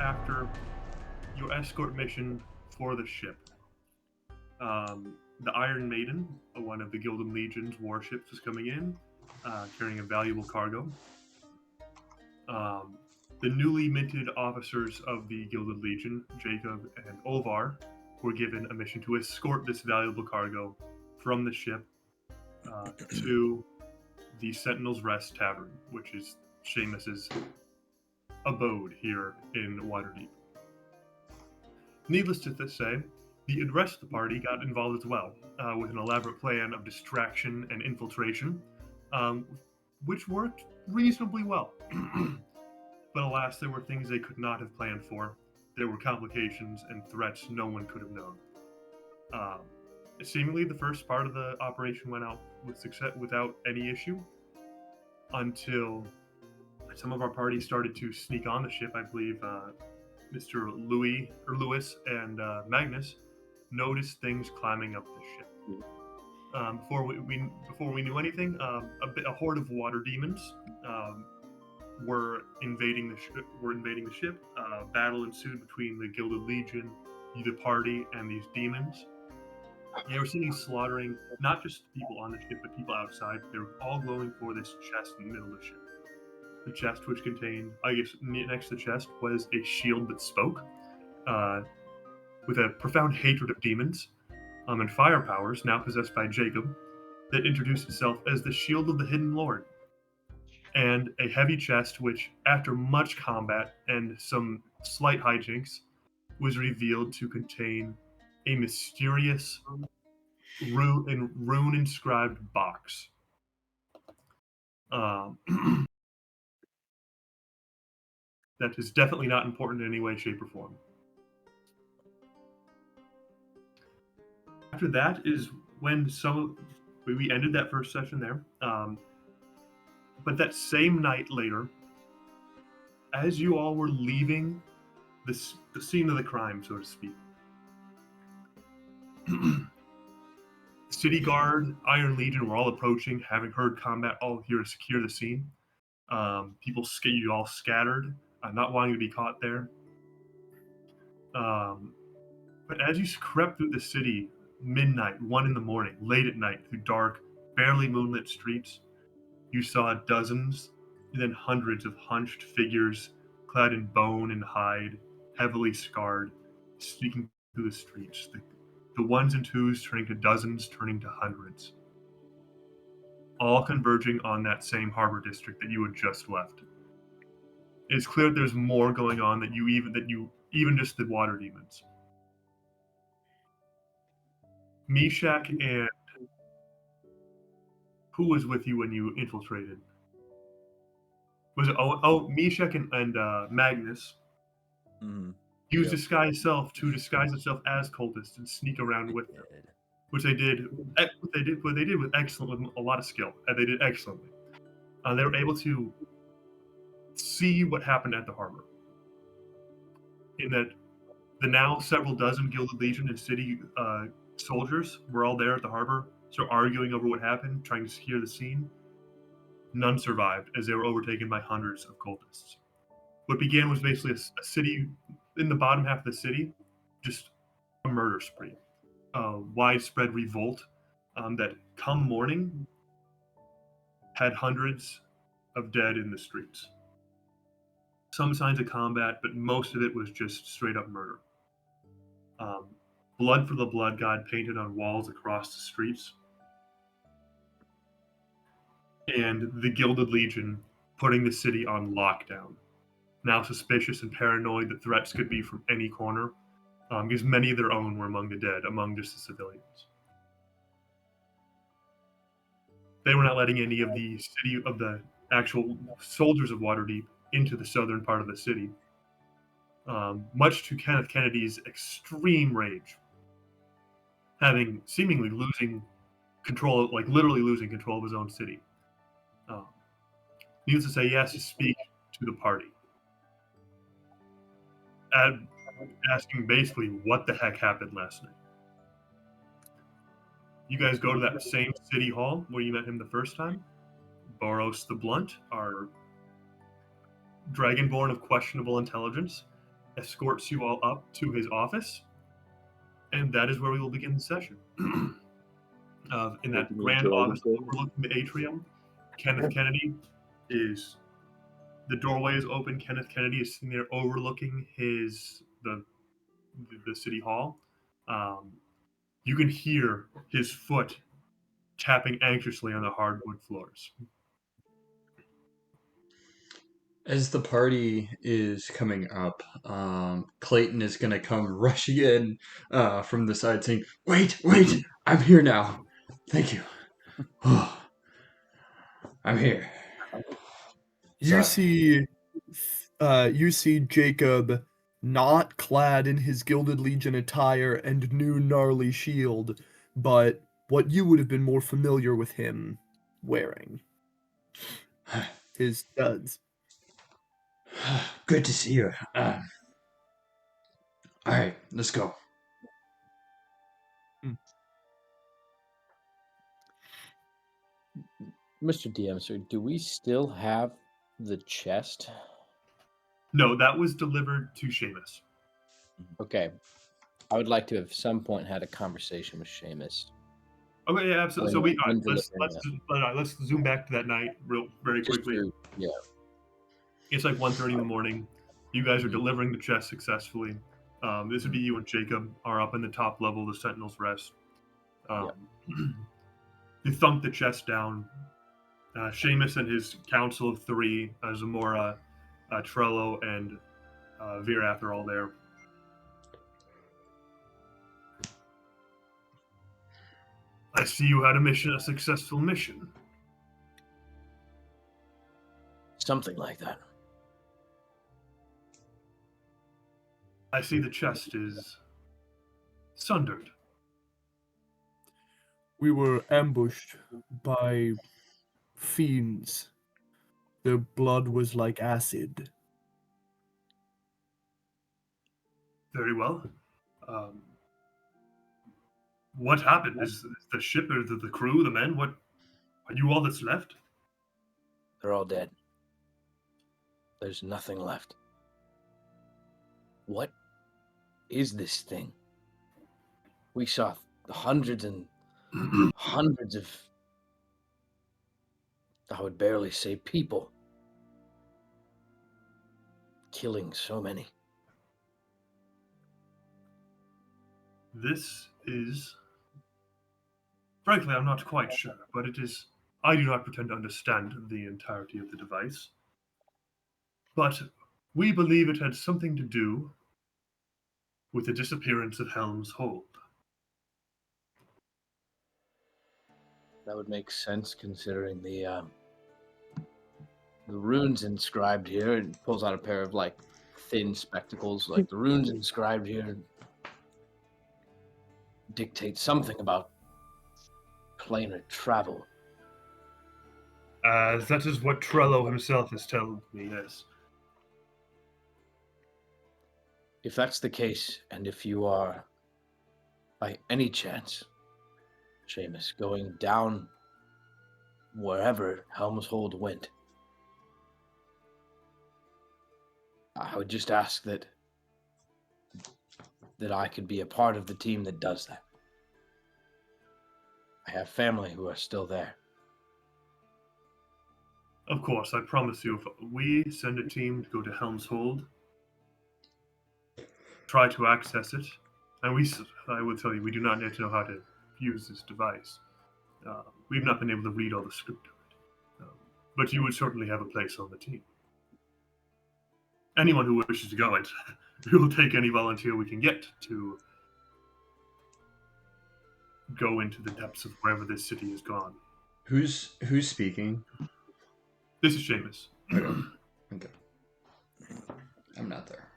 after your escort mission for the ship. The Iron Maiden, one of the Gilded Legion's warships, was coming in, carrying a valuable cargo. Um, the newly minted officers of the Gilded Legion, Jacob and Ovar, were given a mission to escort this valuable cargo from the ship to the Sentinel's Rest Tavern, which is Seamus's abode here in Waterdeep. Needless to say, the rest of the party got involved as well, with an elaborate plan of distraction and infiltration, which worked reasonably well. But alas, there were things they could not have planned for. There were complications and threats no one could have known. Seemingly, the first part of the operation went out with success without any issue, until some of our party started to sneak on the ship. I believe Mr. Lewis and Magnus noticed things climbing up the ship. Before we knew anything, a horde of water demons were invading the ship. Battle ensued between the Gilded Legion, the party, and these demons. They were seen slaughtering not just people on the ship, but people outside. They were all going for this chest in the middle of the ship. The chest, which contained, I guess, next to the chest was a shield that spoke, with a profound hatred of demons and fire powers, now possessed by Jacob, that introduced itself as the Shield of the Hidden Lord. And a heavy chest, which, after much combat and some slight hijinks, was revealed to contain a mysterious rune-inscribed box. That is definitely not important in any way, shape, or form. After that is when we ended that first session there. But that same night later, as you all were leaving the scene of the crime, so to speak, City Guard, Iron Legion were all approaching, having heard combat, all here to secure the scene. You all scattered, not wanting to be caught there. But as you crept through the city, midnight, 1 a.m, late at night, through dark, barely moonlit streets, you saw dozens and then hundreds of hunched figures clad in bone and hide, heavily scarred, sneaking through the streets. The ones and twos turning to dozens, turning to hundreds, all converging on that same harbor district that you had just left. It's clear that there's more going on than you even just the water demons. Meshach and who was with you when you infiltrated? Was it Meshach and Magnus? Mm-hmm. Use disguise self to disguise itself as cultists and sneak around with them, which they did. What they did with a lot of skill, and they did excellently. They were able to see what happened at the harbor. In that, the now several dozen Gilded Legion and city soldiers were all there at the harbor, so arguing over what happened, trying to secure the scene. None survived, as they were overtaken by hundreds of cultists. What began was basically a city, in the bottom half of the city, just a murder spree. Widespread revolt that, come morning, had hundreds of dead in the streets. Some signs of combat, but most of it was just straight up murder. Blood for the Blood God painted on walls across the streets. And the Gilded Legion putting the city on lockdown. Now suspicious and paranoid that threats could be from any corner, because many of their own were among the dead, among just the civilians. They were not letting any of the actual soldiers of Waterdeep into the southern part of the city, much to Kenneth Kennedy's extreme rage, having seemingly losing control, like literally losing control of his own city. Needless to say, he has to speak to the party, asking basically what the heck happened last night. You guys go to that same city hall where you met him the first time. Boros the Blunt, our dragonborn of questionable intelligence, escorts you all up to his office, and that is where we will begin the session. In that Opening grand door, office you say? overlooking the atrium, Kenneth Kennedy is the doorway is open. Kenneth Kennedy is sitting there overlooking the city hall. Um, you can hear his foot tapping anxiously on the hardwood floors. As the party is coming up, Clayton is gonna come rushing in from the side, saying, "Wait, I'm here now. Thank you. I'm here." You Sorry. see Jacob not clad in his Gilded Legion attire and new gnarly shield, but what you would have been more familiar with him wearing. His studs. Good to see you. All right, let's go. Mr. DM, sir, do we still have the chest? No, that was delivered to Seamus. Okay. I would like to have some point had a conversation with Seamus. Okay, yeah, absolutely. So When let's zoom back to that night very Just quickly. yeah. It's like 1:30 in the morning. You guys are delivering the chest successfully. This would be you and Jacob are up in the top level of the Sentinel's Rest. You thunk the chest down. Seamus and his council of three, Zamora, Trello, and Virath are all there. I see you had a successful mission. Something like that. I see the chest is sundered. We were ambushed by fiends. Their blood was like acid. Very well. What happened? Is the ship or the crew, the men? What are you all that's left? They're all dead. There's nothing left. What is this thing? We saw hundreds and hundreds of, I would barely say people, killing so many. This is, frankly, I'm not quite sure, but it is. I do not pretend to understand the entirety of the device, but we believe it had something to do with the disappearance of Helm's Hold. That would make sense considering the runes inscribed here, and pulls out a pair of like thin spectacles. Like the runes inscribed here dictate something about planar travel. That is what Trello himself has told me, yes. If that's the case, and if you are, by any chance, Seamus, going down wherever Helm's Hold went, I would just ask that I could be a part of the team that does that. I have family who are still there. Of course, I promise you, if we send a team to go to Helm's Hold, try to access it, and I will tell you, we do not yet know how to use this device. We've not been able to read all the script of it. But you would certainly have a place on the team. Anyone who wishes to go, and we will take any volunteer we can get to go into the depths of wherever this city has gone. Who's speaking? This is Seamus. Okay. I'm not there.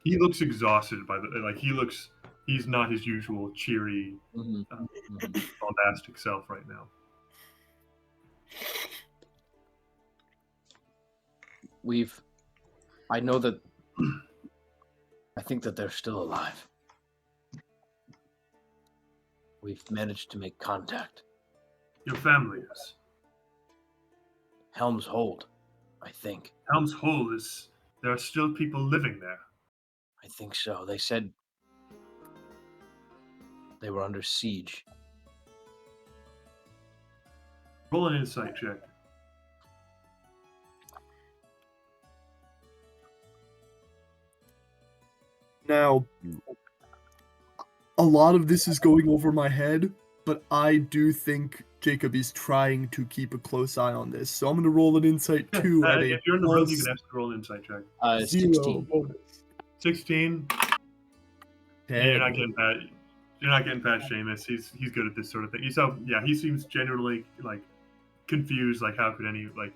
He looks exhausted he's not his usual cheery, bombastic self right now. I think that they're still alive. We've managed to make contact. Your family is. Helm's Hold, I think. Helm's Hold is There are still people living there. I think so. They said they were under siege. Roll an insight check. Now, a lot of this is going over my head, but I do think Jacob is trying to keep a close eye on this. So I'm going to roll an insight 2 at a If you're in the room, you plus can ask to roll an insight check. 0 16. bonus. 16. 10. You're not getting past. You're not getting past Seamus. He's good at this sort of thing. So yeah, he seems genuinely like confused. Like how could any like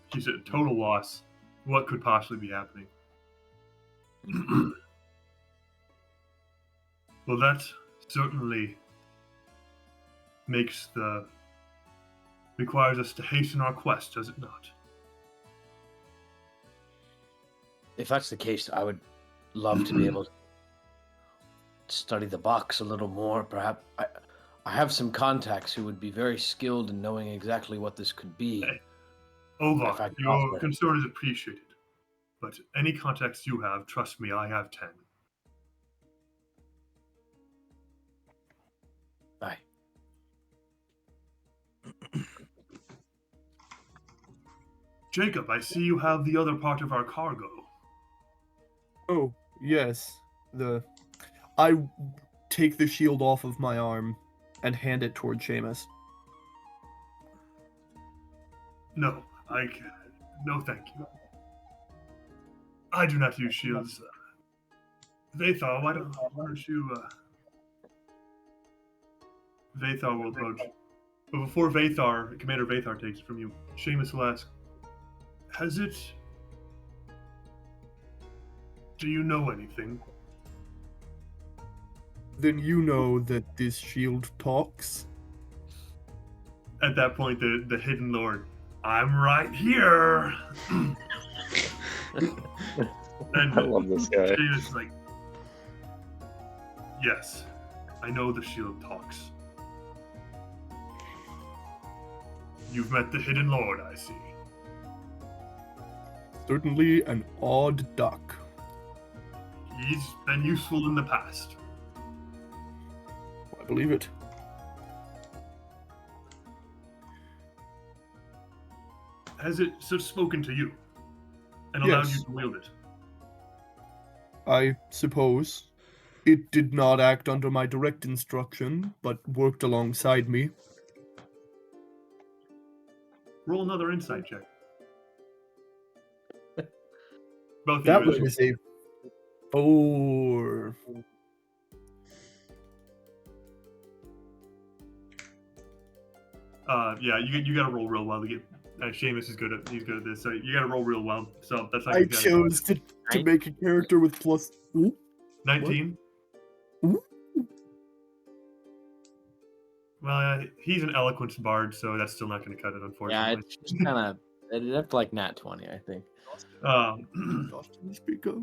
he's at a total loss. What could possibly be happening? Well, that certainly requires us to hasten our quest, does it not? If that's the case, I would love to be able to study the box a little more. Perhaps I have some contacts who would be very skilled in knowing exactly what this could be. Hey, If I Ovar, could your offer. concern is appreciated, but any contacts you have, trust me, I have 10. Bye. Jacob, I see you have the other part of our cargo. Oh, yes. I take the shield off of my arm and hand it toward Seamus. No, no, thank you. I do not use shields. Vathar, why don't you? Vathar will approach, but before Commander Vathar takes it from you, Seamus will ask, do you know anything? Then you know that this shield talks. At that point, the Hidden Lord, I'm right here. And I love this guy. Seamus is like, yes, I know the shield talks. You've met the Hidden Lord, I see. Certainly an odd duck. He's been useful in the past. I believe it. Has it spoken to you and allowed Yes. you to wield it? I suppose. It did not act under my direct instruction, but worked alongside me. Roll another insight check. Both That of you. was a 4. Yeah, you gotta roll real well to get. Seamus is he's good at this, so you gotta roll real well. So that's like I chose to make a character with plus. Ooh, 19. Ooh. Well, he's an eloquence bard, so that's still not going to cut it, Yeah, unfortunately. it's just kind of it's like nat 20, I think. Josh, can you speak up?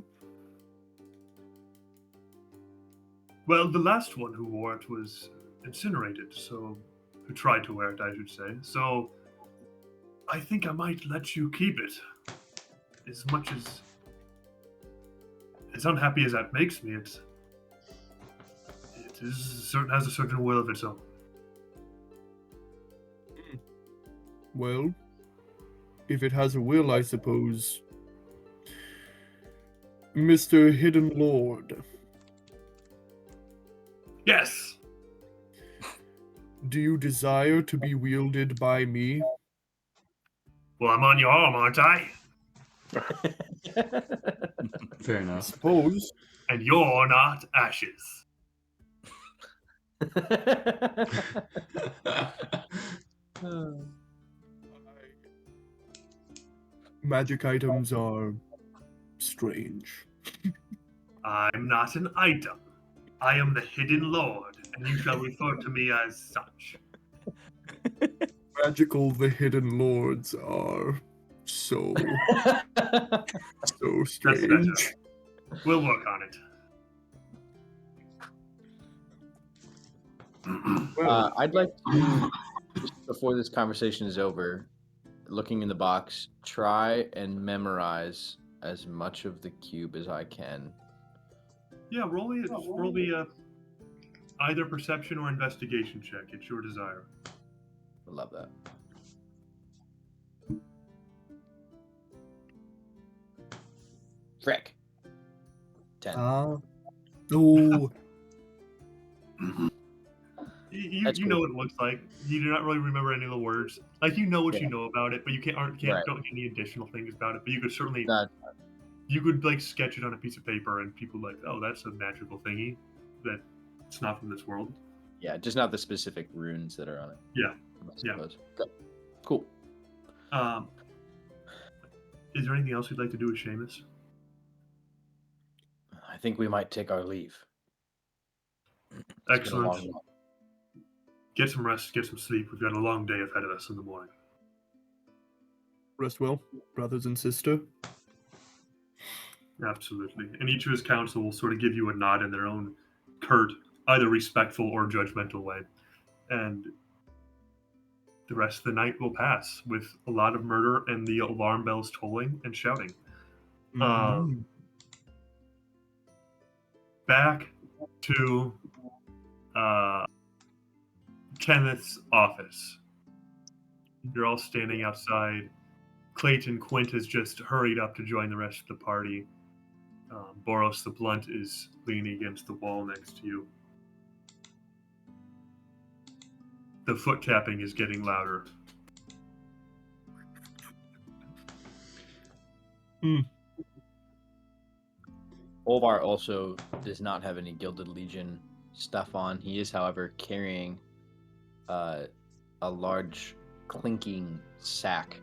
Well, the last one who wore it was incinerated, so who tried to wear it, I should say. So I think I might let you keep it. As much as unhappy as that makes me, it has a certain will of its own. Well, if it has a will, I suppose. Mr. Hidden Lord, Yes. do you desire to be wielded by me? Well, I'm on your arm, aren't I? Fair I enough. suppose. And you're not ashes. Magic items are strange. I'm not an item. I am the Hidden Lord, and you shall refer to me as such. Magical the Hidden Lords are so better. strange. We'll work on it. I'd like to, just before this conversation is over, looking in the box, try and memorize as much of the cube as I can. Yeah, roll me a either perception or investigation check. It's your desire. I love that. Frick. 10. Oh. You That's know cool. what it looks like. You do not really remember any of the words. Like you know what Yeah. you know about it, but you Right. don't get any additional things about it. But you could certainly That, you could like sketch it on a piece of paper, and people like, oh, that's a magical thingy that it's not from this world. yeah, just not the specific runes that are on it. Yeah. I Yeah. suppose. Good. Cool. Is there anything else you'd like to do with Seamus? I think we might take our leave. It's been a Excellent. long walk. Get some rest, get some sleep. We've got a long day ahead of us in the morning. Rest well, brothers and sister. Absolutely. And each of his council will sort of give you a nod in their own curt, either respectful or judgmental way. And the rest of the night will pass with a lot of murder and the alarm bells tolling and shouting. Mhm. Back to Kenneth's office. You're all standing outside. Clayton Quint has just hurried up to join the rest of the party. Boros the Blunt is leaning against the wall next to you. The foot tapping is getting louder. Olvar also does not have any Gilded Legion stuff on. He is, however, carrying a large clinking sack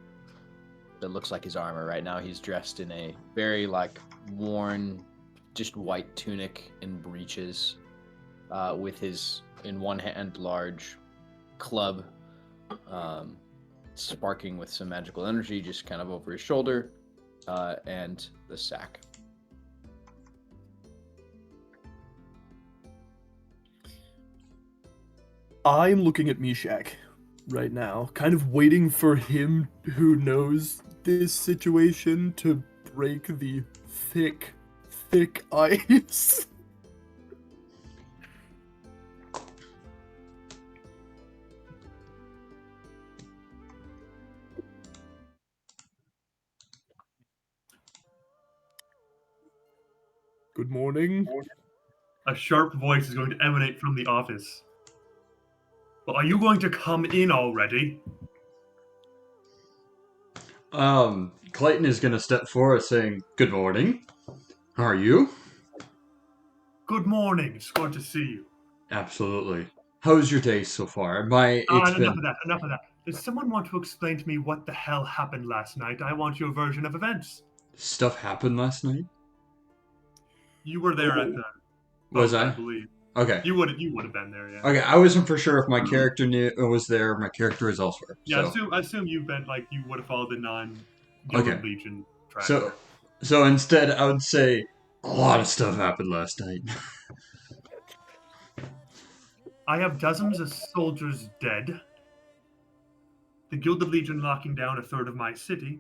that looks like his armor. Right now he's dressed in a very worn, just white tunic and breeches, with his, in one hand, large club, sparking with some magical energy just kind of over his shoulder, and the sack. I'm looking at Meshach right now, kind of waiting for him who knows this situation to break the thick ice. Good morning. A sharp voice is going to emanate from the office. Well, are you going to come in already? Clayton is going to step forward saying, "Good morning. How are you?" Good morning. It's good to see you. Absolutely. How's your day so far? It's Enough been of that. Enough of that. Does someone want to explain to me what the hell happened last night? I want your version of events. stuff happened last night. You were there at the Was boat, I? believe. Okay. You would have been there, yeah. Okay, I wasn't for sure if my character was there. My character is elsewhere. Yeah, So, I assume you've been you would have followed the non-Gilded Okay. Legion track. so instead, I would say a lot of stuff happened last night. I have dozens of soldiers dead. The Gilded Legion locking down a third of my city.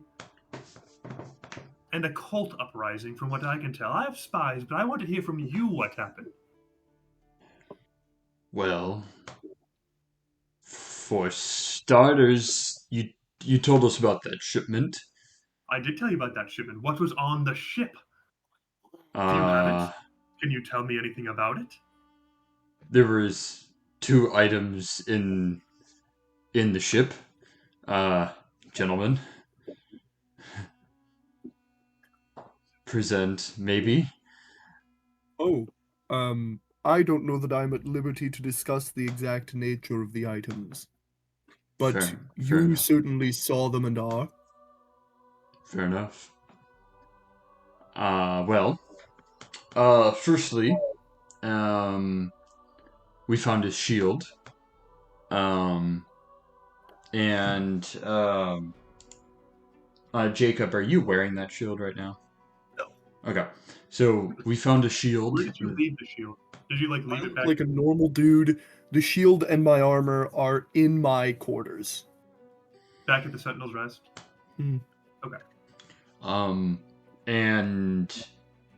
And a cult uprising, from what I can tell. I have spies, but I want to hear from you what happened. Well, for starters, you told us about that shipment. I did tell you about that shipment. What was on the ship? Do you have it? Can you tell me anything about it? There was 2 items in the ship. Gentlemen. Present, maybe. Oh, I don't know that I'm at liberty to discuss the exact nature of the items. But Fair you enough. certainly saw them and are. Fair enough. Firstly, we found his shield. Jacob, are you wearing that shield right now? No. Okay. So we found a shield. Where did you leave the shield? Did you leave it back? Like a normal dude, the shield and my armor are in my quarters. Back at the Sentinel's Rest? Hmm. Okay. and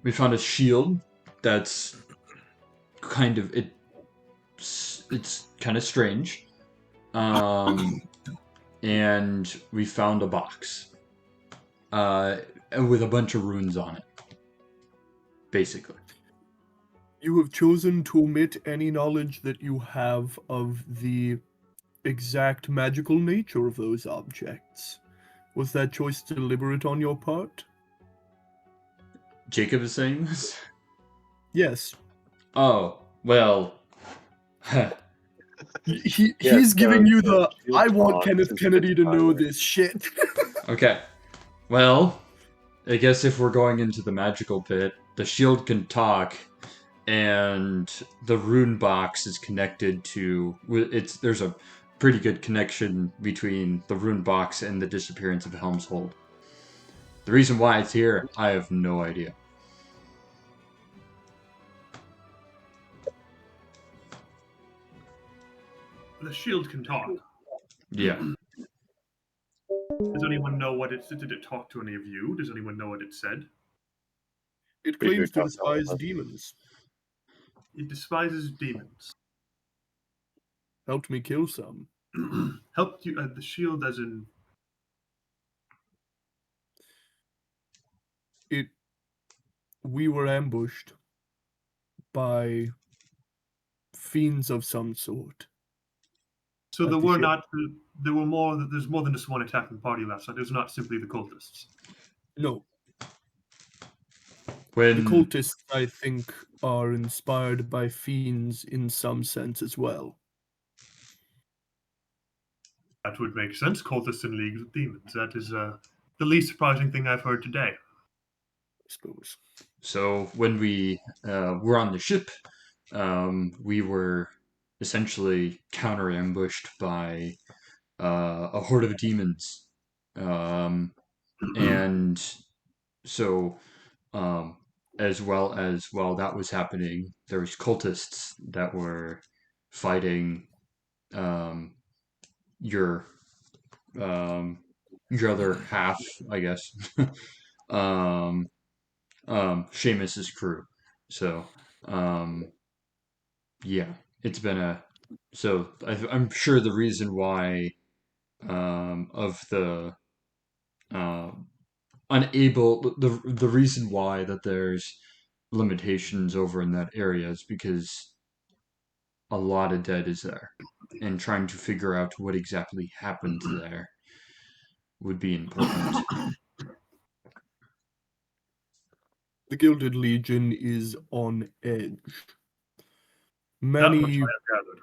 we found a shield that's kind of it's kind of strange. And we found a box with a bunch of runes on it, basically. You have chosen to omit any knowledge that you have of the exact magical nature of those objects. Was that choice deliberate on your part? Jacob is saying this? Yes. Oh, well. He's giving you the shield I want talk Kenneth is Kennedy to know Tyler. this shit. Okay. Well, I guess if we're going into the magical pit, the shield can talk, and the rune box is connected to there's a pretty good connection between the rune box and the disappearance of Helm's Hold. The reason why it's here, I have no idea. The shield can talk. Yeah. Does anyone know what it said? Did it talk to any of you? Does anyone know what it said? It Pretty claims sure to it talks to all of despise us. demons. It despises demons. Helped me kill some. Helped you, the shield as in... We were ambushed by fiends of some sort. So At there the were ship. not, there were more, there's more than just one attack in the party last night. It was not simply the cultists. No, When the cultists, I think, are inspired by fiends in some sense as well. That would make sense. Cultists in leagues with demons. That is the least surprising thing I've heard today. I suppose. So when we were on the ship, we were essentially counter ambushed by a horde of demons, and so as well as while that was happening, there was cultists that were fighting your other half, I guess. Seamus's crew. So, yeah, it's been I'm sure the reason why, of the, the reason why that there's limitations over in that area is because a lot of dead is there, and trying to figure out what exactly happened there would be important. The Gilded Legion is on edge. That much I Many have gathered.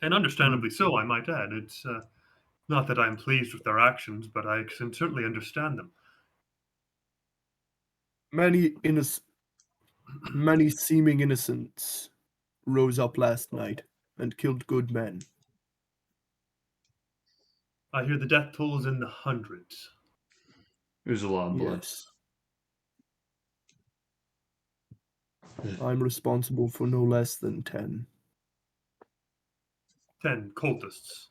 And understandably so, I might add. It's not that I'm pleased with their actions, but I can certainly understand them. many seeming innocents rose up last night and killed good men. I hear the death toll is in the hundreds. There's a lot of blood. Yes. I'm responsible for no less than 10. 10 cultists.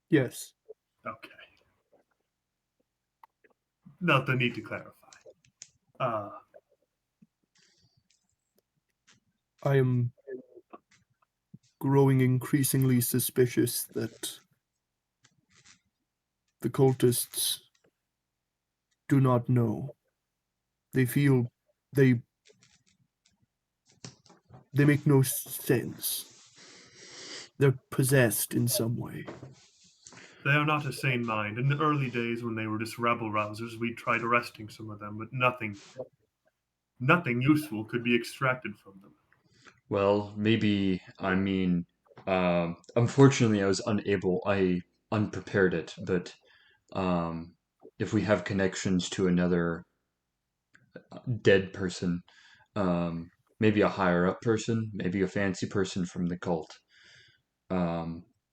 Yes. Okay. Not the need to clarify. I am growing increasingly suspicious that the cultists do not know. They feel they make no sense. They're possessed in some way. They are not a sane mind. In the early days when they were just rabble rousers, we tried arresting some of them, but nothing useful could be extracted from them. Well, maybe, I mean, unfortunately, I unprepared it, but if we have connections to another dead person, maybe a higher up person, maybe a fancy person from the cult,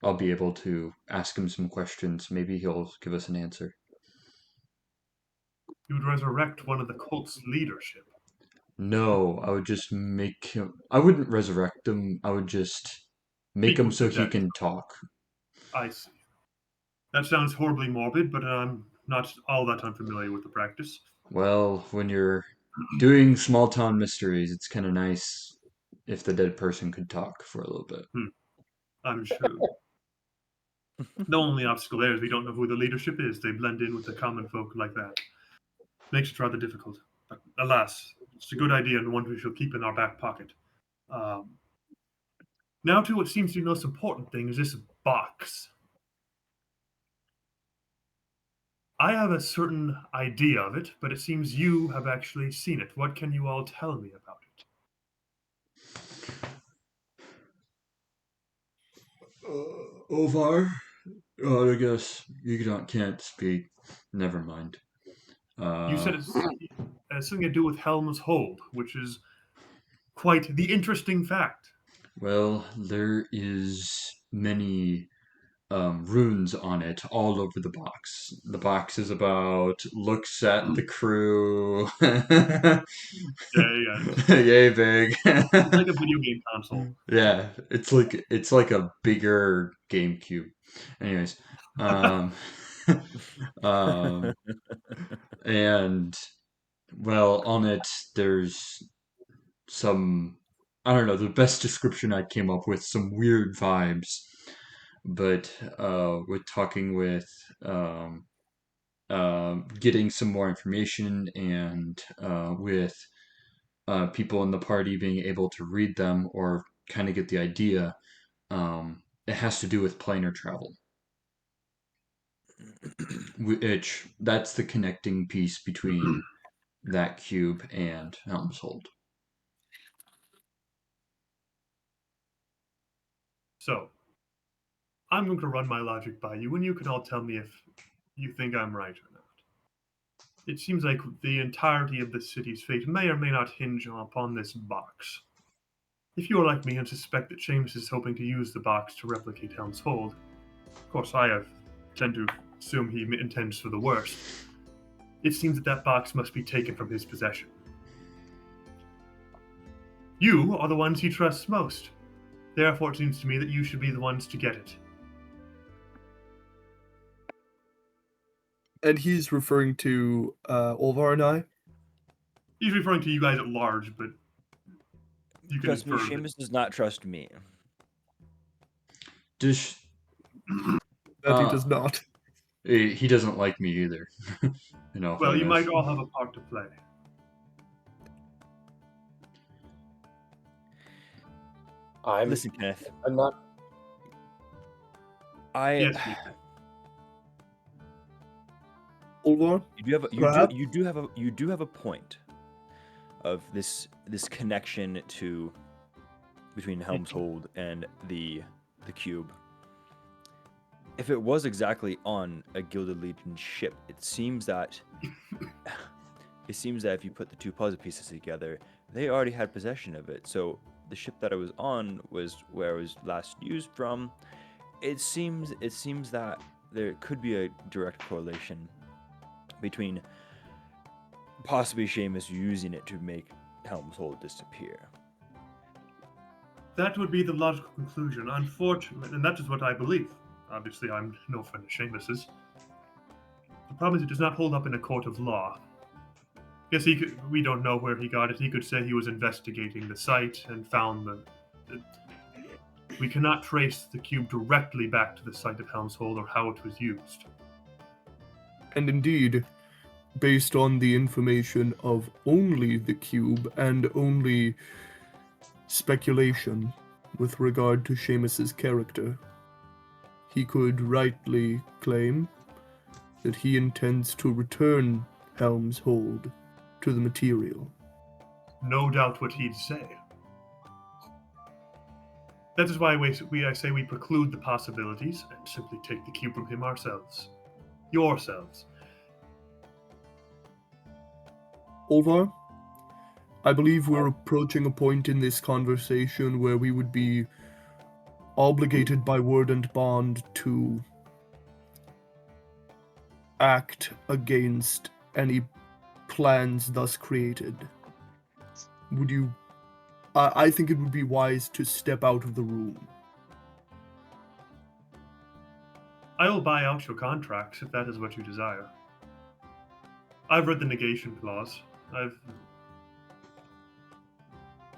I'll be able to ask him some questions. Maybe he'll give us an answer. You would resurrect one of the cult's leadership. No, I would just make him. I wouldn't resurrect him. I would just make him so he can talk. I see. That sounds horribly morbid, but I'm not all that unfamiliar with the practice. Well, when you're doing small town mysteries, it's kind of nice if the dead person could talk for a little bit. I'm sure. The only obstacle there is we don't know who the leadership is. They blend in with the common folk like that. Makes it rather difficult. But alas, it's a good idea and one we shall keep in our back pocket. Um, Now to what seems to be the most important thing is this box. I have a certain idea of it, but it seems you have actually seen it. What can you all tell me about it? Ovar? Oh, I guess you can't speak. Never mind. You said it has something to do with Helm's Hold, which is quite the interesting fact. Well, there is many runes on it all over the box. The box is about looks at the crew. Yeah. Yay, big. It's like a video game console. Yeah, it's like a bigger GameCube. Anyways, um, um, and well, on it there's some, I don't know, the best description I came up with, some weird vibes, but with talking with um, getting some more information and with people in the party being able to read them or kind of get the idea, it has to do with planar travel. Which that's the connecting piece between that cube and Helmshold. So, I'm going to run my logic by you, and you can all tell me if you think I'm right or not. It seems like the entirety of the city's fate may or may not hinge upon this box. If you are like me and suspect that Seamus is hoping to use the box to replicate Helm's Hold, of course tend to assume he intends for the worst, it seems that that box must be taken from his possession. You are the ones he trusts most. Therefore, it seems to me that you should be the ones to get it. And he's referring to Olvar and I. He's referring to you guys at large, but you can Trust me, infer that Seamus does not trust me. Dish, That he does not. he doesn't like me either. well, you might all have a part to play. Listen, Kenneth. I'm not. Yes, Olvar? You do have a point of this connection between Helm's Hold and the cube. If it was exactly on a Gilded Legion ship, it seems that if you put the two puzzle pieces together, they already had possession of it. So the ship that I was on was where it was last used from. It seems that there could be a direct correlation between possibly Seamus using it to make Helm's Hold disappear. That would be the logical conclusion. Unfortunately, and that is what I believe. Obviously, I'm no friend of Seamus's. The problem is it does not hold up in a court of law. Yes, we don't know where he got it. He could say he was investigating the site and found we cannot trace the cube directly back to the site of Helm's Hold or how it was used. And indeed, based on the information of only the cube and only speculation with regard to Seamus's character, he could rightly claim that he intends to return Helm's Hold to the material. No doubt what he'd say. That is why I say we preclude the possibilities and simply take the cube from him ourselves. Yourselves. Olvar, I believe we're approaching a point in this conversation where we would be obligated by word and bond to act against any plans thus created. Would you... I think it would be wise to step out of the room. I will buy out your contracts if that is what you desire. I've read the negation clause. I've.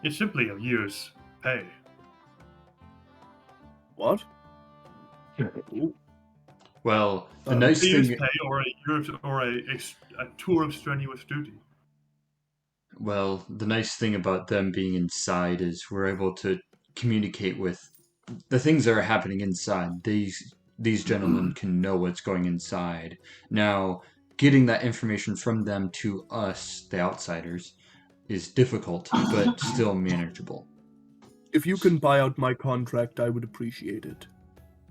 It's simply a year's pay. What? Well, the Um, nice A year's thing, pay or a tour of strenuous duty. well, the nice thing about them being inside is we're able to communicate with the things that are happening inside. These gentlemen can know what's going inside. Now, getting that information from them to us, the outsiders, is difficult, but still manageable. If you can buy out my contract, I would appreciate it.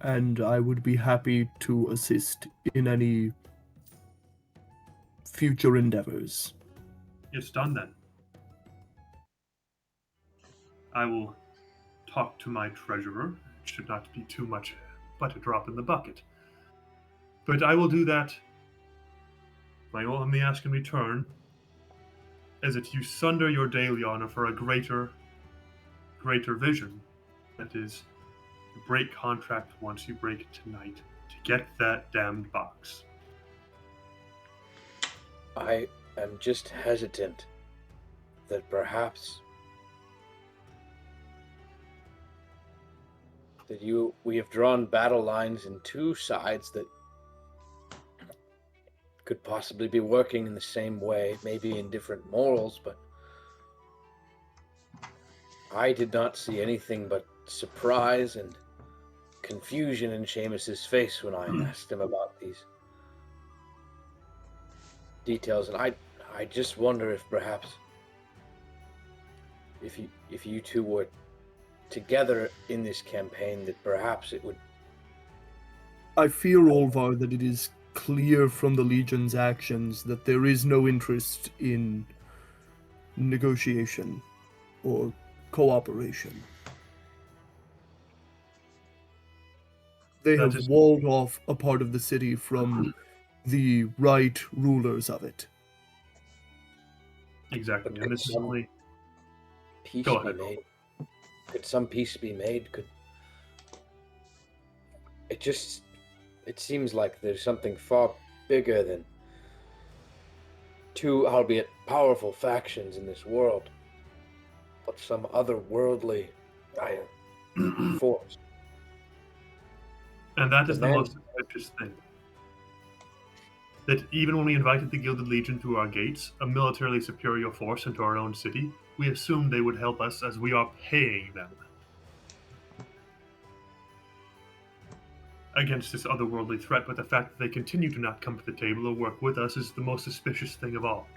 And I would be happy to assist in any future endeavors. It's done then. I will talk to my treasurer. It should not be too much but a drop in the bucket. But I will do that. My only ask in return is that you sunder your daily honor for a greater vision. That is, break contract once you break it tonight to get that damned box. I am just hesitant that perhaps we have drawn battle lines in two sides that could possibly be working in the same way, maybe in different morals, but I did not see anything but surprise and confusion in Seamus's face when I asked him about these details, and I just wonder if perhaps if you two were together in this campaign, that perhaps it would. I fear, Olvar, that it is clear from the Legion's actions that there is no interest in negotiation or cooperation. They That have is- walled off a part of the city from the right rulers of it. Exactly. But And this is some- only. Peace Go be ahead. made. Could some peace be made? It seems like there's something far bigger than two, albeit powerful, factions in this world, but some otherworldly force. And that is the Man- most suspicious thing. That even when we invited the Gilded Legion through our gates, a militarily superior force into our own city, we assumed they would help us as we are paying them. Against this otherworldly threat, but the fact that they continue to not come to the table or work with us is the most suspicious thing of all.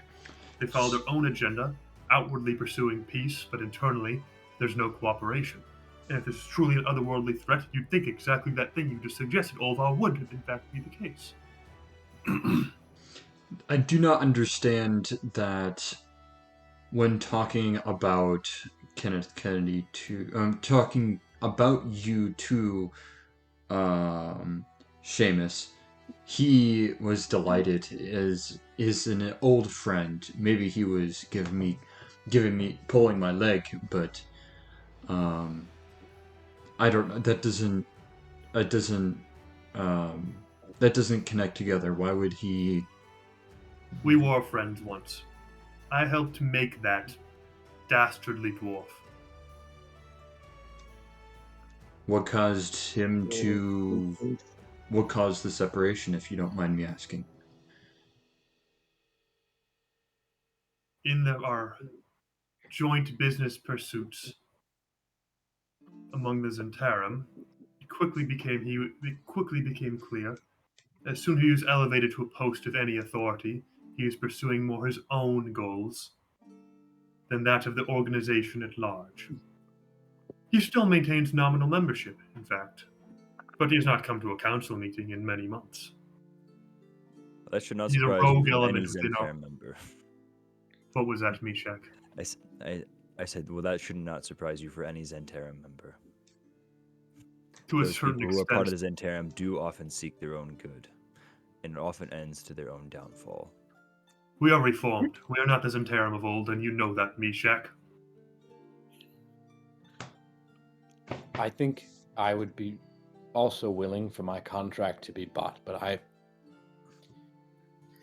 They follow their own agenda, outwardly pursuing peace, but internally, there's no cooperation. And if this is truly an otherworldly threat, you'd think exactly that thing you just suggested, Olvar, would in fact be the case. I do not understand that when talking about Kenneth Kennedy talking about you to Seamus, he was delighted as is an old friend. Maybe he was giving me pulling my leg, but I don't. That doesn't connect together. Why would he? We were friends once. I helped make that dastardly dwarf. What caused him to? What caused the separation, if you don't mind me asking? In our joint business pursuits among the Zentarum, it quickly became clear. As soon as he was elevated to a post of any authority, he was pursuing more his own goals than that of the organization at large. He still maintains nominal membership, in fact, but he has not come to a council meeting in many months. That should not He's a surprise rogue you from any element within our- Zentarum member. What was that, Meshach? I said, well, that should not surprise you for any Zentarum member. To a Those certain people who are part extent, of the Zentarum do often seek their own good, and it often ends to their own downfall. we are reformed. We are not the Zentarum of old, and you know that, Meshach. I think I would be also willing for my contract to be bought, but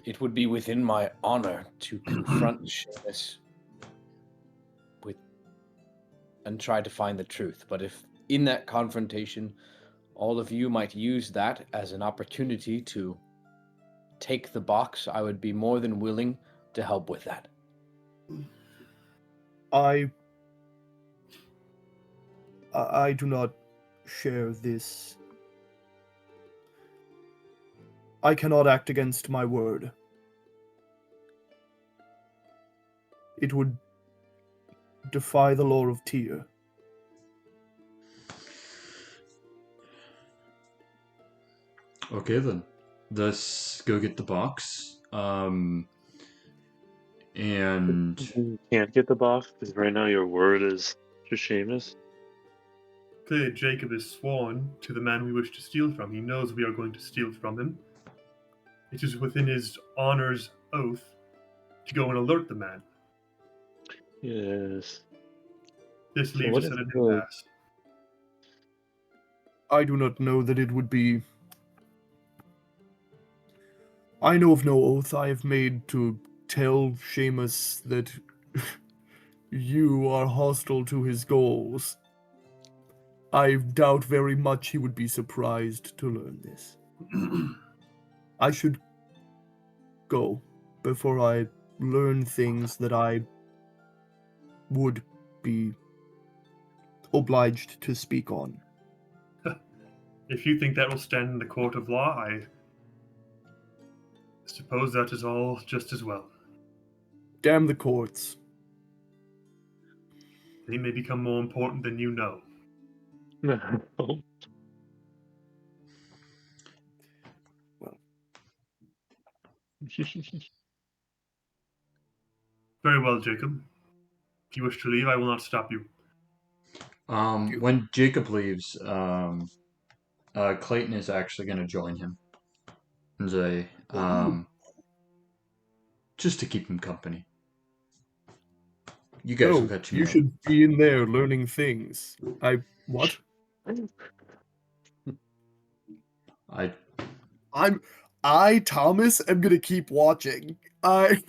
it would be within my honor to confront Seamus with and try to find the truth. But if in that confrontation, all of you might use that as an opportunity to take the box, I would be more than willing to help with that. I do not share this. I cannot act against my word. It would defy the law of Tyr. Okay then, let's go get the box. And You can't get the box because right now your word is to Seamus. Clearly, Jacob is sworn to the man we wish to steal from. He knows we are going to steal from him. It is within his honor's oath to go and alert the man. Yes. This So leaves what us is at an the- impasse. I do not know that it would be. I know of no oath I have made to tell Seamus that you are hostile to his goals. I doubt very much he would be surprised to learn this. I should go before I learn things that I would be obliged to speak on. If you think that will stand in the court of law, I suppose that is all just as well. Damn the courts. They may become more important than you know. Very well, Jacob. If you wish to leave, I will not stop you. when Jacob leaves, Clayton is actually going to join him and say, just to keep him company. You guys will No, catch you me. should be in there learning things. What? I, Thomas, am gonna keep watching. I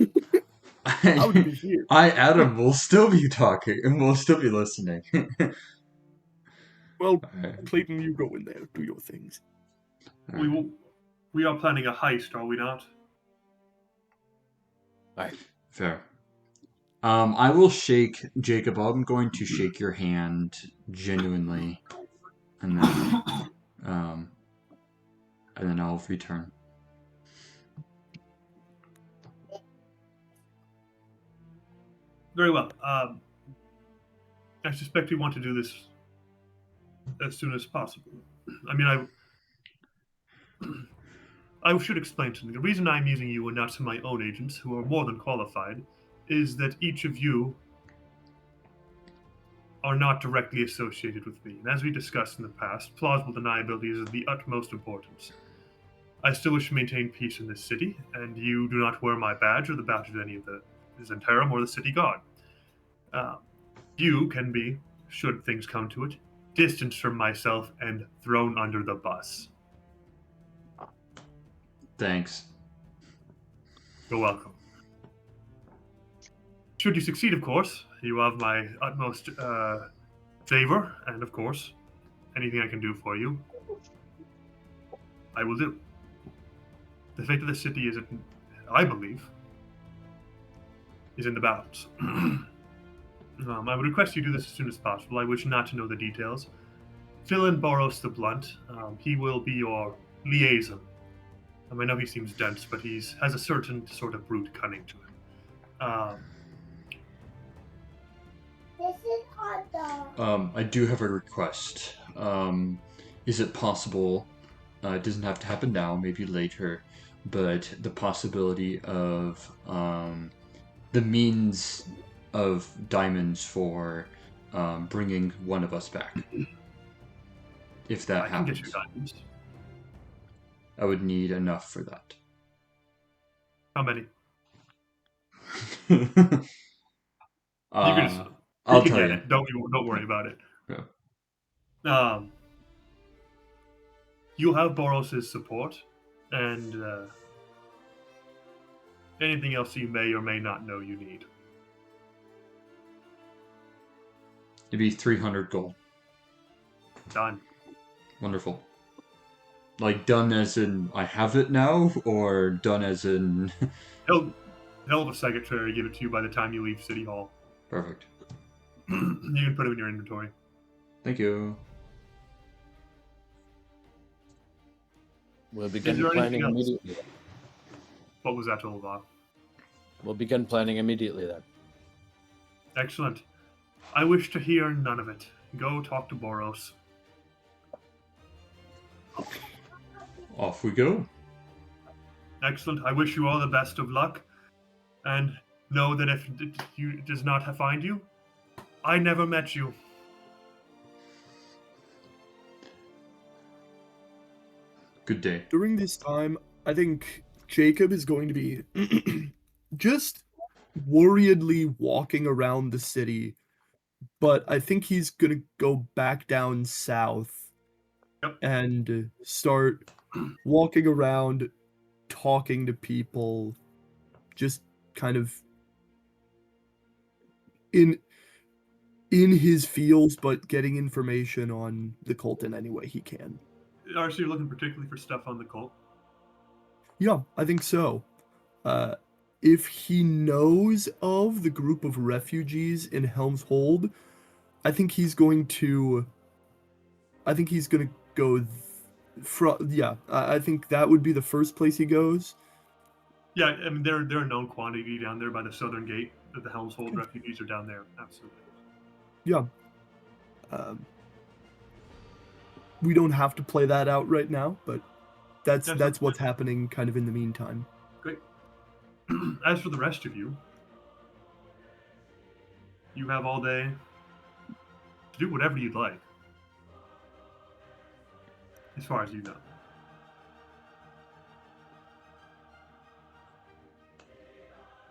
would be here. Adam, will still be talking and we'll still be listening. Well, Alright. Clayton, you go in there, do your things. We are planning a heist, are we not? Fair. I will shake Jacob. I'm going to shake your hand genuinely, and then I'll return. Very well. I suspect we want to do this as soon as possible. I mean, I should explain something. The reason I'm using you and not some of my own agents, who are more than qualified, is that each of you are not directly associated with me. And as we discussed in the past, plausible deniability is of the utmost importance. I still wish to maintain peace in this city, and you do not wear my badge or the badge of any of the Zentarum or the city guard. You can be, should things come to it, distanced from myself and thrown under the bus. Thanks. You're welcome. Should you succeed, of course, you have my utmost favor, and of course, anything I can do for you, I will do. The fate of the city is, I believe, is in the balance. I would request you do this as soon as possible. I wish not to know the details. Fill in Boros the Blunt. He will be your liaison. I know he seems dense, but he has a certain sort of brute cunning to him. I do have a request. Is it possible? It doesn't have to happen now. Maybe later, but the possibility of the means of diamonds for bringing one of us back. If that I can happens, get you diamonds. I would need enough for that. How many? You I'll can tell get you. it. Don't worry about it. Yeah. You'll have Boros' support, and anything else you may or may not know you need. It'd be 300 gold. Done. Wonderful. Like, done as in I have it now, or done as in... He'll have a secretary give it to you by the time you leave City Hall. Perfect. You can put it in your inventory. Thank you. We'll begin there planning anything else? immediately. What was that, Olaf? We'll begin planning immediately then. Excellent. I wish to hear none of it. Go talk to Boros. Off we go. Excellent. I wish you all the best of luck. And know that if you does not find you, I never met you. Good day. During this time, I think Jacob is going to be just worriedly walking around the city, but I think he's going to go back down south Yep. and start walking around, talking to people, just kind of in his fields, but getting information on the cult in any way he can. So you're looking particularly for stuff on the cult? Yeah, I think so. If he knows of the group of refugees in Helm's Hold, I think he's going to go. I think that would be the first place he goes. Yeah, I mean they're a known quantity down there by the southern gate. That the Helm's Hold refugees are down there. Absolutely. Yeah. We don't have to play that out right now, but that's what's happening kind of in the meantime. Great. As for the rest of you, you have all day to do whatever you'd like. As far as you know.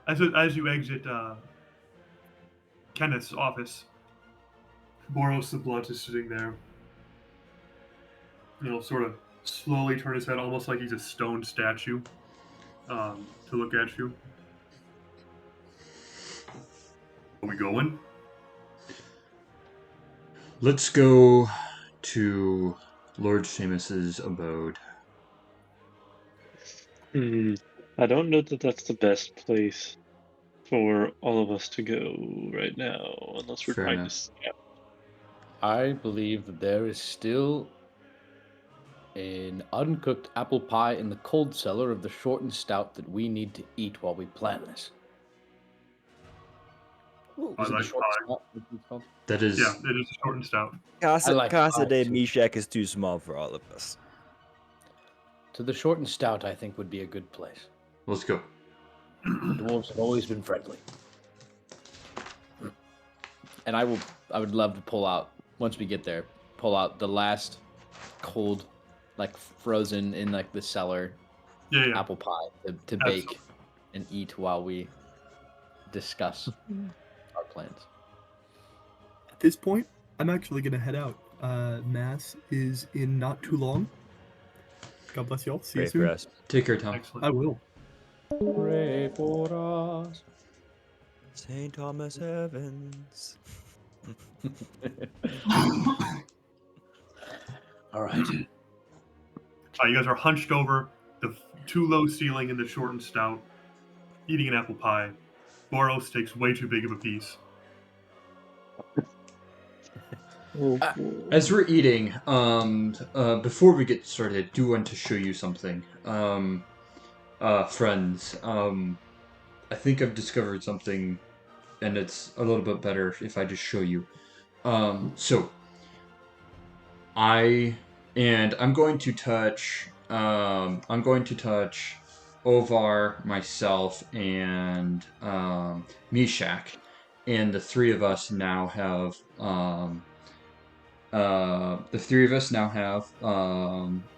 As you exit Kenneth's office, Boros the Blunt is sitting there. Sort of slowly turn his head, almost like he's a stone statue, to look at you. Are we going? Let's go to Lord Seamus's abode. I don't know that that's the best place for all of us to go right now, unless we're Fair trying enough. to scout. I believe that there is still an uncooked apple pie in the cold cellar of the shortened stout that we need to eat while we plan this. I Is it the like shortened pie. stout? What's it called? That is... Yeah, it is a short and stout. Casa, I like Casa pie, de too. Mishak is too small for all of us. To the shortened stout, I think would be a good place. Let's go. The dwarves have always been friendly, and I would love to pull out once we get there. Pull out the last cold, like frozen in like the cellar Yeah. apple pie to bake and eat while we discuss our plans. At this point, I'm actually gonna head out. Mass is in not too long. God bless y'all. See you Pray soon. for us. Take care, Tom. Excellent. I will. Pray for us. St. Thomas Evans. All right. You guys are hunched over the too low ceiling in the shortened stout, eating an apple pie. Boros takes way too big of a piece. As we're eating, before we get started, I do want to show you something. Friends, I think I've discovered something, and it's a little bit better if I just show you. So, I'm going to touch, Ovar, myself, and, Mishak, and the three of us now have,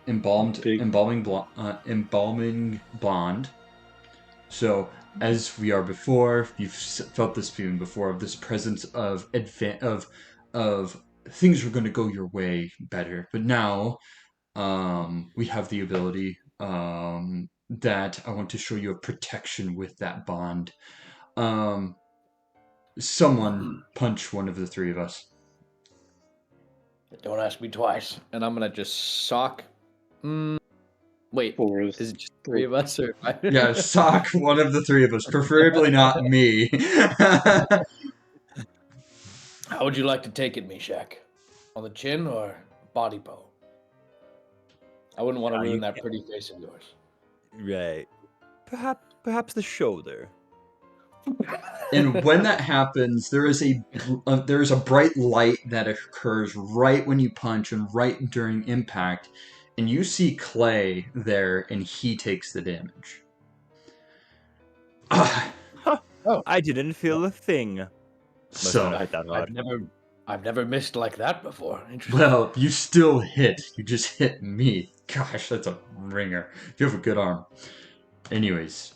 embalming blonde. So as we are before, you've felt this feeling before of this presence of of things are going to go your way better. But now, we have the ability that I want to show you a protection with that bond. Someone punch one of the three of us. Don't ask me twice. And I'm gonna just sock. Wait, Four of is it just three of us or? Yeah, sock one of the three of us, preferably not me. How would you like to take it, Meshach? On the chin or body bow? I wouldn't want to You ruin that can't- pretty face of yours. Right. Perhaps the shoulder. And when that happens, there is a bright light that occurs right when you punch and right during impact, and you see Clay there, and he takes the damage. I didn't feel a thing. Must not have So, hit that hard. I've never missed like that before. Interesting. well, you still hit. You just hit me. Gosh, that's a ringer. You have a good arm. Anyways,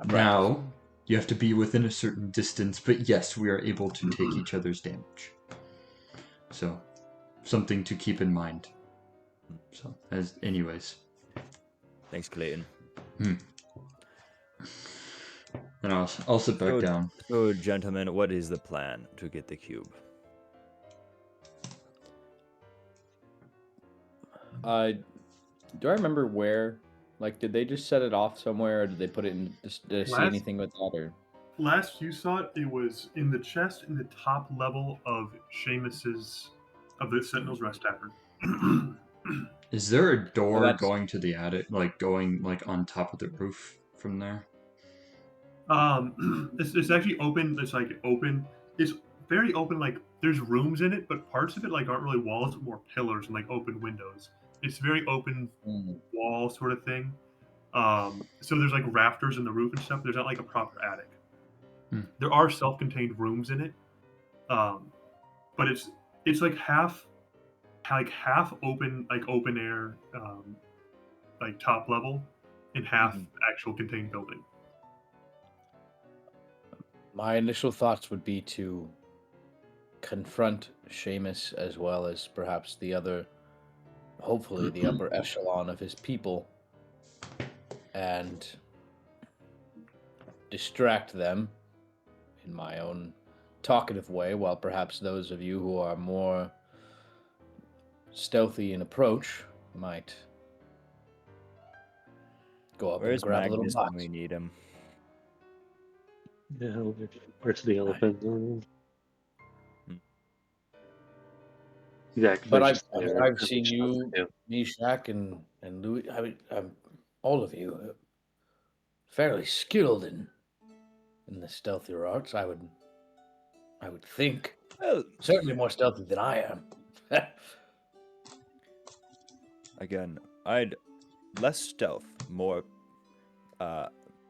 now you have to be within a certain distance, but yes, we are able to take each other's damage. So, something to keep in mind. So, anyways. Thanks, Clayton. And I'll sit back down. So, gentlemen, what is the plan to get the cube? Do I remember where? Like, did they just set it off somewhere, or did they put it in? Did I see Last- anything with that, or? Last you saw it, it was in the chest in the top level of Seamus's of the Sentinel's Rest Tavern. Is there a door that's- going to the attic, like going like on top of the roof from there? It's actually open. It's like open. It's very open. Like there's rooms in it, but parts of it like aren't really walls, but more pillars and like open windows. It's very open wall sort of thing. So there's like rafters in the roof and stuff. There's not like a proper attic. There are self-contained rooms in it, but it's like half open, like open air, like top level, and half actual contained building. My initial thoughts would be to confront Seamus as well as perhaps the other, hopefully the upper echelon of his people, and distract them in my own talkative way, while perhaps those of you who are more stealthy in approach might go up Where's and grab a little Magnus box. when we need him? Yeah, where's the elephant? Exactly. But I've seen you, Meshach, and Louis. All of you, fairly skilled in the stealthier arts. I would think. Well, Certainly more stealthy than I am. again, I'd less stealth, more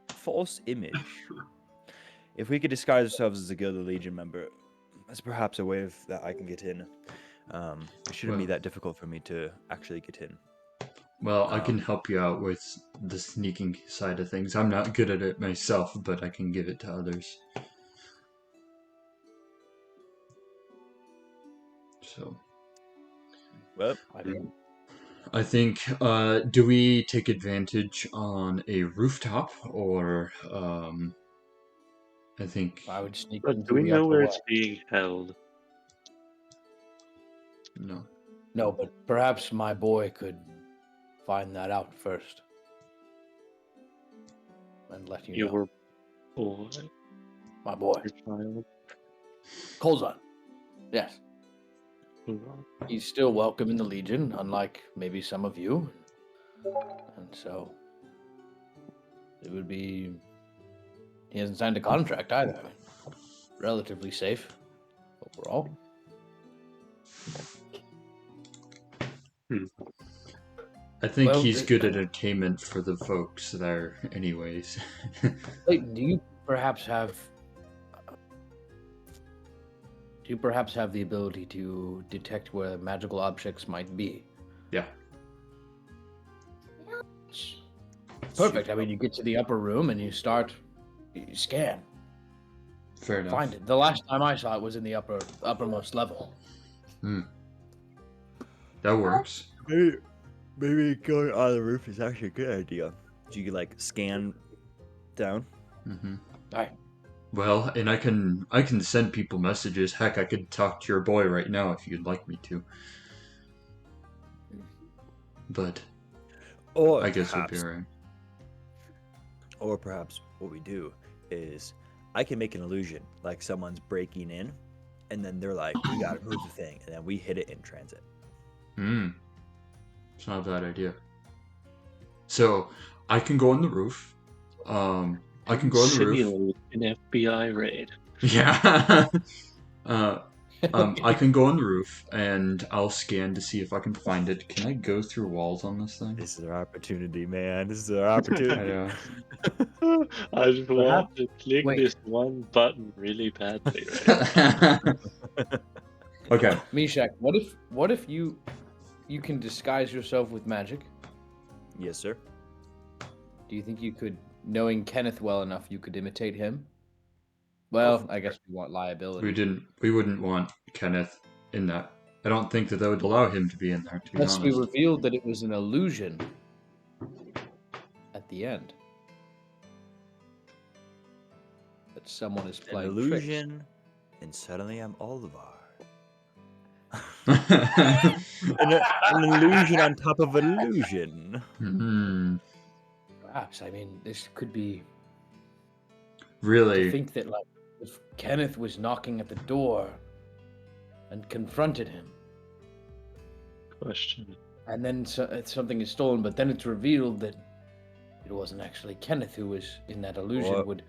false image. If we could disguise ourselves as a Gilded Legion member, that's perhaps a way that I can get in. It shouldn't be Well- that difficult for me to actually get in. Well, I can help you out with the sneaking side of things. I'm not good at it myself, but I can give it to others. So, Well, I think, do we take advantage on a rooftop, or, I think, I would sneak. But into do we the know upper where wall. it's being held? no. No, but perhaps my boy could find that out first, and let you know. Your boy, My boy, your child. Colzon. Yes, Who- he's still welcome in the Legion, unlike maybe some of you. And so it would be. He hasn't signed a contract either. I mean, relatively safe overall. I think Well, he's it- good entertainment for the folks there, anyways. Wait, do you perhaps have the ability to detect where magical objects might be? Yeah. Perfect. I mean, you get to the upper room and you scan, Fair enough. find it. The last time I saw it was in the uppermost level. That works. maybe going on the roof is actually a good idea. Do you like scan down? Hmm. Aye. Well, and I can send people messages. Heck, I could talk to your boy right now if you'd like me to. But Or I guess we'll perhaps, be alright. or perhaps what we do is I can make an illusion like someone's breaking in, and then they're like, "We gotta move the thing," and then we hit it in transit. It's not a bad idea. So I can go on the roof. I can go on the roof. Simulate an FBI raid. Yeah. I can go on the roof and I'll scan to see if I can find it. Can I go through walls on this thing? This is our opportunity, man. This is our opportunity. I just want to click wait. this one button really badly right Okay. Mishak, what if you can disguise yourself with magic? Yes, sir. Do you think you could, knowing Kenneth well enough, you could imitate him? Well, I guess we want liability. We wouldn't want Kenneth in that. I don't think that would allow him to be in there, to be Unless we honest. revealed that it was an illusion at the end. That someone is An playing illusion, and suddenly I'm Olivar. Hmm. An illusion on top of illusion. Perhaps. I mean, this could be. To Really? think that, like, if Kenneth was knocking at the door and confronted him, Question. and then something is stolen, but then it's revealed that it wasn't actually Kenneth who was in that illusion. Or- Would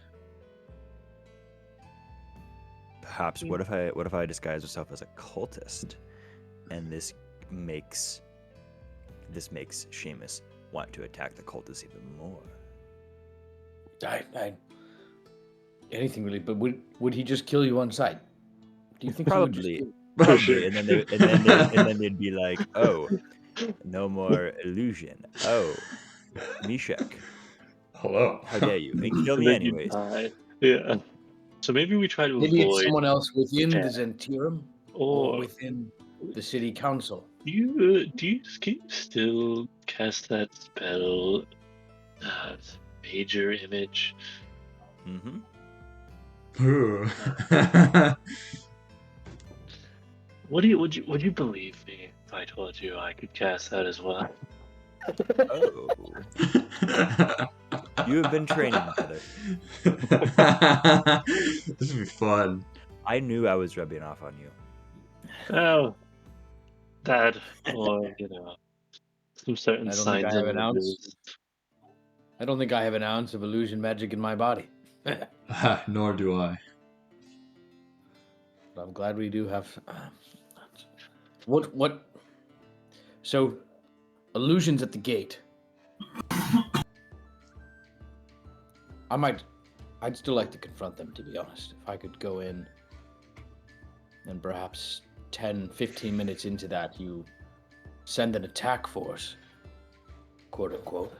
Perhaps what if I disguise myself as a cultist, and this makes Seamus want to attack the cultists even more? anything really? But would he just kill you on sight? Do you think Probably. He would Probably, and then they'd be like, "Oh, no more illusion. Oh, Mishak, Hello. how dare you? And kill So me then you anyways." die. Yeah. So maybe we try to maybe it's avoid. someone else within Yeah. the Zentirum or Or within the city council? can you still cast that spell, major image? Mm-hmm. Would you believe me if I told you I could cast that as well? Oh, you have been training, brother. This would be fun. I knew I was rubbing off on you. Oh, that or some certain I don't think I signs have of an ounce. illusion. I don't think I have an ounce of illusion magic in my body. Nor do I. But I'm glad we do have. What? So, illusions at the gate. I'd still like to confront them, to be honest. If I could go in, and perhaps 10, 15 minutes into that, you send an attack force, quote unquote.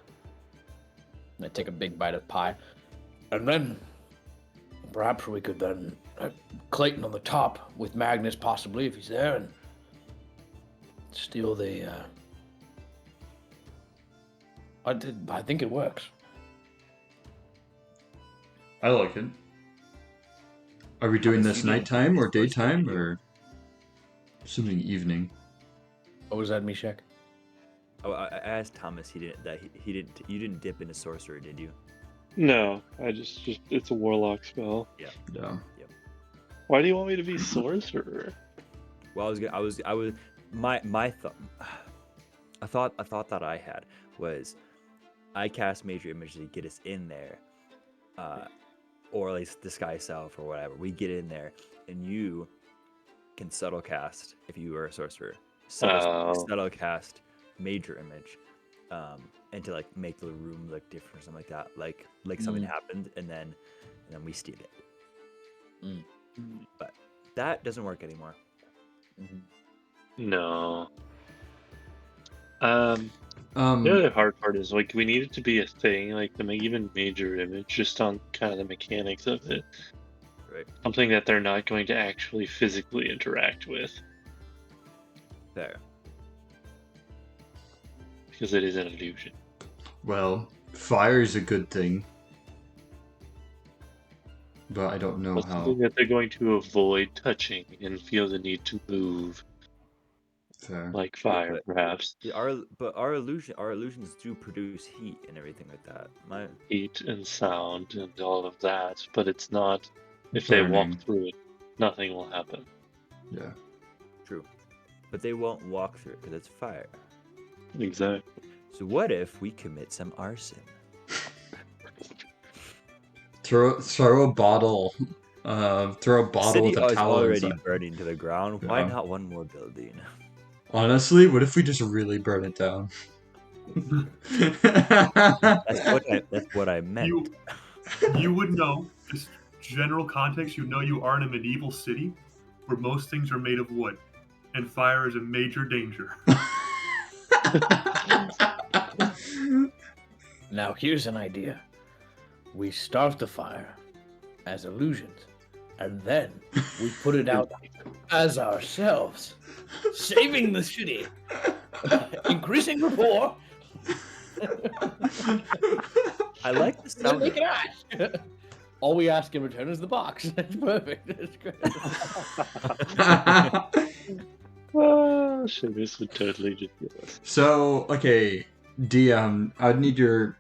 And I take a big bite of pie, and then perhaps we could then Clayton on the top with Magnus, possibly if he's there, and steal the. I think it works. I like it. Are we doing this nighttime or daytime or something evening? What was that, Mishak? Oh, I asked Thomas. He didn't. You didn't dip into sorcerer, did you? No, I just it's a warlock spell. Yeah. Why do you want me to be sorcerer? Well, my thought. A thought that I had was, I cast major image to get us in there, or at least disguise self or whatever. We get in there, and you can subtle cast if you are a sorcerer. Subtle cast major image, and to like make the room look different or something like that. Like something happened, and then we steal it. But that doesn't work anymore. No. Um, The other hard part is like we need it to be a thing, like the even major image, just on kind of the mechanics of it. Right. Something that they're not going to actually physically interact with, There. because it is an illusion. well, fire is a good thing, but I don't know But how. something that they're going to avoid touching and feel the need to move, Fair. like fire, but- perhaps. Our illusions do produce heat and everything like that. Heat and sound and all of that, but it's not. If they walk Burning. through it, nothing will happen. Yeah. True, but they won't walk through it because it's fire. Exactly. So what if we commit some arson? Throw a bottle. Throw a bottle City with a is towel already inside. burning to the ground. Why Yeah. not one more building? Honestly, what if we just really burn it down? That's what I meant. You would know, just general context, you know you are in a medieval city where most things are made of wood, and fire is a major danger. Now here's an idea. We start the fire as illusions, and then we put it out as ourselves, saving the city, increasing rapport. I like the Don't sound. make it ask. All we ask in return is the box. It's perfect. It's great. Oh, shit, this would totally ridiculous. So, okay, DM, I'd need your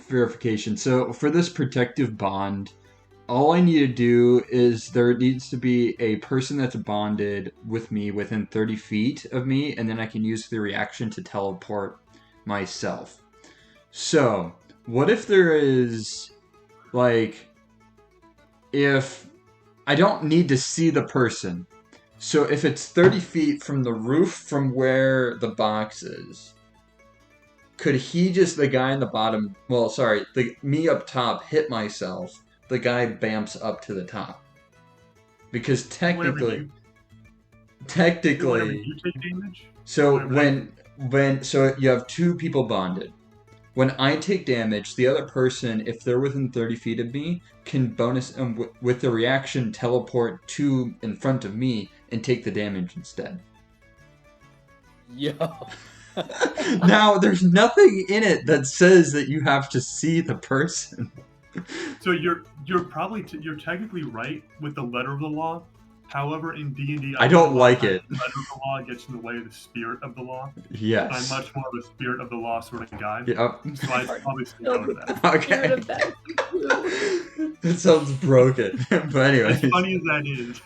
verification. So, for this protective bond, all I need to do is there needs to be a person that's bonded with me within 30 feet of me, and then I can use the reaction to teleport myself. So, what if there is, like, if I don't need to see the person? So if it's 30 feet from the roof from where the box is, could he just, the guy in the bottom, well, sorry, me up top hit myself, the guy bamps up to the top? Because Whenever technically, you take damage, so whenever so you have two people bonded. When I take damage, the other person, if they're within 30 feet of me, can bonus with the reaction teleport to in front of me and take the damage instead. Yo. Now, there's nothing in it that says that you have to see the person. so you're probably you're technically right with the letter of the law. However, in D&D, I don't like it. The letter of the law gets in the way of the spirit of the law. Yes. I'm much more of a spirit of the law sort of guy. Yep. So I'd probably still go to that. Okay. That sounds broken. But anyway. As funny as that is,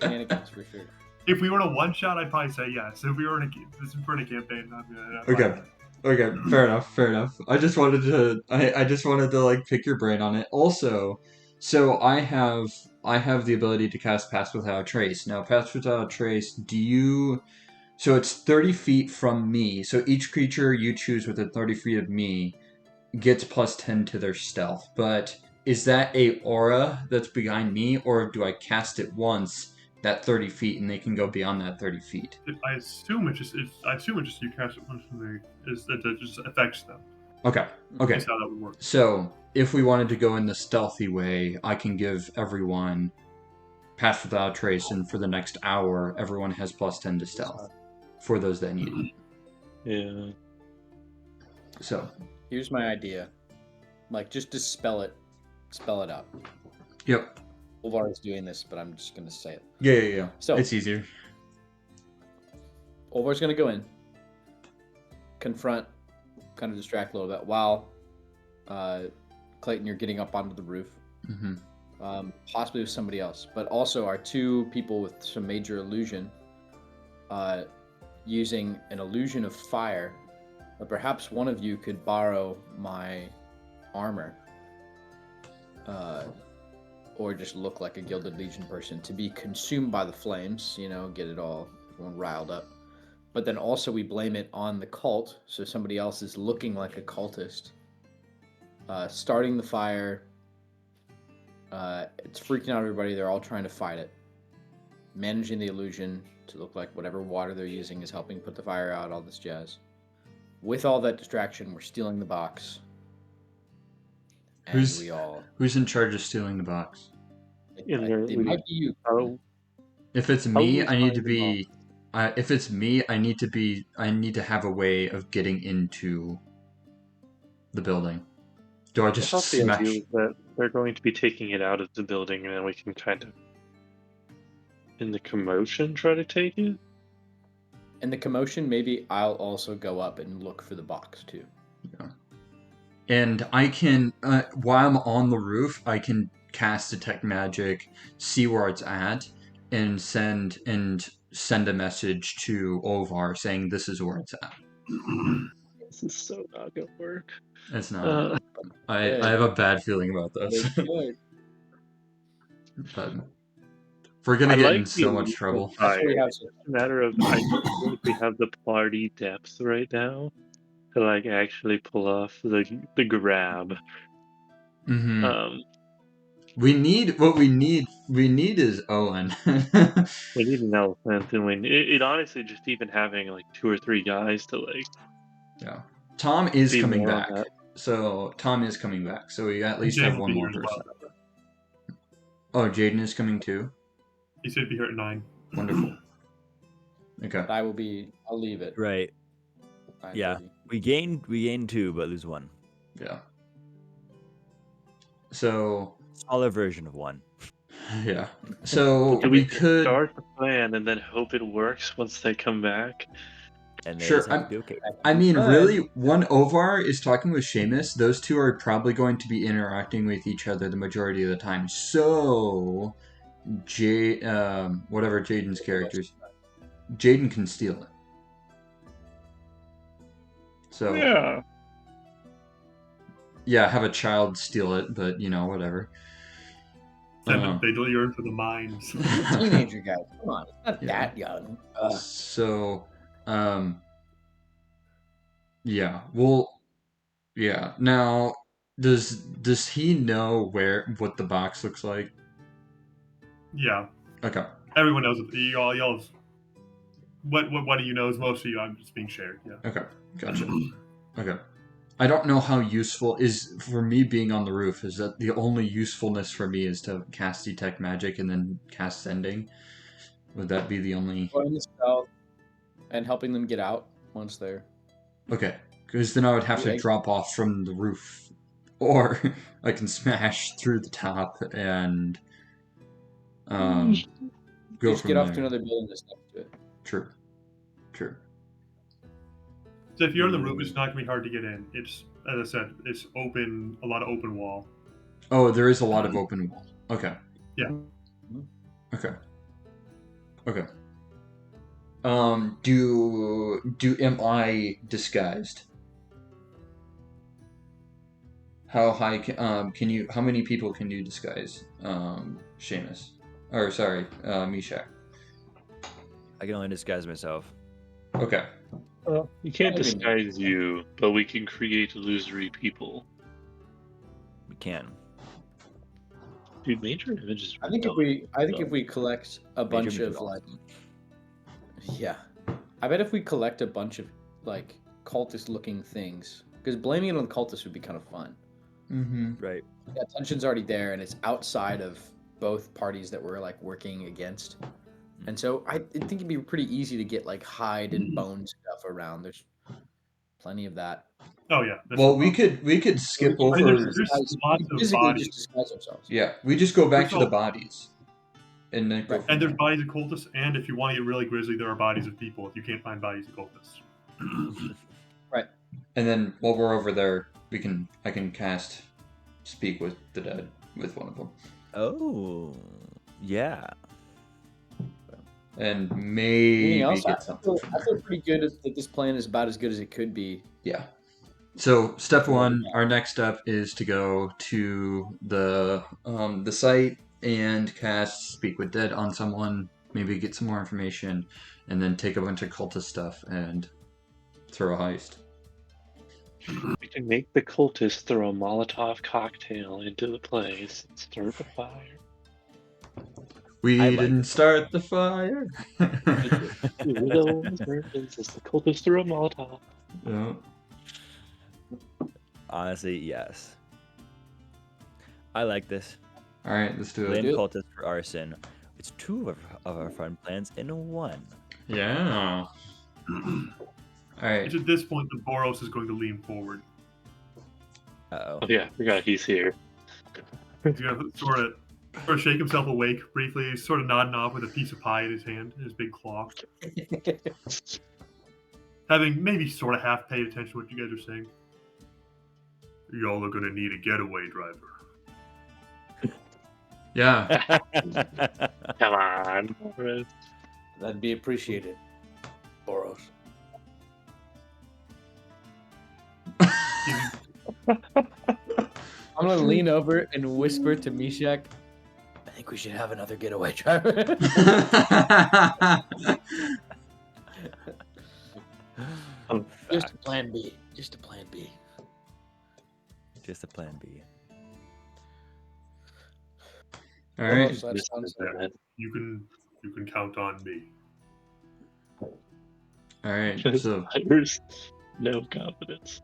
Shenanigans for sure. if we were in a one shot, I'd probably say yes. If we were in a campaign, I'm gonna. Okay. Okay, fair enough. I just wanted to like pick your brain on it. Also, so I have the ability to cast Pass Without a Trace. Now, Pass Without a Trace, so it's 30 feet from me. So each creature you choose within 30 feet of me gets plus 10 to their stealth. But is that a aura that's behind me, or do I cast it once that 30 feet and they can go beyond that 30 feet? I assume it just you cast it once from it just affects them. Okay. That's how that would work. So, if we wanted to go in the stealthy way, I can give everyone Pass Without a Trace, and for the next hour, everyone has plus 10 to stealth for those that need it. Yeah. So, Here's my idea. Like, just to spell it out. yep. Ulvar is doing this, but I'm just gonna say it. Yeah. So- it's easier. Ulvar's gonna go in, confront, kind of distract a little bit while Clayton, you're getting up onto the roof, hmm possibly with somebody else, but also our two people with some major illusion, using an illusion of fire. But perhaps one of you could borrow my armor, or just look like a Gilded Legion person to be consumed by the flames. Get it all everyone riled up. But then also we blame it on the cult, so somebody else is looking like a cultist, starting the fire. It's freaking out everybody. They're all trying to fight it. Managing the illusion to look like whatever water they're using is helping put the fire out, all this jazz. With all that distraction, we're stealing the box. And Who's- we all... Who's in charge of stealing the box? In there, it we- might be you. How, If it's How me, would I need to find the be. If it's me, I need to have a way of getting into the building? Do I I just thought the smash? idea was that they're going to be taking it out of the building, and then we can kind of, in the commotion, try to take it. In the commotion, maybe I'll also go up and look for the box too. And I can, while I'm on the roof, I can cast Detect Magic, see where it's at, and send a message to Ovar saying this is where it's at. This is so not gonna work. It's not. I have a bad feeling about this. But we're gonna get in so much trouble. That's where we have It's a matter of I don't think we have the party depth right now to like actually pull off the grab. Mm-hmm. We need is Owen. We need an elephant, and it honestly just even having like 2 or 3 guys to like. Yeah, Tom is be coming more on back. that. So Tom is coming back. So we at least Jaden have will one be more here as person. well. Oh, Jaden is coming too. He said be here at 9. Wonderful. Okay. I'll leave it. Right. Yeah. 9:30. We gain 2, but lose 1. Yeah. So Smaller version of 1. yeah. So Do we we could start the plan and then hope it works once they come back? And they Sure, just have to be okay. I mean, But- really, one Ovar is talking with Seamus. Those two are probably going to be interacting with each other the majority of the time. So, whatever Jaden's characters, Jaden can steal it. So, yeah, have a child steal it, but whatever. They yearn for the mines. Teenager guys, come on, it's not Yeah. that young. So, yeah. Well, yeah. Now, does he know what the box looks like? Yeah, Okay. everyone knows it. Y'all. What do you know is most of you. I'm just being shared. Yeah. Okay. Gotcha. Okay. I don't know how useful is for me being on the roof. Is that the only usefulness for me is to cast Detect Magic and then cast Sending? Would that be the only? Going the south and helping them get out once they're. Okay, because then I would have to drop off from the roof, or I can smash through the top and go Just from get off there. to another building that's next to it. True. So if you're on the roof, it's not gonna be hard to get in. It's, as I said, it's open, a lot of open wall. Oh, there is a lot of open wall. Okay. Yeah. Okay. Am I disguised? How high can you? How many people can you disguise? Seamus, or sorry, Meshach. I can only disguise myself. Okay. Well, you can't Maybe. disguise you, but we can create illusory people. We can. Dude, major images. I think if we collect a bunch Major of Major like, yeah, I bet if we collect a bunch of like cultist-looking things, because blaming it on the cultists would be kind of fun. Mm-hmm. Right. The tension's already there, and it's outside of both parties that we're like working against. And so I think it'd be pretty easy to get like hide and bone stuff around. There's plenty of that. Oh yeah. Well, we could skip I mean, over. there's lots of physically bodies. just disguise ourselves. Yeah, we just go back to the First of bodies, and then go. Right. from And there's there. bodies of cultists, and if you want to get really grisly, there are bodies of people. If you can't find bodies of cultists. And then while we're over there, I can cast Speak with the Dead with one of them, Oh, yeah. and maybe Anything else? get something. From I there. feel pretty good that this plan is about as good as it could be. Yeah. So step one, our next step is to go to the site and cast Speak with Dead on someone. Maybe get some more information, and then take a bunch of cultist stuff and throw a heist. We can make the cultists throw a Molotov cocktail into the place and start the fire. We I like didn't it. start the fire. Little versions as the cultists throw a Molotov. Yeah. Honestly, yes. I like this. All right, let's do Blame it. it. cultists for arson. It's 2 of our fun plans in 1. Yeah. All right. It's at this point that Boros is going to lean forward. Uh-oh. Oh yeah, I forgot he's here. He's gonna sort of shake himself awake briefly. He's sort of nodding off with a piece of pie in his hand, in his big claw. Having maybe sort of half paid attention to what you guys are saying. Y'all are gonna need a getaway driver. Yeah. Come on, Boris. That'd be appreciated, Boros. I'm gonna lean over and whisper to Mishak, I think we should have another getaway driver. Just a plan B. Just a plan B. Just a plan B. All right. Boros, that sounds good. You can count on me. All right. So There's no confidence.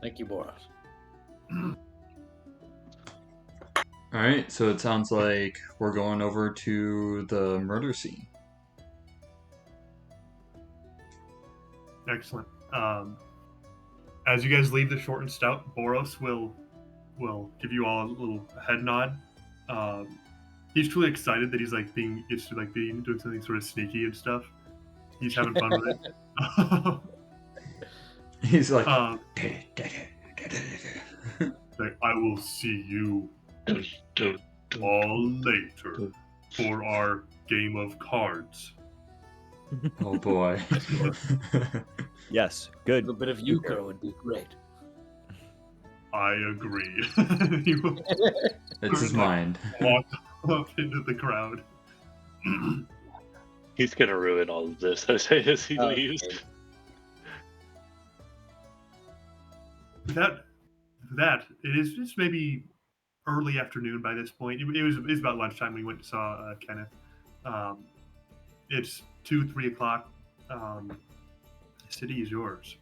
Thank you, Boros. all right. So it sounds like we're going over to the murder scene. Excellent. As you guys leave the short and stout, Boros will give you all a little head nod. He's truly excited that he's like being used to like being doing something sort of sneaky and stuff. He's having fun with it. He's like, Like, I will see you Don't. all later for our game of cards. oh boy. Yes, A good. little bit of euchre would be great. I agree. He will It's his mind. walk up into the crowd. He's gonna ruin all of this as he leaves. Okay. That it's maybe early afternoon by this point. It was about lunchtime when we went and saw Kenneth. It's 2-3 o'clock. The city is yours.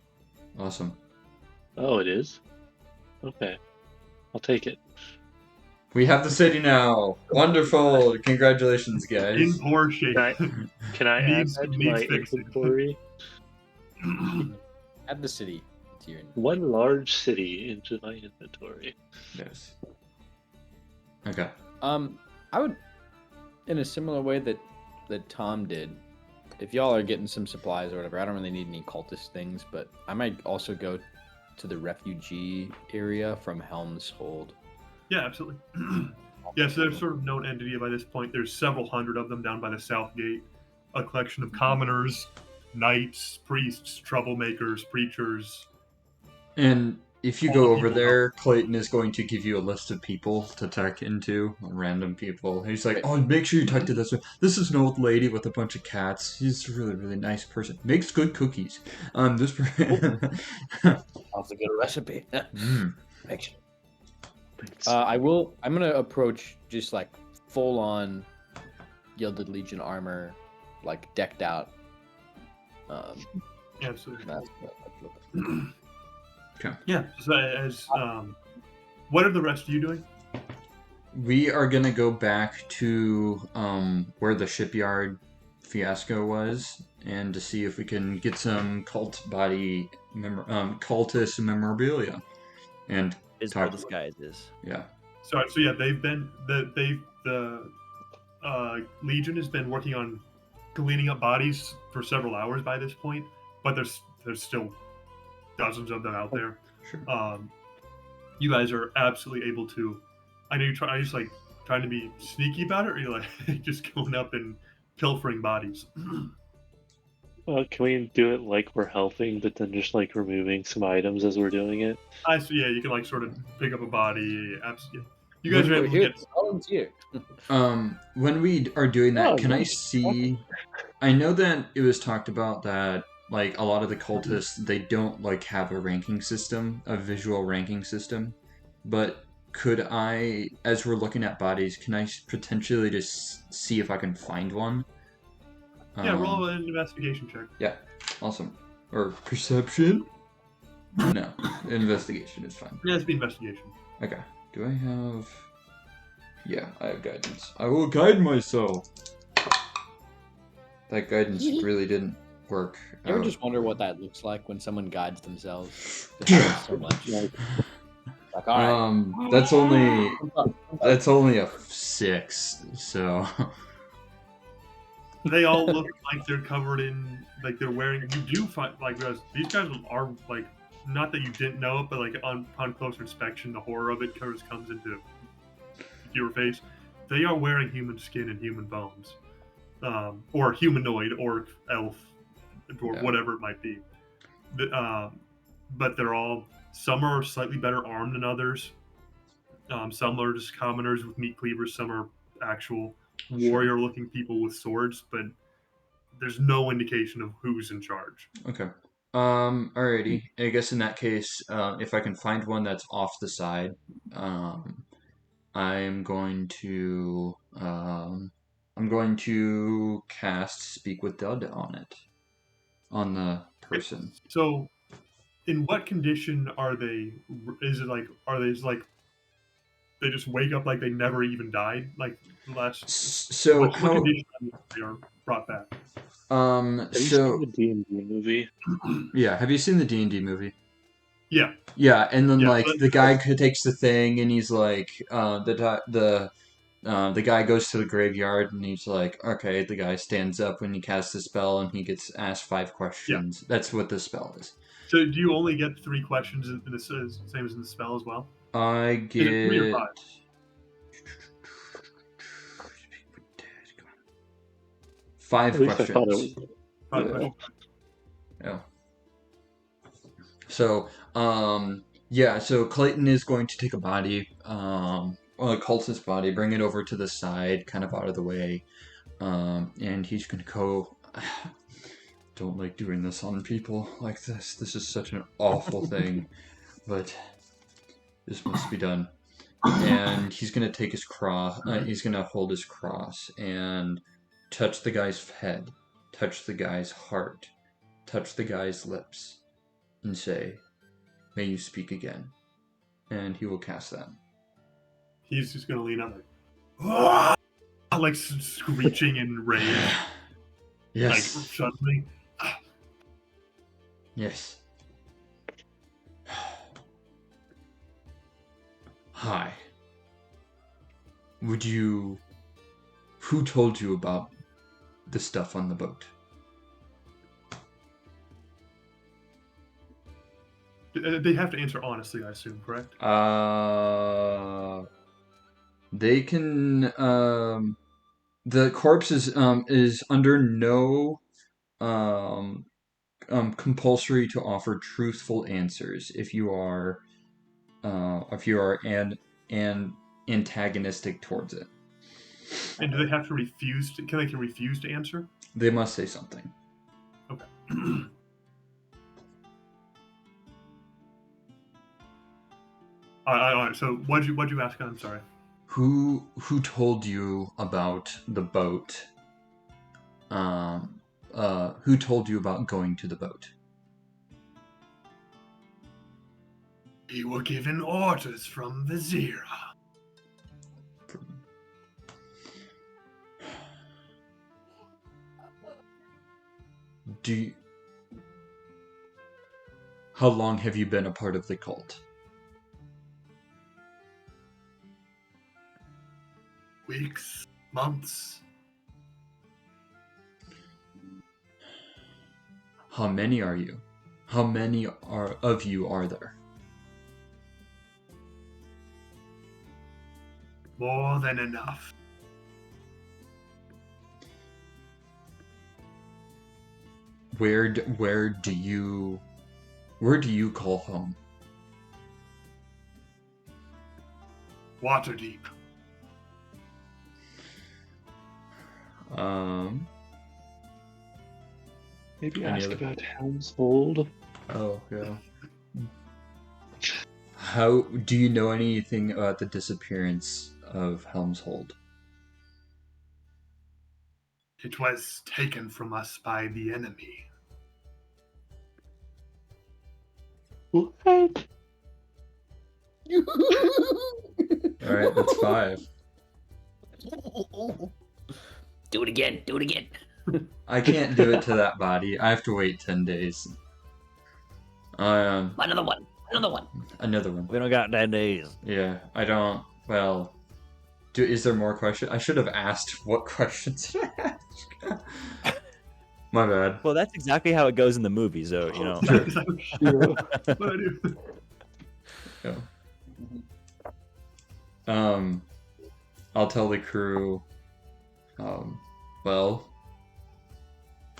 Awesome. Oh, it is? Okay. I'll take it. We have the city now. Wonderful. Congratulations, In guys. poor shape. Can I add Needs- that to needs my fixing. inventory? Add the city to your One large city into my inventory. Yes. Okay. I would, in a similar way that Tom did, if y'all are getting some supplies or whatever, I don't really need any cultist things, but I might also go to the refugee area from Helm's Hold. Yeah, absolutely. Yeah, so they're sort of known entity by this point. There's several hundred of them down by the south gate. A collection of commoners, knights, priests, troublemakers, preachers. And if you All go the over people there, Clayton is going to give you a list of people to talk into, random people. He's like, "Oh, make sure you talk to this one. This is an old lady with a bunch of cats. She's a really, really nice person. Makes good cookies. This person." That's a good recipe. Make sure. I'm gonna approach just like full on Gilded Legion armor, like decked out. Yeah, absolutely. That's Yeah. So as what are the rest of you doing? We are gonna go back to where the shipyard fiasco was, and to see if we can get some cultist memorabilia, and Visible talk. disguises. Yeah. So yeah, the Legion has been working on cleaning up bodies for several hours by this point, but there's still dozens of them out there. Sure. You guys are absolutely able to. I know are you just like trying to be sneaky about it, or you're like just going up and pilfering bodies? Can we do it like we're helping, but then just like removing some items as we're doing it? I see. Yeah, you can like sort of pick up a body. Absolutely. You guys are able to here, get. volunteer. When we are doing that, Oh, can I nice. see? I know that it was talked about that like a lot of the cultists, they don't like have a ranking system, a visual ranking system. But could I, as we're looking at bodies, can I potentially just see if I can find one? Yeah, roll an investigation check. Yeah, awesome. Or perception? No, investigation is fine. Yeah, it's be investigation. Okay. Do I have? Yeah, I have guidance. I will guide myself. That guidance really didn't work. You ever out. just wonder what that looks like when someone guides themselves? Just so much. Like, Like, all right. That's only a 6. So They all look like they're covered in, like they're wearing. You do find like these guys are like, not that you didn't know it, but like upon closer inspection, the horror of it comes into your face. They are wearing human skin and human bones, or humanoid, or elf, or Yeah. whatever it might be. But they're all. Some are slightly better armed than others. Some are just commoners with meat cleavers. Some are actual warrior-looking people with swords. But there's no indication of who's in charge. okay. Alrighty. I guess in that case, if I can find one that's off the side, I'm going to cast Speak with Dud on it, on the person. So, in what condition are they? Is it like? Are they just like? They just wake up like they never even died. Like the last. So what how? condition they are brought back? have you So seen the D&D movie? yeah. Have you seen the D&D movie? Yeah. Yeah, and then Yeah, like but- the guy takes the thing and he's like, the guy goes to the graveyard and he's like, okay, the guy stands up when he casts the spell and he gets asked 5 questions. That's what the spell is. So do you only get 3 questions in the same as in the spell as well? I Is it 3 or get 5? 5 At least I thought it questions. was. 5 Yeah. questions. Yeah. So, yeah, so Clayton is going to take a body, a cultist body, bring it over to the side, kind of out of the way, and he's going to go. Don't like doing this on people like this. This is such an awful thing, but this must be done. And he's going to take his cross, he's going to hold his cross and touch the guy's head, touch the guy's heart, touch the guy's lips, and say, "May you speak again." And he will cast that. He's just going to lean up like, "Ah!" like screeching in rage. Like Yes. suddenly. Yes. Hi. Who told you about the stuff on the boat? They have to answer honestly, I assume, correct? They can, the corpse is under no, compulsory to offer truthful answers if you are an antagonistic towards it. And do they have to refuse to? Can they refuse to answer? They must say something. Okay. All right. So what'd you ask? I'm sorry. Who told you about the boat? Who told you about going to the boat? We were given orders from Vizira. How long have you been a part of the cult? Weeks, months. How many are you? How many of you are there? More than enough. Where do you call home? Waterdeep. Maybe Any ask other- about Helm's Hold. Oh, yeah. How do you know anything about the disappearance of Helm's Hold? It was taken from us by the enemy. What? All right, that's 5. Do it again. Do it again. I can't do it to that body. I have to wait 10 days. Another one. Another one. We don't got 10 days. Yeah, I don't. Well, is there more questions? I should have asked what questions to ask. My bad. Well, that's exactly how it goes in the movie, so, you know. Sure. What I do? Yeah. I'll tell the crew. Well,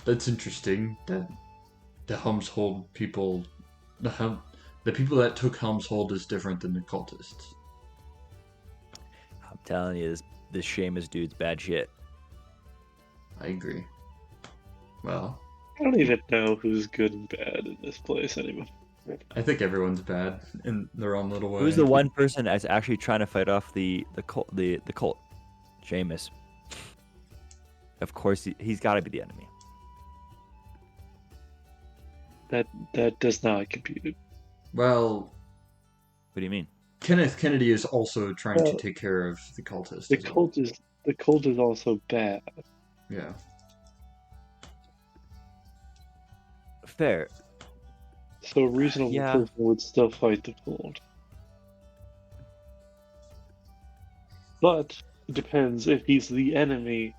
that's interesting. That the Helmshold people, the people that took Helmshold is different than the cultists. I'm telling you, this Seamus dude's bad shit. I agree. Well, I don't even know who's good and bad in this place anymore. I think everyone's bad in their own little way. Who's the one person that's actually trying to fight off the cult? The cult, Seamus. Of course, he's got to be the enemy. That does not compute. Well, What do you mean? Kenneth Kennedy is also trying to take care of the cultists. The as well. cult is also bad. Yeah. Fair. So a reasonable Yeah. person would still fight the cult. But it depends if he's the enemy.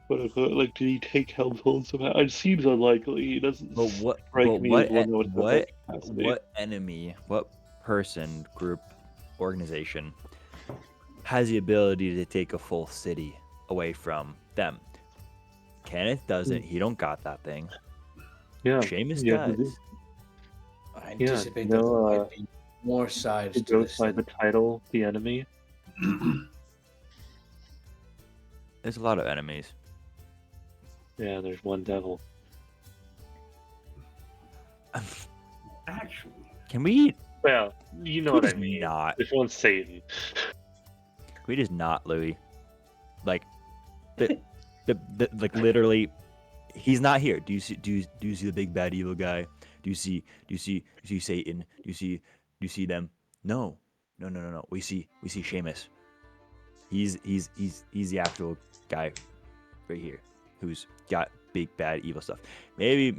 Quote unquote, like, did he take Helmshold somehow? It seems unlikely. He doesn't But what? strike But me what? as one that would have that capacity. What enemy? What person, group, organization has the ability to take a full city away from them? Kenneth doesn't. He don't got that thing. Yeah, Seamus yeah, he does. I Yeah, anticipate no, that there might be more sides It to goes this. by than- the title, the enemy. There's a lot of enemies. Yeah, there's one devil. Actually, Can we? Well, you know Who what I does mean. not? There's one Satan. Can we just not, Louis? Like, like literally, he's not here. Do you see the big bad evil guy? Do you see Satan? Do you see them? No. We see Seamus. He's the actual guy right here who's got big bad evil stuff. Maybe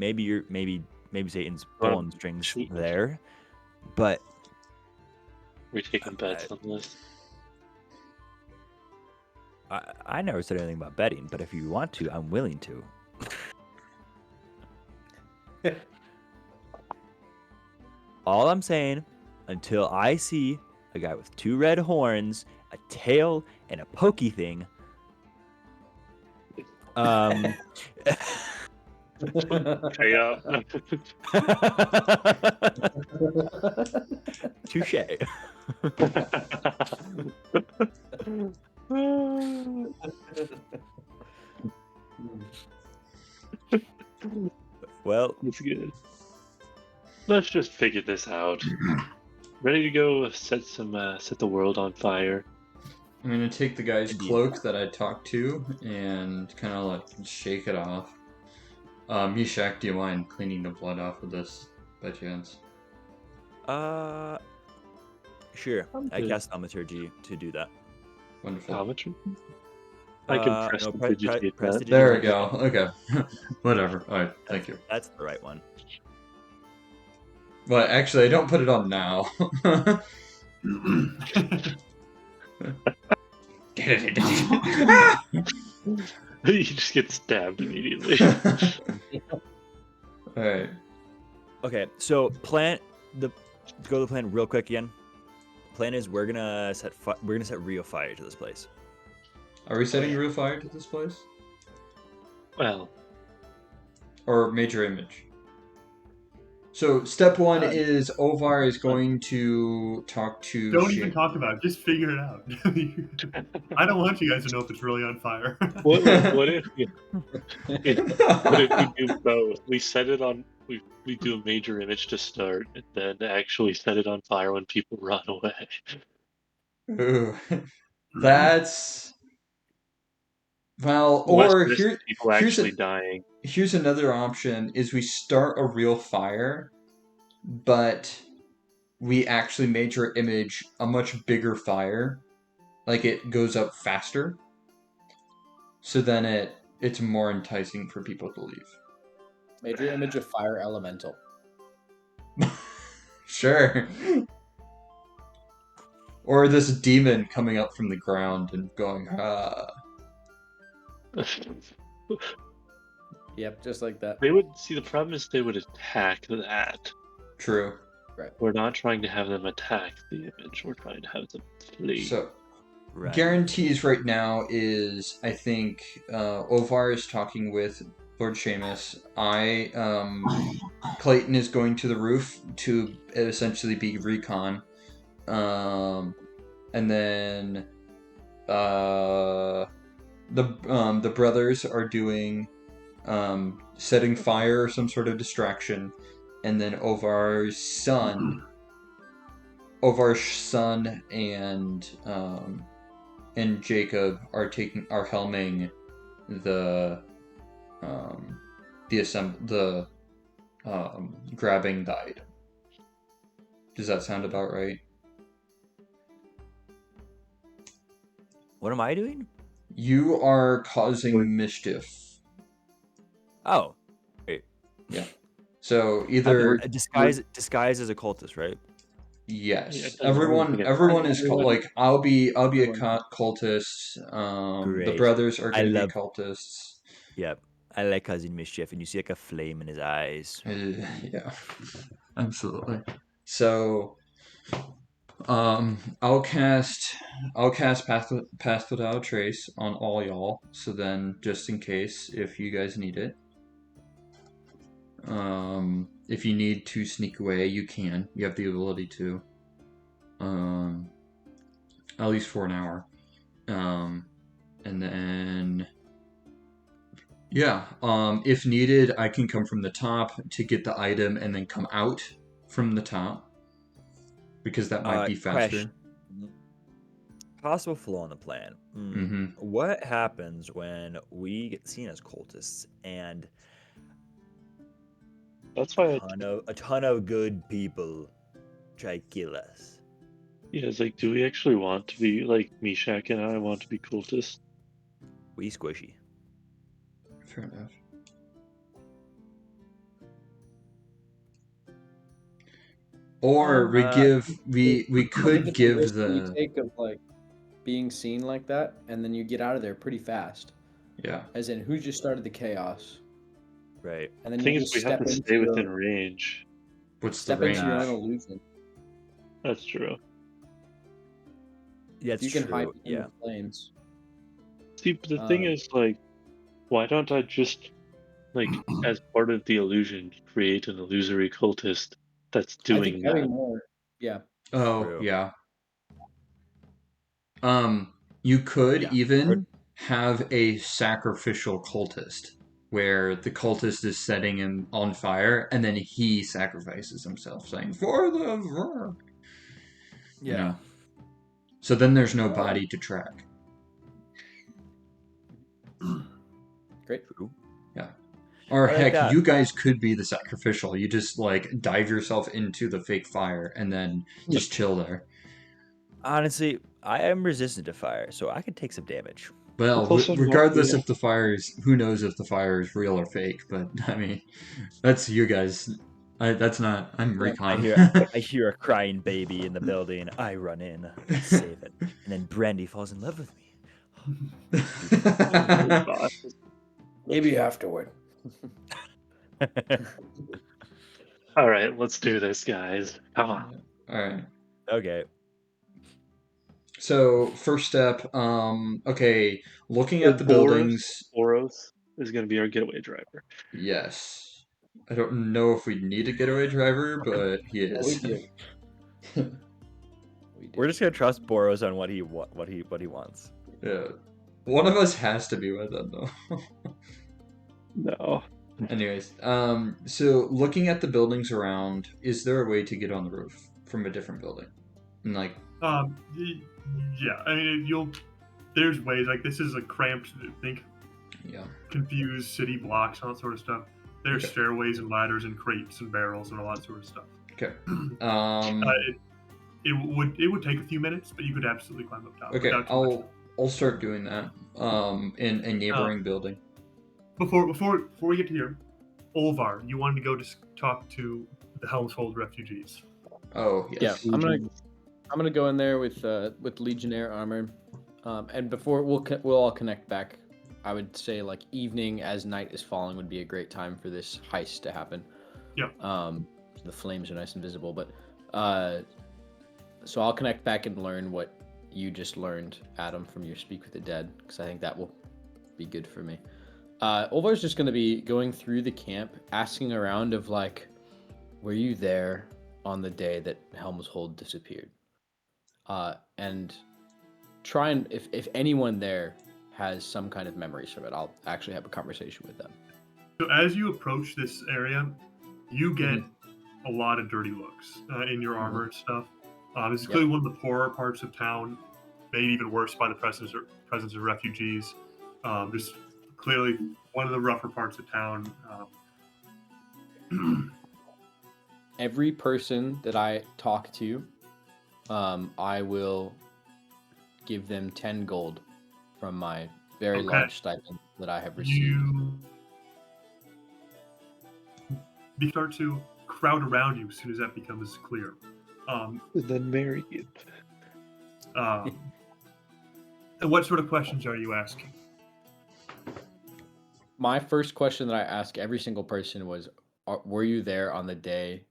Satan's pulling strings Satan. there, but We're taking bets on this. I never said anything about betting. But if you want to, I'm willing to. All I'm saying, until I see a guy with 2 red horns, a tail, and a pokey thing, Yeah. touche. Well, That's good. Let's just figure this out. Ready to go set the world on fire. I'm gonna take the guy's Indeed. cloak that I talked to and kind of like shake it off. Mishak, do you mind cleaning the blood off of this by chance? sure. I'm I good. cast thaumaturgy to do that. Wonderful. Geometry? I can press no, the pre- digitate press that. the There we digitate. go. Okay. Whatever. Alright, thank you. That's the right one. But actually, I don't put it on now. You just get stabbed immediately. Alright. Okay, so to go to the plan real quick again. Plan is we're gonna set real fire to this place. Are we setting real fire to this place? Well, Or major image? So, step one is Ovar is going to talk to don't Shake. even talk about it. Just figure it out. I don't want you guys to know if it's really on fire. what if we do both? We set it on. We do a major image to start, and then actually set it on fire when people run away. Ooh. That's... Well, Less or risk here, people here's actually a- dying. here's another option, is we start a real fire, but we actually major image a much bigger fire. Like, it goes up faster. So then it it's more enticing for people to leave. Major image of fire elemental. Sure. Or this demon coming up from the ground and going, ah. Yep, just like that. They would see, the problem is they would attack that. True. We're not trying to have them attack the image. We're trying to have them flee. So, Right. guarantees right now is, I think, Ovar is talking with Lord Seamus. Clayton is going to the roof to essentially be recon. And then the brothers are doing setting fire or some sort of distraction, and then Ovar's son and Jacob are helming the grabbing the item. Does that sound about right? What am I doing? You are causing mischief. Oh, So either disguise as a cultist, right? yes, Yeah, everyone is like I'll be a cultist. The Great. brothers are going to love- be cultists. Yep. I like causing mischief, and you see like a flame in his eyes. Yeah, absolutely. So, I'll cast Path Without a Trace on all y'all. So then, just in case, if you guys need it, if you need to sneak away, you can. You have the ability to. At least for an hour. And then. Yeah, if needed, I can come from the top to get the item and then come out from the top. Because that might be faster. Question. Possible flaw in the plan. Mm-hmm. What happens when we get seen as cultists and That's why a ton of good people try to kill us? yeah, it's like, do we actually want to be, like, Meshach and I want to be cultists? We squishy. Fair enough. Or we could It's a give risk you the take of like being seen like that, and then you get out of there pretty fast. yeah. As in, who just started the chaos? Right. And The then thing you is, just we have step to into stay your- within range. What's step the into your range? own illusion. That's true. Yeah, it's You can hide true. behind Yeah. the flames. See, but the thing is, like, why don't I just, like, as part of the illusion, create an illusory cultist that's I doing think that? having more. Yeah. Oh True. yeah. You could Yeah. even have a sacrificial cultist where the cultist is setting him on fire and then he sacrifices himself, saying "For the Verk." You know? So then there's no body to track. Great. True. Or I like heck, that. you guys could be the sacrificial. You just like dive yourself into the fake fire and then just chill there. Honestly, I am resistant to fire, so I could take some damage. Well, Also, regardless yeah. if the fire is, who knows if the fire is real or fake? But I mean, that's you guys. That's not. I'm recon. I hear a crying baby in the building. I run in, I save it, and then Brandy falls in love with me. Maybe afterward. All right, let's do this, guys. Come on. All right. Okay. So first step. Okay. Looking So at the Boros- buildings. Boros is going to be our getaway driver. Yes. I don't know if we need a getaway driver, but he Oh, we is. do. We do. We're just gonna trust Boros on what he wants. Yeah. One of us has to be with him though. No. Anyways, so looking at the buildings around, is there a way to get on the roof from a different building? And like, Yeah, I mean, there's ways. Like, this is a cramped, yeah. confused city blocks, all that sort of stuff. There's Okay. stairways and ladders and crates and barrels and all that sort of stuff. Okay. It would take a few minutes, but you could absolutely climb up top. Okay, without too much. I'll start doing that. In a neighboring building. before we get to here, Olvar, you wanted to go talk to the Helmshold refugees. Oh yes. Yeah, I'm gonna go in there with Legionnaire armor, and before we'll all connect back. I would say like evening as night is falling would be a great time for this heist to happen. Yeah. The flames are nice and visible, but so I'll connect back and learn what you just learned, Adam, from your Speak with the Dead, because I think that will be good for me. Olvar's just gonna be going through the camp, asking around of like, were you there on the day that Helmshold disappeared? And try and if anyone there has some kind of memories from it, I'll actually have a conversation with them. So as you approach this area, you get a lot of dirty looks in your armor and stuff. This is clearly one of the poorer parts of town, made even worse by the presence of refugees. Just clearly one of the rougher parts of town. Every person that I talk to, I will give them 10 gold from my very large stipend that I have received. You start to crowd around you as soon as that becomes clear. And then marry it. And what sort of questions are you asking? My first question that I ask every single person was, were you there on the day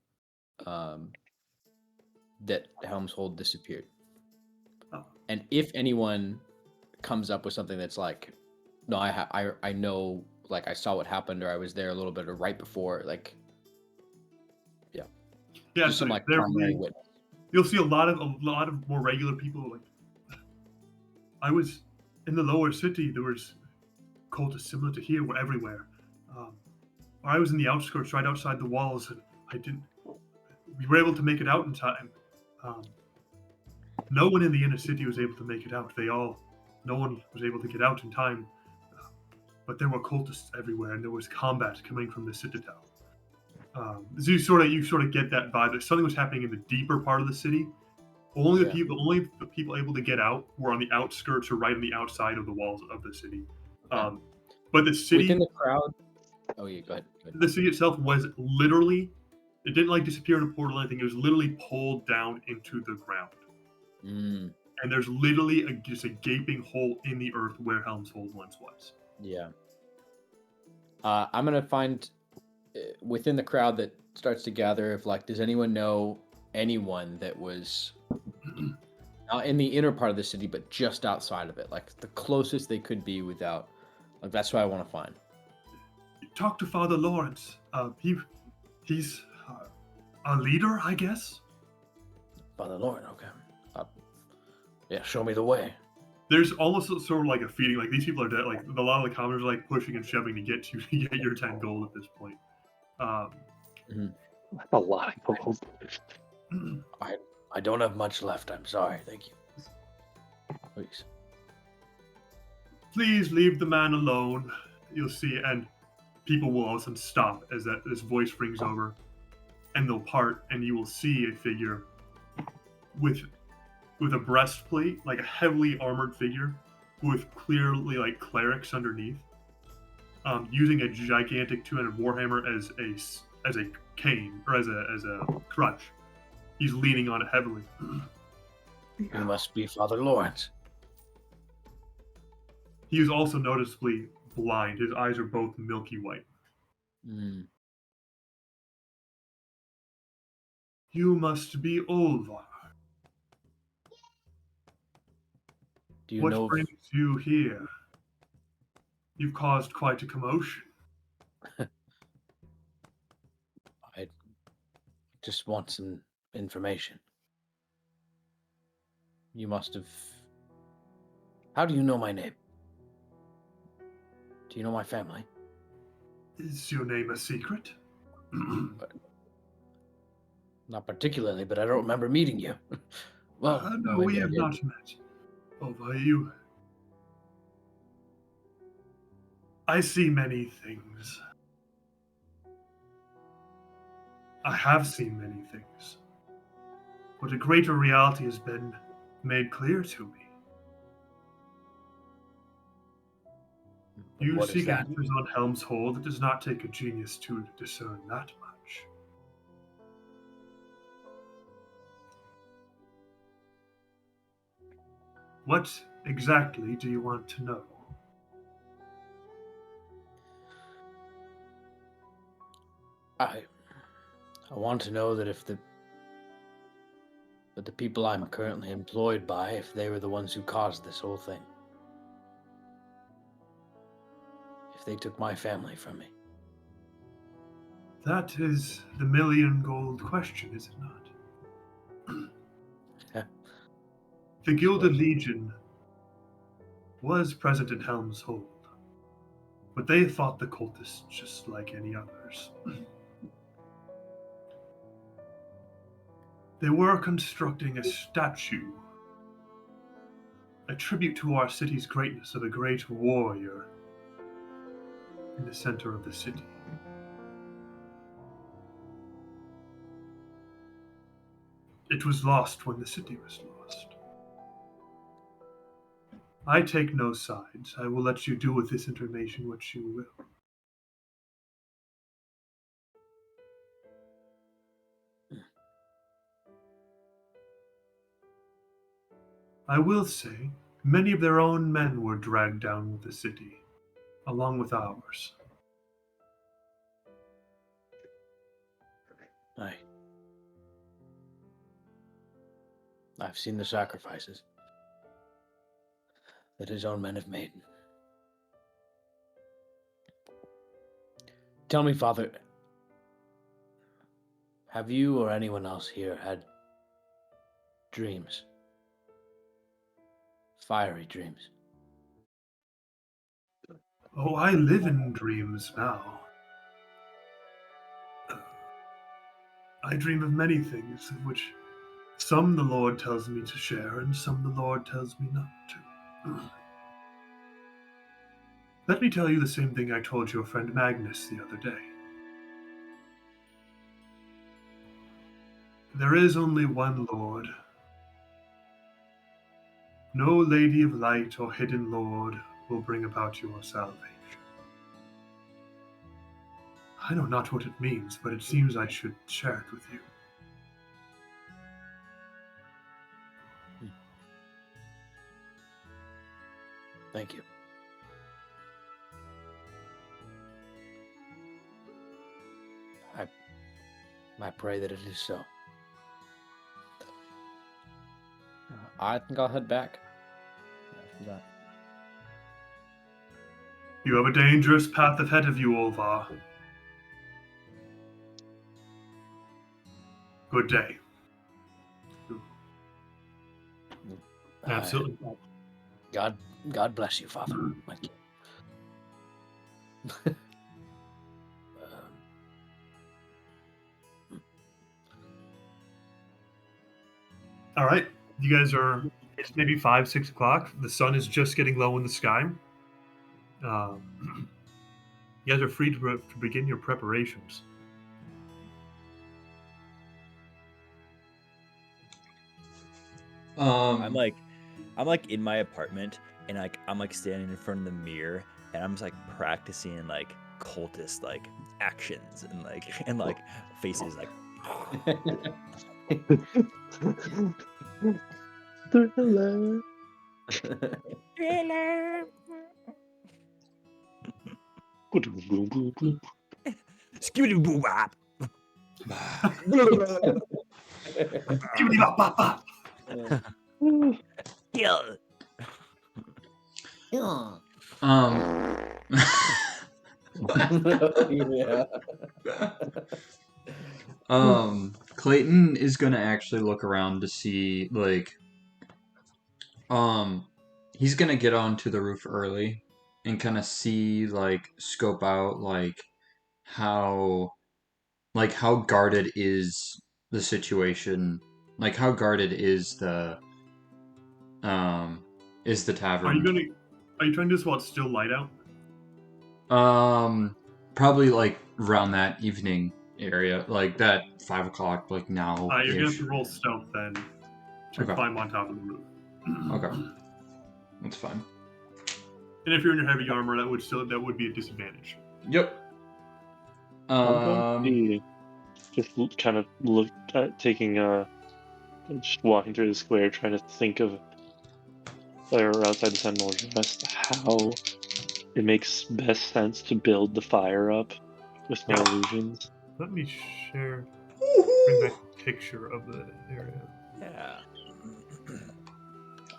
that Helmshold disappeared? Oh. And if anyone comes up with something that's like, no, I know, like I saw what happened, or I was there a little bit, or right before, like, yeah, just so some like primary witness. You'll see a lot of more regular people. Like, I was in the lower city. There was cultists similar to here, were everywhere. I was in the outskirts, right outside the walls, and we were able to make it out in time. No one in the inner city was able to make it out. No one was able to get out in time. But there were cultists everywhere, and there was combat coming from the citadel. So you sort of get that vibe that something was happening in the deeper part of the city. Only the people able to get out were on the outskirts or right on the outside of the walls of the city. But the city within the crowd. Oh yeah, go ahead. The city itself was literally, it didn't like disappear in a portal or anything. It was literally pulled down into the ground. And there's literally just a gaping hole in the earth where Helmshold once was. Yeah. I'm gonna find within the crowd that starts to gather, if like, does anyone know anyone that was not in the inner part of the city, but just outside of it, like the closest they could be without, like that's what I want to find. Talk to Father Lawrence. He's a leader, I guess. Father Lawrence, okay. Yeah, show me the way. There's almost sort of like a feeding, like these people are dead. Like a lot of the commoners are like pushing and shoving to get your 10 gold at this point. That's a lot of gold. I don't have much left. I'm sorry. Thank you. Please leave the man alone. You'll see, and people will all of a sudden stop as this voice rings over, and they'll part, and you will see a figure with a breastplate, like a heavily armored figure, with clearly like clerics underneath, using a gigantic two-handed warhammer as a cane or as a crutch. He's leaning on it heavily. You must be Father Lawrence. He is also noticeably blind. His eyes are both milky white. You must be Olvar. Do you what know brings you here? You've caused quite a commotion. I just want some information. You must have... How do you know my name? Do you know my family? Is your name a secret? Not particularly, but I don't remember meeting you. Well, no, we have not met. Over you. I see many things. I have seen many things. But a greater reality has been made clear to me. You what is seek that? answers on Helm's Hold. It does not take a genius to discern that much. What exactly do you want to know? I want to know that if the people I'm currently employed by, if they were the ones who caused this whole thing. If they took my family from me. That is the million gold question, is it not? Yeah. The Gilded Suppose. Legion was present in Helm's Hold, but they fought the cultists just like any others. They were constructing a statue, a tribute to our city's greatness of a great warrior in the center of the city. It was lost when the city was lost. I take no sides. I will let you do with this information what you will. I will say, many of their own men were dragged down with the city, along with ours. I've seen the sacrifices that his own men have made. Tell me, Father, have you or anyone else here had dreams? Fiery dreams? Oh, I live in dreams now. I dream of many things, of which some the Lord tells me to share, and some the Lord tells me not to. Let me tell you the same thing I told your friend Magnus the other day. There is only one Lord. No Lady of Light or Hidden Lord will bring about your salvation. I know not what it means, but it seems I should share it with you. Thank you. I pray that it is so. I think I'll head back after that. You have a dangerous path ahead of you, Olvar. Good day. Absolutely. God bless you, Father. Thank you. All right. You guys are, it's maybe 5, 6 o'clock. The sun is just getting low in the sky. You guys are free to begin your preparations. I'm like in my apartment, and I'm like standing in front of the mirror, and I'm just like practicing like cultist like actions and like faces like. Thriller. Skibidi boo bop. Kill. Yeah. Clayton is gonna actually look around to see, like, he's gonna get onto the roof early and kind of see, like, scope out, like, how guarded is the situation, like, how guarded is the tavern. Are you trying to do this while it's still light out? Probably, like, around that evening area, like that 5 o'clock, like now. You're gonna have to roll stealth then to Okay. climb on top of the roof. Okay, that's fine. And if you're in your heavy armor, that would be a disadvantage. Yep. I'm going to be just kind of look at taking just walking through the square, trying to think of, or outside the Sentinel's Rest, how it makes best sense to build the fire up with no illusions. Let me bring back a picture of the area. Yeah.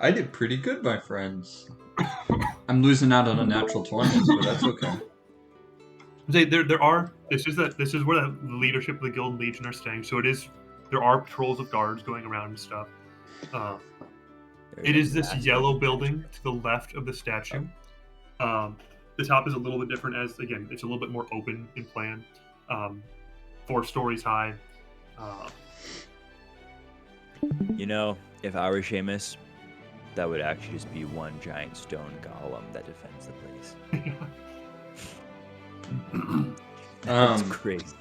I did pretty good, my friends. I'm losing out on a natural 20, but that's okay. This is where the leadership of the Guild and Legion are staying. So there are patrols of guards going around and stuff. It is this yellow building to the left of the statue. The top is a little bit different, as again, it's a little bit more open in plan. 4 stories high. If I were Seamus, that would actually just be one giant stone golem that defends the place. That's crazy.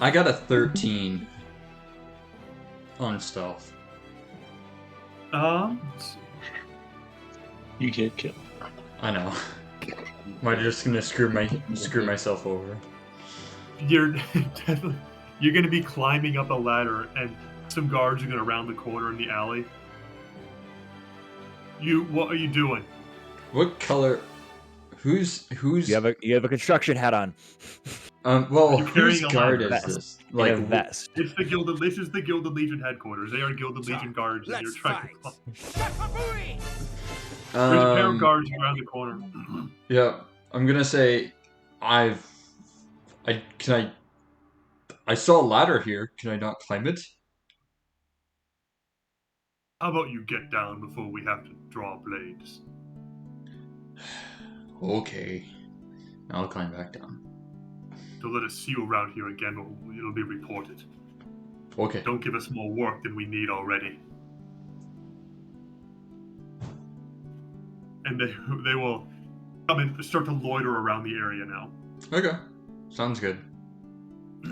I got a 13 on stealth. You get killed. I know. Am I just gonna screw myself over? You're gonna be climbing up a ladder, and some guards are gonna round the corner in the alley. What are you doing? What color? Who's? You have a construction hat on. Well, You're whose carrying a guard is vest. this? Like a vest. This is the Gilded Legion headquarters. They are Gilded Legion guards, and you're trying to. There's a pair of guards around the corner. Yeah, I'm gonna say, I saw a ladder here. Can I not climb it? How about you get down before we have to draw blades? Okay, I'll climb back down. Don't let us see you around here again, or it'll be reported. Okay. Don't give us more work than we need already. And they will come and start to loiter around the area now. Okay. Sounds good.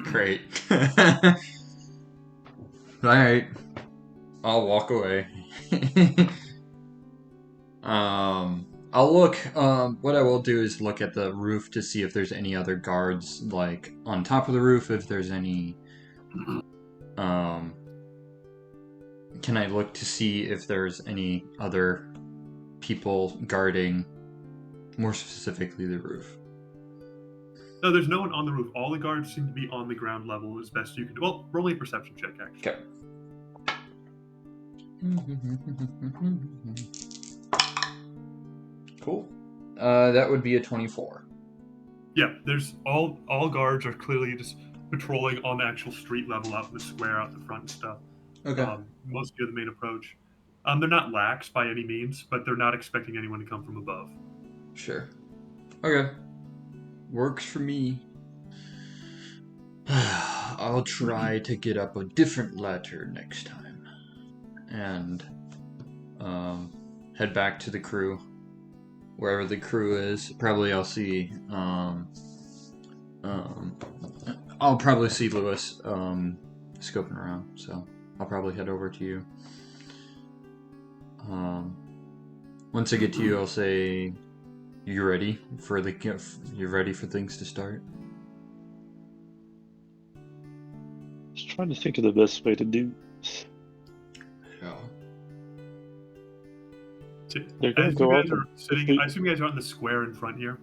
Great. Alright. I'll walk away. I'll look, what I will do is look at the roof to see if there's any other guards, like, on top of the roof, if there's any, can I look to see if there's any other people guarding, more specifically, the roof? No, there's no one on the roof. All the guards seem to be on the ground level as best you can do. Well, roll a perception check, actually. Okay. Cool. That would be a 24. Yeah, there's all guards are clearly just patrolling on the actual street level out in the square out the front and stuff. Okay. Mostly the main approach. They're not lax by any means, but they're not expecting anyone to come from above. Sure. Okay. Works for me. I'll try to get up a different ladder next time. And head back to the crew. Wherever the crew is. Probably I'll see I'll probably see Lewis scoping around, so I'll probably head over to you. Once I get to you, I'll say, "You ready for you're ready for things to start?" Just trying to think of the best way to do this. Yeah. They're gonna As go you out guys are sitting, I assume you guys are in the square in front here.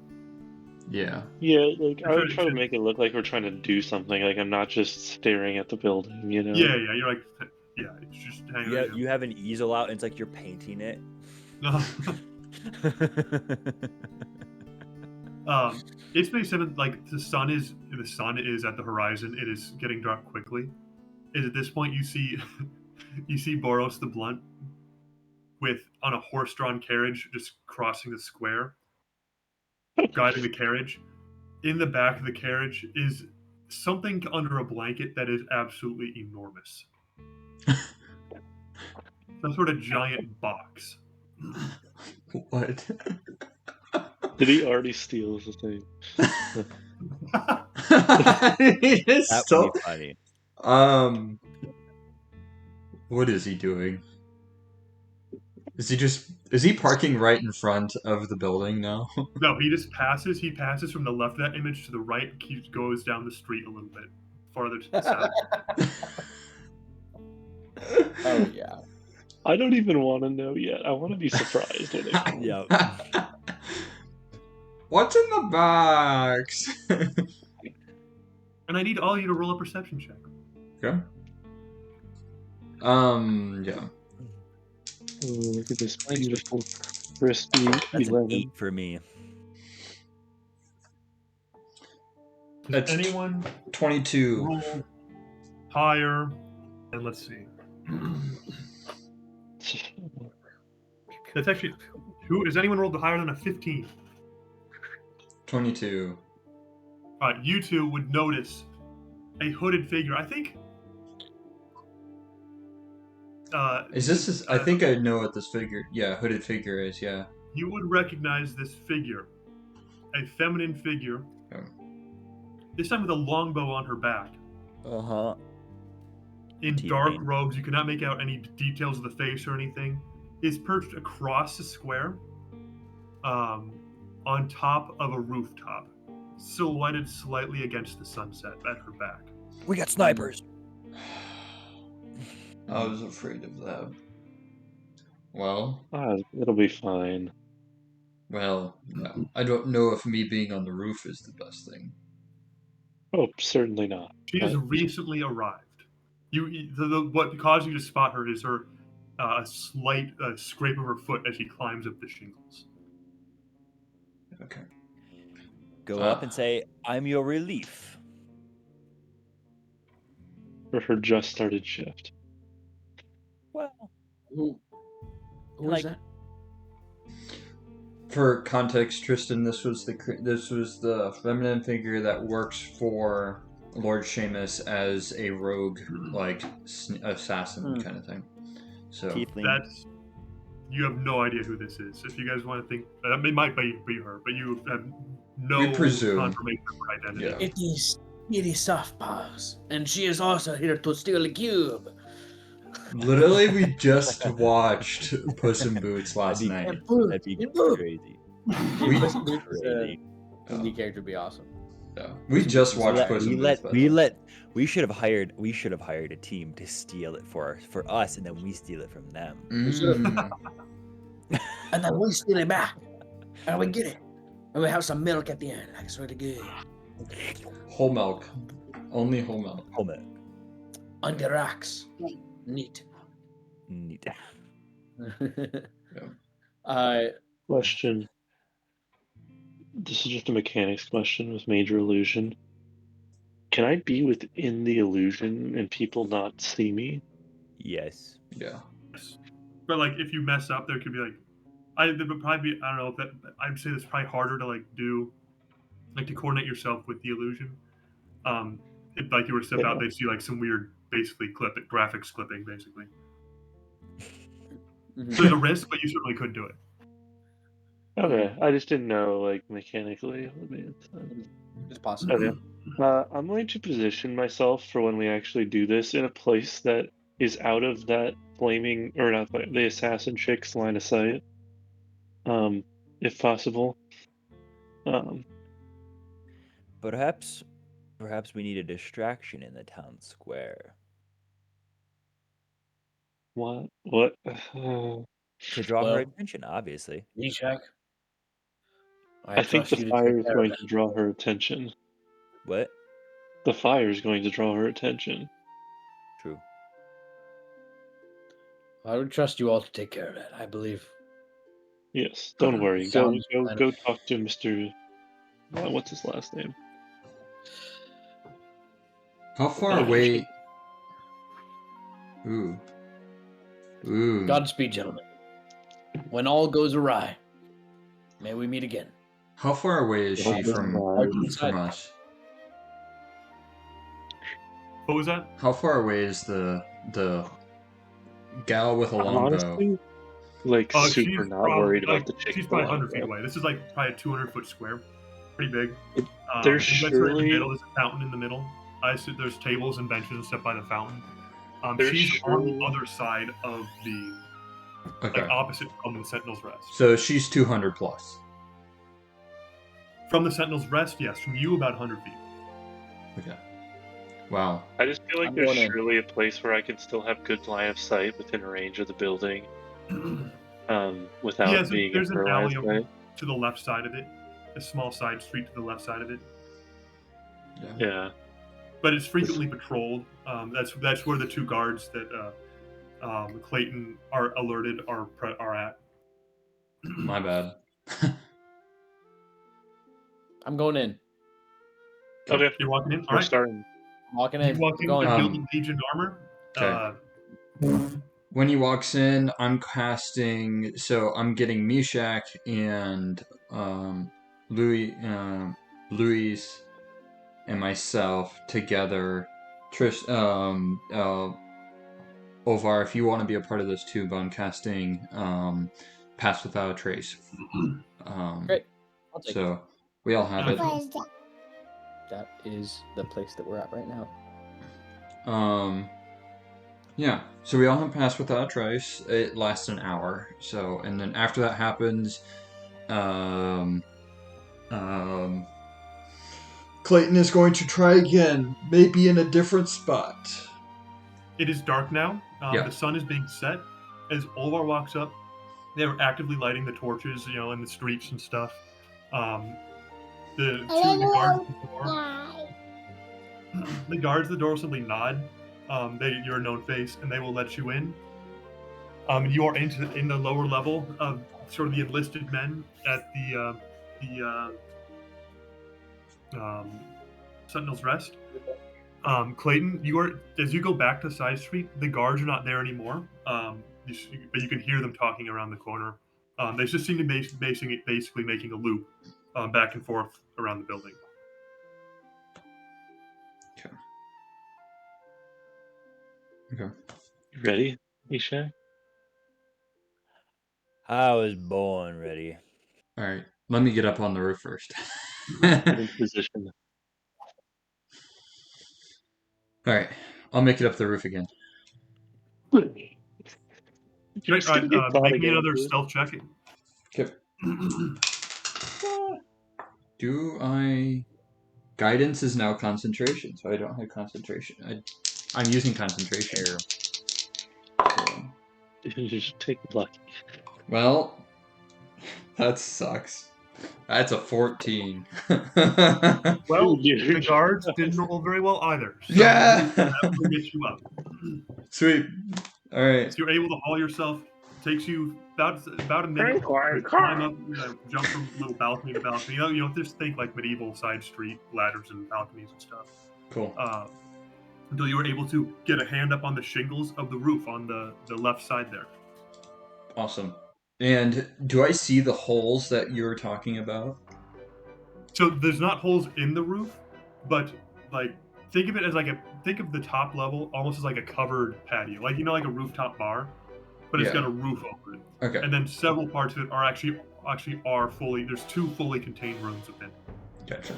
Yeah. Yeah, like I would try to make it look like we're trying to do something. Like I'm not just staring at the building, you know? Yeah, you're like, yeah, it's just hanging Yeah, out. you have an easel out, and it's like you're painting it. No. It's May 7th. Like the sun is at the horizon. It is getting dark quickly. And at this point, you see Boros the Blunt on a horse-drawn carriage just crossing the square, guiding the carriage. In the back of the carriage is something under a blanket that is absolutely enormous. Some sort of giant box. What? Did he already steal the thing? That would be funny. What is he doing? Is he just Is he parking right in front of the building now? No, he just passes. He passes from the left of that image to the right, goes down the street a little bit farther to the south. Oh yeah. I don't even want to know yet. I want to be surprised when it comes. Yeah. What's in the box? And I need all of you to roll a perception check. Okay. Yeah. Oh, look at this beautiful, crispy That's an 11. 8 for me. Does That's anyone 22. roll higher? And let's see. That's actually who is anyone rolled higher than a 15? 22. You two would notice a hooded figure. I think. Is this? I think I know what this figure. Yeah, hooded figure is. Yeah. You would recognize this figure, a feminine figure. Oh. This time with a longbow on her back, Uh-huh. in T-Pain. dark robes. You cannot make out any details of the face or anything. Is perched across the square, on top of a rooftop, silhouetted slightly against the sunset at her back. We got snipers. I was afraid of that. Well, It'll be fine. yeah. I don't know if me being on the roof is the best thing. Oh, certainly not. She has recently arrived. What caused you to spot her is her a slight scrape of her foot as she climbs up the shingles. Okay. Go up and say, I'm your relief. For her just started shift. Well, Who Like- is that? For context, Tristan, this was the feminine figure that works for Lord Seamus as a rogue, like assassin kind of thing. So Tiefling. That's you have no idea who this is. If you guys want to think, it might be her, but you have no We presume. confirmation of her identity. Yeah. It is soft paws, and she is also here to steal a cube. literally, we just watched Puss in Boots last That'd be- night. And food, That'd be and food. crazy. We- Crazy. Indie character would be awesome. Yeah. We just watched Puss in Boots. by the way. We should have hired a team to steal it for us, and then we steal it from them. Mm. And then we steal it back, and we get it, and we have some milk at the end. I swear to God. Whole milk. Only whole milk. Hold it. On the rocks. Neat. Neat. Question. This is just a mechanics question with Major Illusion. Can I be within the illusion and people not see me? Yes. Yeah. But like, if you mess up, there could be there would probably be, I don't know, that I'd say that's probably harder to to coordinate yourself with the illusion. If like you were to step out, they see like some weird, basically graphics clipping, basically. So there's a risk, but you certainly could do it. Okay, I just didn't know, like, mechanically. It made sense. It's possible. Okay. I'm going to position myself for when we actually do this in a place that is out of that flaming, or not, the assassin chick's line of sight. If possible. Perhaps we need a distraction in the town square What? to draw her attention. Obviously. Nishak. I think the fire is going to draw her attention. What? The fire is going to draw her attention. True. I would trust you all to take care of that. I believe. Yes, don't worry. Go Sounds go talk to Mr. What's his last name? How far away? Ooh. Godspeed, gentlemen. When all goes awry, may we meet again. How far away is she from us? What was that? How far away is the gal with a longbow? Honestly, like super not worried about the chick. She's probably 100 feet away. This is like probably a 200-foot square, pretty big. There's you guys are in the surely- middle. There's a fountain in the middle. I assume there's tables and benches and stuff by the fountain. There's She's on surely- the other side of the Okay. like opposite from the Sentinel's Rest. So she's 200 plus. From the Sentinel's Rest, yes. From you, about 100 feet. Okay. Wow. I just feel like I'm there's going in. surely a place where I can still have good line of sight within range of the building, without being there's in an her line alley of over sight. to the left side of it. A small side street to the left side of it. Yeah. But it's frequently patrolled. That's where the two guards that Clayton are alerted are at. My bad. I'm going in. Okay. You're walking in. All We're right. starting. I'm walking You in. walk I'm in going with in. Gilded Legion armor. Okay. When he walks in, I'm casting. So I'm getting Meshach and Louis, and myself together. Trish, Ovar, if you want to be a part of this too, but I'm casting Pass Without a Trace. Great. I'll take it. So we all have it. That is the place that we're at right now. Yeah, so we all have Pass Without a Trace. It lasts an hour. So, and then after that happens, Clayton is going to try again, maybe in a different spot. It is dark now. Yeah. The sun is being set. As Olvar walks up, they're actively lighting the torches, in the streets and stuff. The guards at the door simply nod. You're a known face, and they will let you in. You are in the lower level of sort of the enlisted men at the Sentinel's Rest. Clayton, as you go back to Side Street, the guards are not there anymore. But you can hear them talking around the corner. They just seem to be basically making a loop back and forth around the building. Okay. You ready, Meshach? I was born ready. All right. Let me get up on the roof first. Get in position. All right. I'll make it up the roof again. You're just gonna get caught Make me again, another dude. stealth check. Okay. Do I... Guidance is now concentration, so I don't have concentration. I'm using concentration. So... You just take luck. Well, that sucks. That's a 14. Well, Dude. the guards didn't roll very well either. So Yeah! that will get you up. Sweet. All right. So you're able to haul yourself. Takes you about a minute to climb up, jump from little balcony to balcony. Just think like medieval side street ladders and balconies and stuff. Cool. Until you were able to get a hand up on the shingles of the roof on the left side there. Awesome. And do I see the holes that you were talking about? So there's not holes in the roof, but think of it as think of the top level almost as like a covered patio, like a rooftop bar, but it's got a roof over it. Okay. And then several parts of it are actually are fully. There's 2 fully contained rooms within. Gotcha.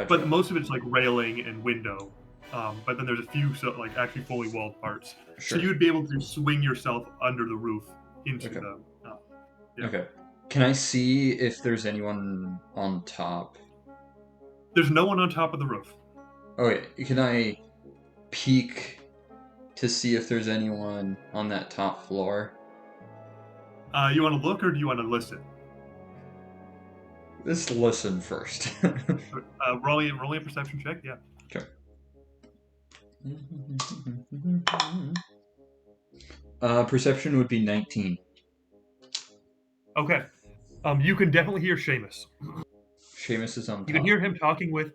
But most of it's like railing and window. But then there's a few actually fully walled parts. Sure. So you would be able to swing yourself under the roof into the. Yeah. Okay. Can I see if there's anyone on top? There's no one on top of the roof. Okay. Can I peek to see if there's anyone on that top floor? You want to look or do you want to listen? Let's listen first. Rolling a perception check. Yeah. Okay. Perception would be 19. Okay. You can definitely hear Seamus. Seamus is on top. You can hear him talking with,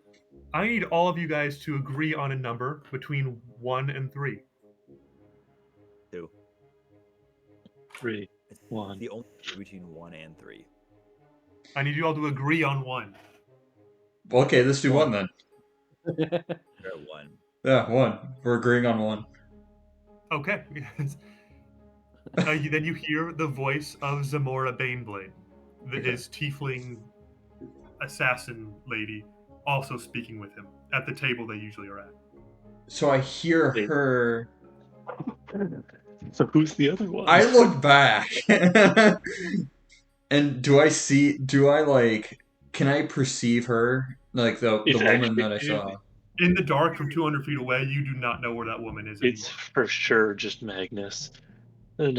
I need all of you guys to agree on a number between 1 and 3. 2. 3, 1. The only between 1 and 3. I need you all to agree on 1. Okay, let's do 1 then. We're at 1. Yeah, 1. We're agreeing on 1. Okay. Then you hear the voice of Zamora Baneblade, his tiefling assassin lady, also speaking with him at the table they usually are at. So I hear her So who's the other one? I look back. And do I like, can I perceive her? Like the It's woman actually- that I saw. In the dark from 200 feet away, you do not know where that woman is It's anymore. for sure just Magnus. No.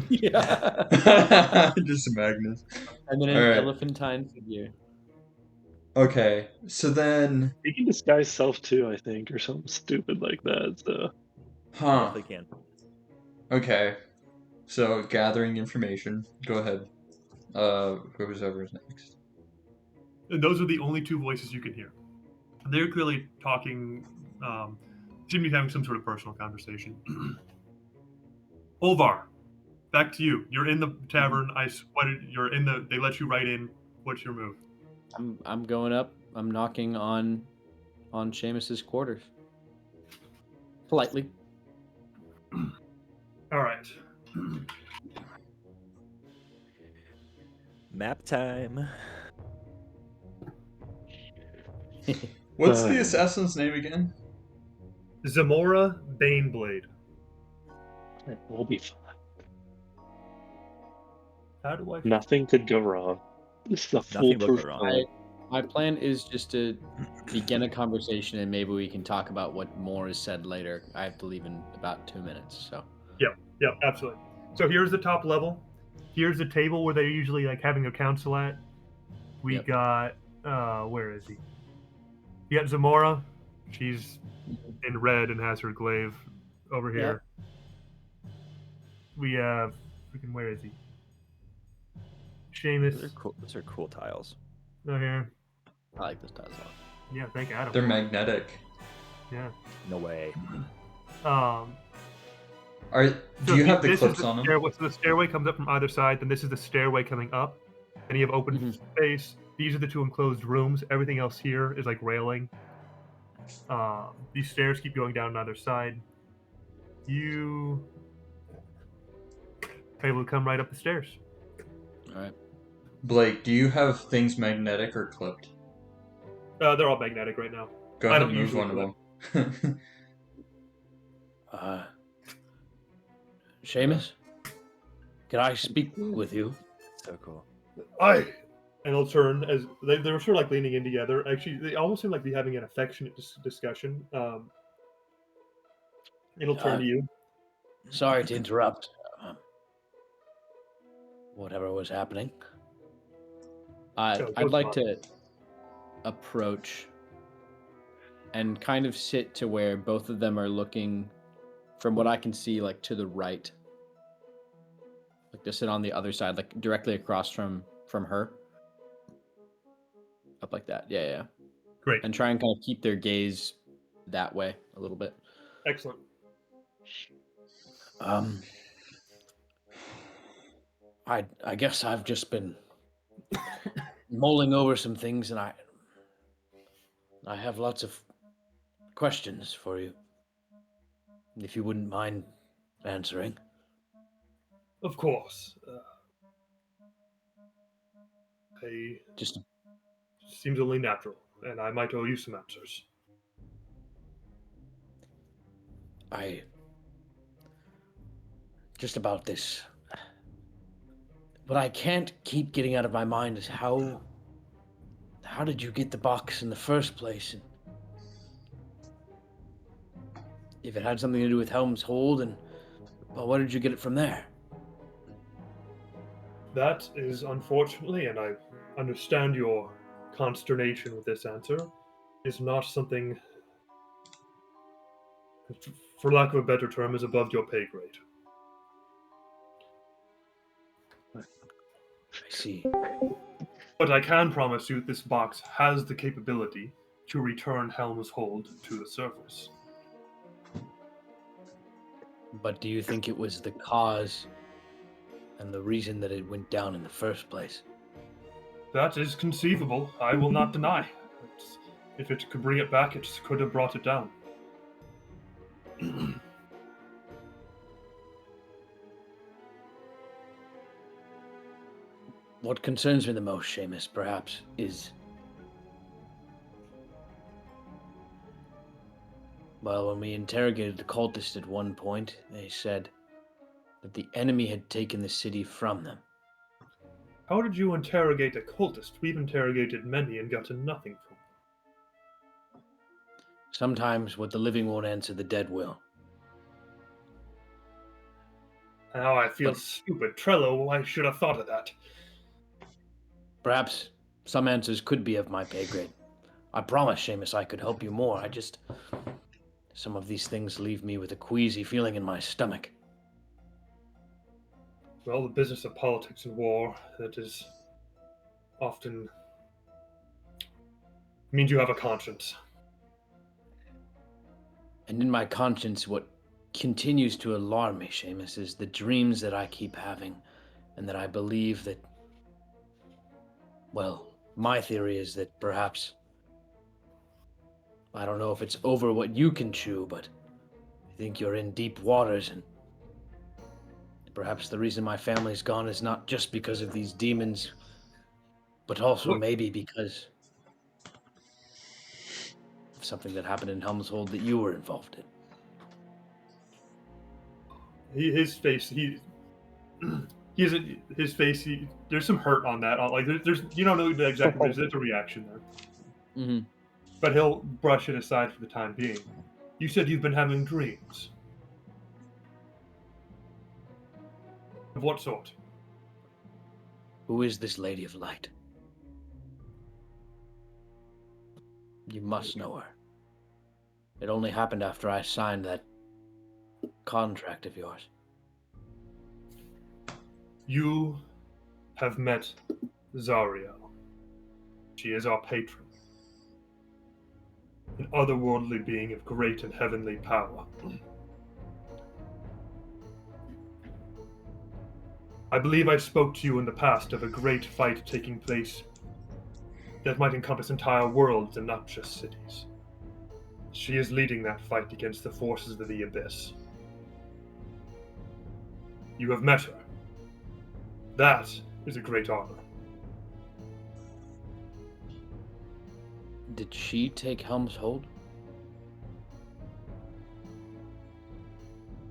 Yeah. Just Magnus. And then an Alright. elephantine figure. Okay, so then, He can disguise self too, I think, or something stupid like that. So huh? Definitely can. Okay, so gathering information. Go ahead. Whoever's next. And those are the only two voices you can hear. They're clearly talking, seem to be having some sort of personal conversation. Olvar, back to you. You're in the tavern. You're in the. They let you right in. What's your move? I'm going up. I'm knocking on Seamus's quarters. Politely. All right. Map time. What's the assassin's name again? Zamora Baneblade. we'll be fine. How do I? Nothing could go wrong. This is a Nothing will go foolproof wrong. plan. My plan is just to begin a conversation, and maybe we can talk about what more is said later. I have to leave in about 2 minutes, so. Yeah, absolutely. So here's the top level. Here's the table where they're usually like having a council at. We Yep. got where is he? You got Zamora. She's in red and has her glaive over here. We have freaking where is he? Seamus Those are cool tiles. over here. I like this tiles a lot. Yeah, thank Adam. They're magnetic. Yeah. No way. Um. Do So you have the this is clips the on them? stairway, so the stairway comes up from either side. Then this is the stairway coming up. Then you have open Mhm. space. These are the two enclosed rooms. Everything else here is like railing. These stairs keep going down on either side. You are able to come right up the stairs. All right. Blake, do you have things magnetic or clipped? They're all magnetic right now. Go I ahead don't and move usually one of do them. Seamus, can I speak with you? So cool. And they'll turn as they were sort of like leaning in together. Actually, they almost seem like they're having an affectionate discussion. It'll turn to you. Sorry to interrupt. Whatever was happening. I'd like to approach and kind of sit to where both of them are looking, from what I can see, like to the right. Like to sit on the other side, like directly across from her. Up like that. Yeah. Great. And try and kind of keep their gaze that way a little bit. Excellent. I guess I've just been mulling over some things, and I have lots of questions for you, if you wouldn't mind answering. Of course. Just Seems only natural, and I might owe you some answers. Just about this. What I can't keep getting out of my mind is how did you get the box in the first place? And if it had something to do with Helm's Hold, and well, where did you get it from there? That is unfortunately, and I understand your consternation with this answer, is not something, for lack of a better term, is above your pay grade. I see. But I can promise you this box has the capability to return Helm's Hold to the surface. But do you think it was the cause and the reason that it went down in the first place? That is conceivable, I will not deny. If it could bring it back, it could have brought it down. What concerns me the most, Seamus, perhaps, is... Well, when we interrogated the cultist at one point, they said that the enemy had taken the city from them. How did you interrogate a cultist? We've interrogated many and gotten nothing from them. Sometimes what the living won't answer, the dead will. Now I feel But- stupid. Trello, I should have thought of that. Perhaps some answers could be of my pay grade. I promise, Seamus, I could help you more. Some of these things leave me with a queasy feeling in my stomach. Well, the business of politics and war, that is often means you have a conscience. And in my conscience, what continues to alarm me, Seamus, is the dreams that I keep having, and that I believe that, well, my theory is that perhaps, I don't know if it's over what you can chew, but I think you're in deep waters, and perhaps the reason my family's gone is not just because of these demons, but also What? maybe because of something that happened in Helmshold that you were involved in. His face, there's some hurt on that. Like there's you don't know exactly. There's a reaction there, Mm-hmm. but he'll brush it aside for the time being. You said you've been having dreams. Of what sort? Who is this Lady of Light? You must know her. It only happened after I signed that contract of yours. You have met Zariel. She is our patron. An otherworldly being of great and heavenly power. I believe I spoke to you in the past of a great fight taking place that might encompass entire worlds and not just cities. She is leading that fight against the forces of the Abyss. You have met her. That is a great honor. Did she take Helmshold?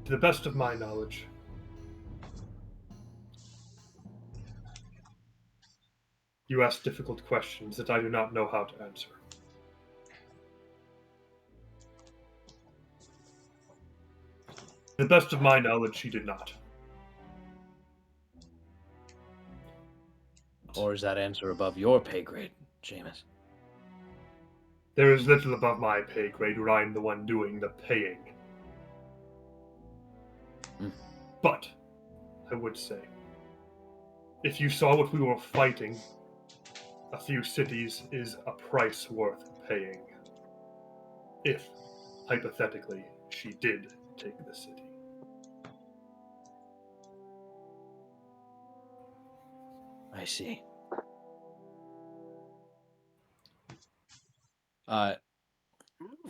To the best of my knowledge, you ask difficult questions that I do not know how to answer. To the best of my knowledge, she did not. Or is that answer above your pay grade, Seamus? There is little above my pay grade where I am the one doing the paying. Hmm. But, I would say, if you saw what we were fighting, a few cities is a price worth paying. If, hypothetically, she did take the city. I see.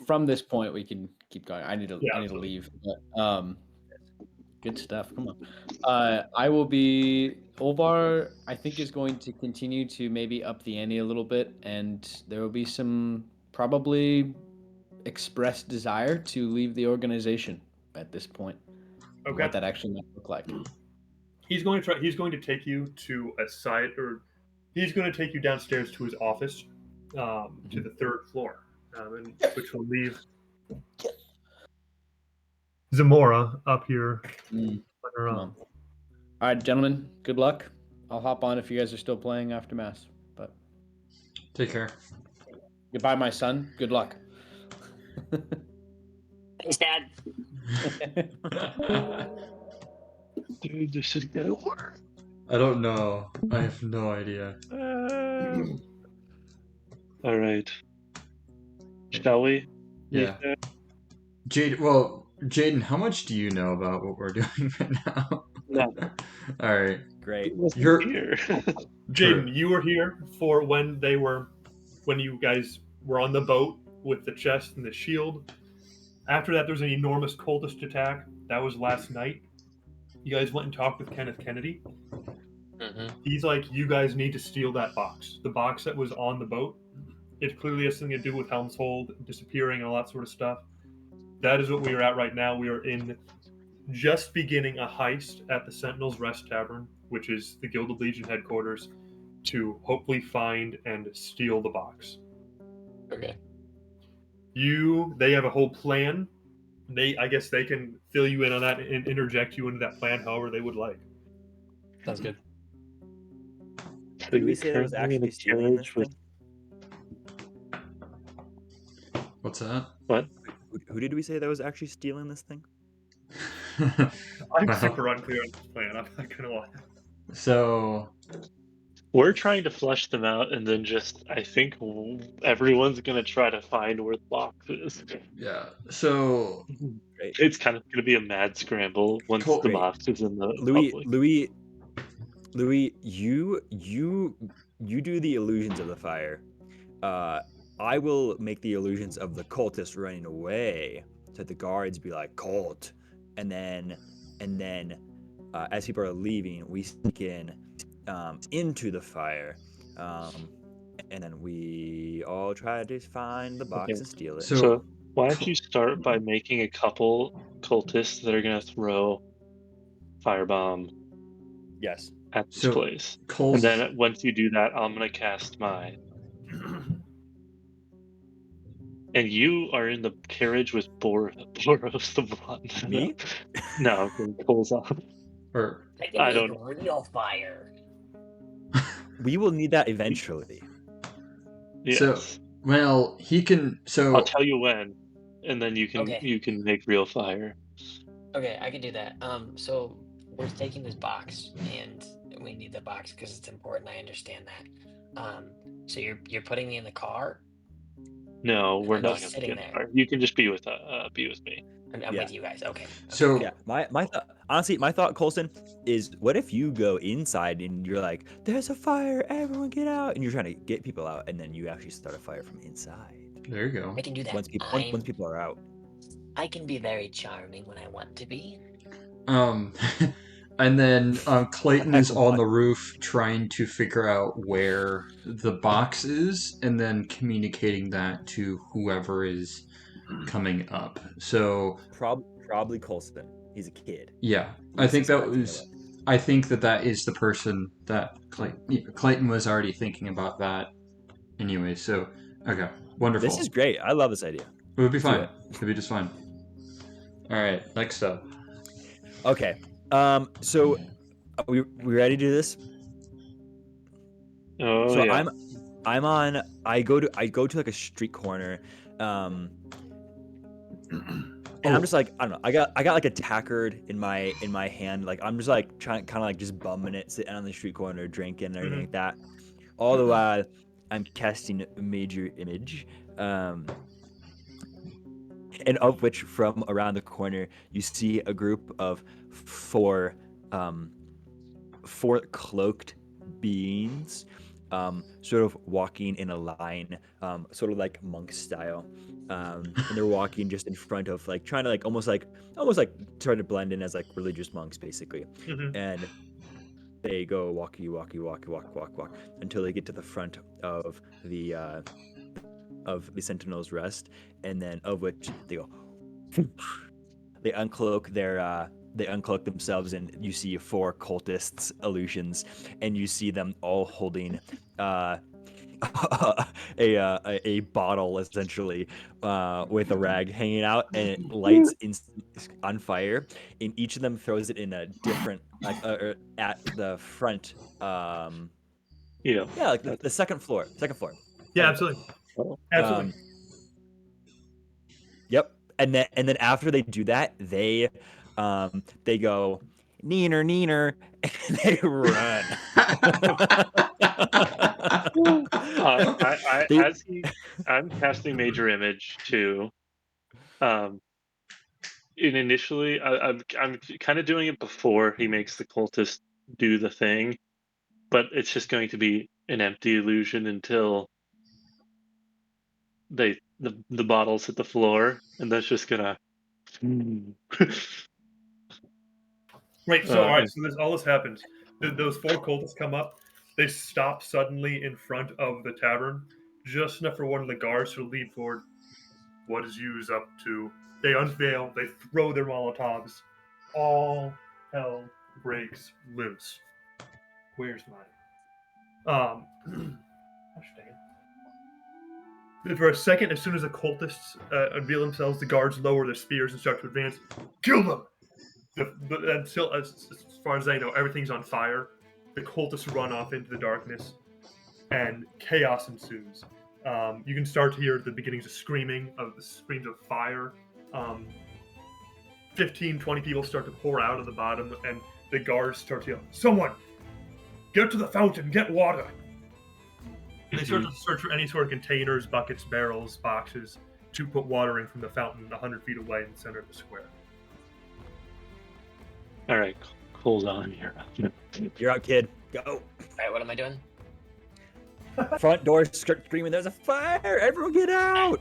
From this point, we can keep going. I need to absolutely. leave. But, good stuff. Come on. I will be. Olvar, I think, is going to continue to maybe up the ante a little bit, and there will be some probably expressed desire to leave the organization at this point. and Okay. What that actually might look like. He's going to take you to a side, or he's going to take you downstairs to his office, to the third floor, which will leave Zamora up here Mm. on her Come own. on. All right, gentlemen. Good luck. I'll hop on if you guys are still playing after mass. But Take care. goodbye, my son. Good luck. Thanks, Dad. Dude, this is gonna work. I don't know. I have no idea. All right. Shall we? Yeah. Jaden, how much do you know about what we're doing right now? No. All right. Great. You're here. Jaden, you were here for when you guys were on the boat with the chest and the shield. After that, there was an enormous cultist attack. That was last night. You guys went and talked with Kenneth Kennedy. Mm-hmm. He's like, you guys need to steal that box. The box that was on the boat. It clearly has something to do with Helmshold disappearing and all that sort of stuff. That is what we are at right now. We are in just beginning a heist at the Sentinel's Rest Tavern, which is the Gilded Legion headquarters, to hopefully find and steal the box. Okay. They have a whole plan. I guess they can fill you in on that and interject you into that plan however they would like. Sounds good. So Did we you're say there was currently in a actually stealing this carriage with thing? What's that? what? Who did we say that was actually stealing this thing? I'm Wow. super unclear on this plan. I'm not gonna lie. So We're trying to flesh them out, and then just I think everyone's gonna try to find where the box is. yeah. So Great. It's kind of gonna be a mad scramble once Cool. the Great. box is in the Louis, public. Louis, you do the illusions of the fire. I will make the illusions of the cultists running away, so the guards be like cult, and then as people are leaving, we sneak in into the fire, and then we all try to find the box Okay. and steal it. So why don't you start by making a couple cultists that are gonna throw firebomb Yes. at this So, place, Cole's and then once you do that, I'm gonna cast mine. And you are in the carriage with Boros the Blonde. Me? No, Cole's on. or I can I make don't- real fire. We will need that eventually. Yes. So- well, he can. So I'll tell you when, and then you can Okay. make real fire. Okay, I can do that. So we're taking this box, and we need the box because it's important. I understand that. So you're putting me in the car. No, we're I'm not just gonna sitting get there. fire. You can just be with me. I'm Yeah. with you guys. Okay. So Yeah, my thought, honestly, my thought, Colson, is what if you go inside and you're like, "There's a fire, everyone get out," and you're trying to get people out, and then you actually start a fire from inside there you go. I can do that. once people are out. I can be very charming when I want to be. And then Clayton What is type of on the bot? roof trying to figure out where the box is, and then communicating that to whoever is coming up. So Probably Colson. He's a kid. yeah, He's I think that suspecting was. of it. I think that is the person that Clayton was already thinking about that. Anyway, so okay, wonderful. This is great. I love this idea. It would be Let's do fine. it. It would be just fine. All right, next up. Okay. So are we ready to do this? Oh So yeah. I'm on. I go to like a street corner, and I'm just like, I don't know. I got like a tackard in my hand. Like I'm just like trying, kind of like just bumming it, sitting on the street corner, drinking and everything like that. All the while, I'm casting Major Image, and of which from around the corner you see a group of four cloaked beings, sort of walking in a line, sort of like monk style, and they're walking just in front of, like, trying to like almost like trying to blend in as like religious monks basically. Mhm. And they go walk until they get to the front of the Sentinel's Rest, and then of which they go they uncloak themselves, and you see four cultists illusions, and you see them all holding a bottle essentially, with a rag hanging out, and it lights on fire, and each of them throws it in a different, like, at the front, Yeah. like the second floor. Yeah, absolutely. Absolutely. Yep. And then after they do that, they go neener, and they run. I'm casting Major Image too. And initially, I'm kind of doing it before he makes the cultist do the thing, but it's just going to be an empty illusion until the bottles hit the floor, and that's just gonna. Right. So, all right. and- So all this happens. Those four cultists come up. They stop suddenly in front of the tavern, just enough for one of the guards to lead forward. What is yous up to? They unveil. They throw their Molotovs. all hell breaks loose. Where's mine? Gosh dang it. For a second, as soon as the cultists unveil themselves, the guards lower their spears and start to advance. Kill them! Until, as far as I know, everything's on fire. The cultists run off into the darkness, and chaos ensues. You can start to hear the beginnings of screaming, of the screams of fire. 15, 20 people start to pour out of the bottom, and the guards start to yell, "Someone, get to the fountain, get water!" And they start to search for any sort of containers, buckets, barrels, boxes to put water in from the fountain 100 feet away in the center of the square. All right, hold on here. You're out, kid. Go. All right, what am I doing? Front door screaming, "There's a fire! Everyone get out!"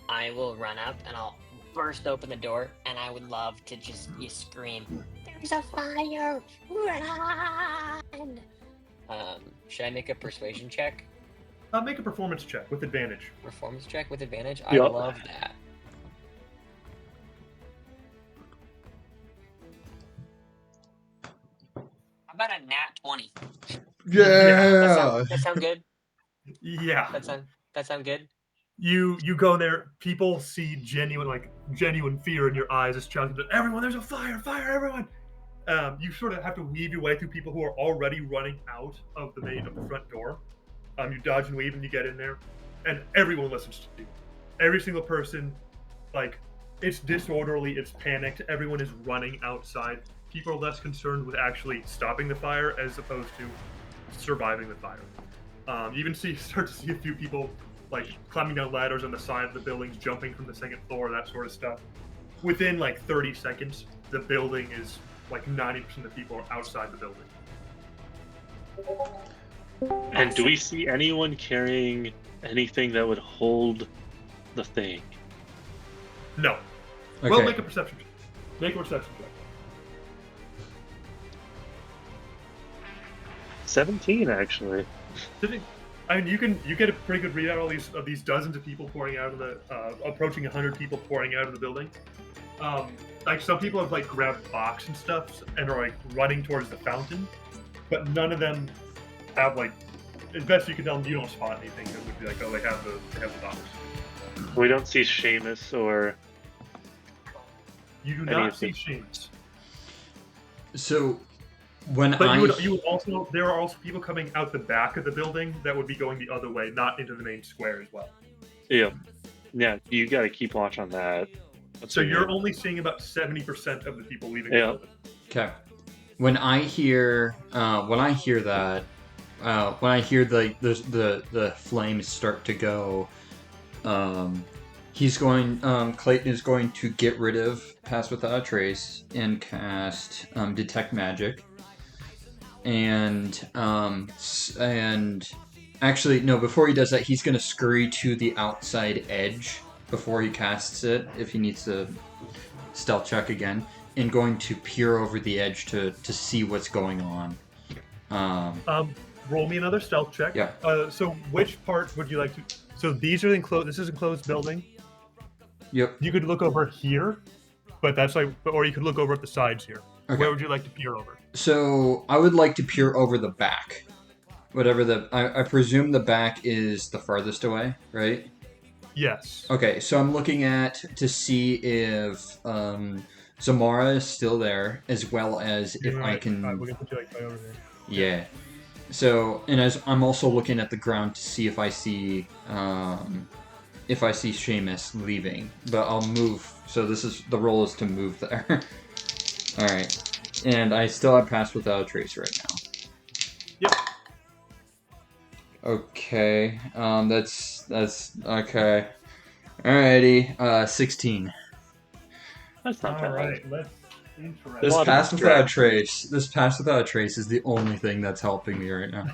I will run up and I'll burst open the door, and I would love to just scream, "There's a fire! Run!" Should I make a persuasion check? Make a performance check with advantage. Performance check with advantage? I Yup. love that. How about a nat 20? That sound good? Yeah. That sound good? You go there. People see genuine fear in your eyes as shouting, "Everyone, there's a fire! Fire, everyone!" You sort of have to weave your way through people who are already running out of the front door. You dodge and weave, and you get in there, and everyone listens to you. Every single person, it's disorderly, it's panicked. Everyone is running outside. People are less concerned with actually stopping the fire as opposed to surviving the fire. You even start to see a few people climbing down ladders on the side of the buildings, jumping from the second floor, that sort of stuff. Within 30 seconds, the building is 90% of the people are outside the building. And do we see anyone carrying anything that would hold the thing? No. Okay. Well, make a perception check. Make a perception check. 17, actually. I mean, you get a pretty good readout of these dozens of people pouring out of the approaching 100 people pouring out of the building. Some people have grabbed box and stuff and are running towards the fountain, but none of them have as best you can tell, you don't spot anything that would be oh, they have the box. We don't see Seamus or You do Any not of see them. Seamus. So when But I you would also, there are also people coming out the back of the building that would be going the other way, not into the main square as well. yeah, you got to keep watch on that. So you're only seeing about 70% of the people leaving the Yeah. building. okay, when I hear that, when I hear the flames start to go, Clayton is going to get rid of Pass Without a Trace and cast Detect Magic. And actually, no, before he does that, he's going to scurry to the outside edge before he casts it, if he needs to stealth check again, and going to peer over the edge to see what's going on. Roll me another stealth check. Yeah. So which part would you like to? So these are enclosed. This is enclosed building. Yep. You could look over here, but that's or you could look over at the sides here. Okay. Where would you like to peer over? So I would like to peer over the back. Whatever I presume the back is the farthest away, right? Yes. Okay, so I'm looking to see if Zamora is still there, as well as if I can. We're gonna put you right over there. Yeah. So, and as I'm also looking at the ground to see if I see Seamus leaving, but I'll move. So the roll is to move there. All right, and I still have Pass Without a Trace right now. Yep. Okay. That's okay. Alrighty. 16. That's not All bad. right. Let's. Interesting. This lot of Pass Without a distraction. Trace. This Pass Without a Trace is the only thing that's helping me right now.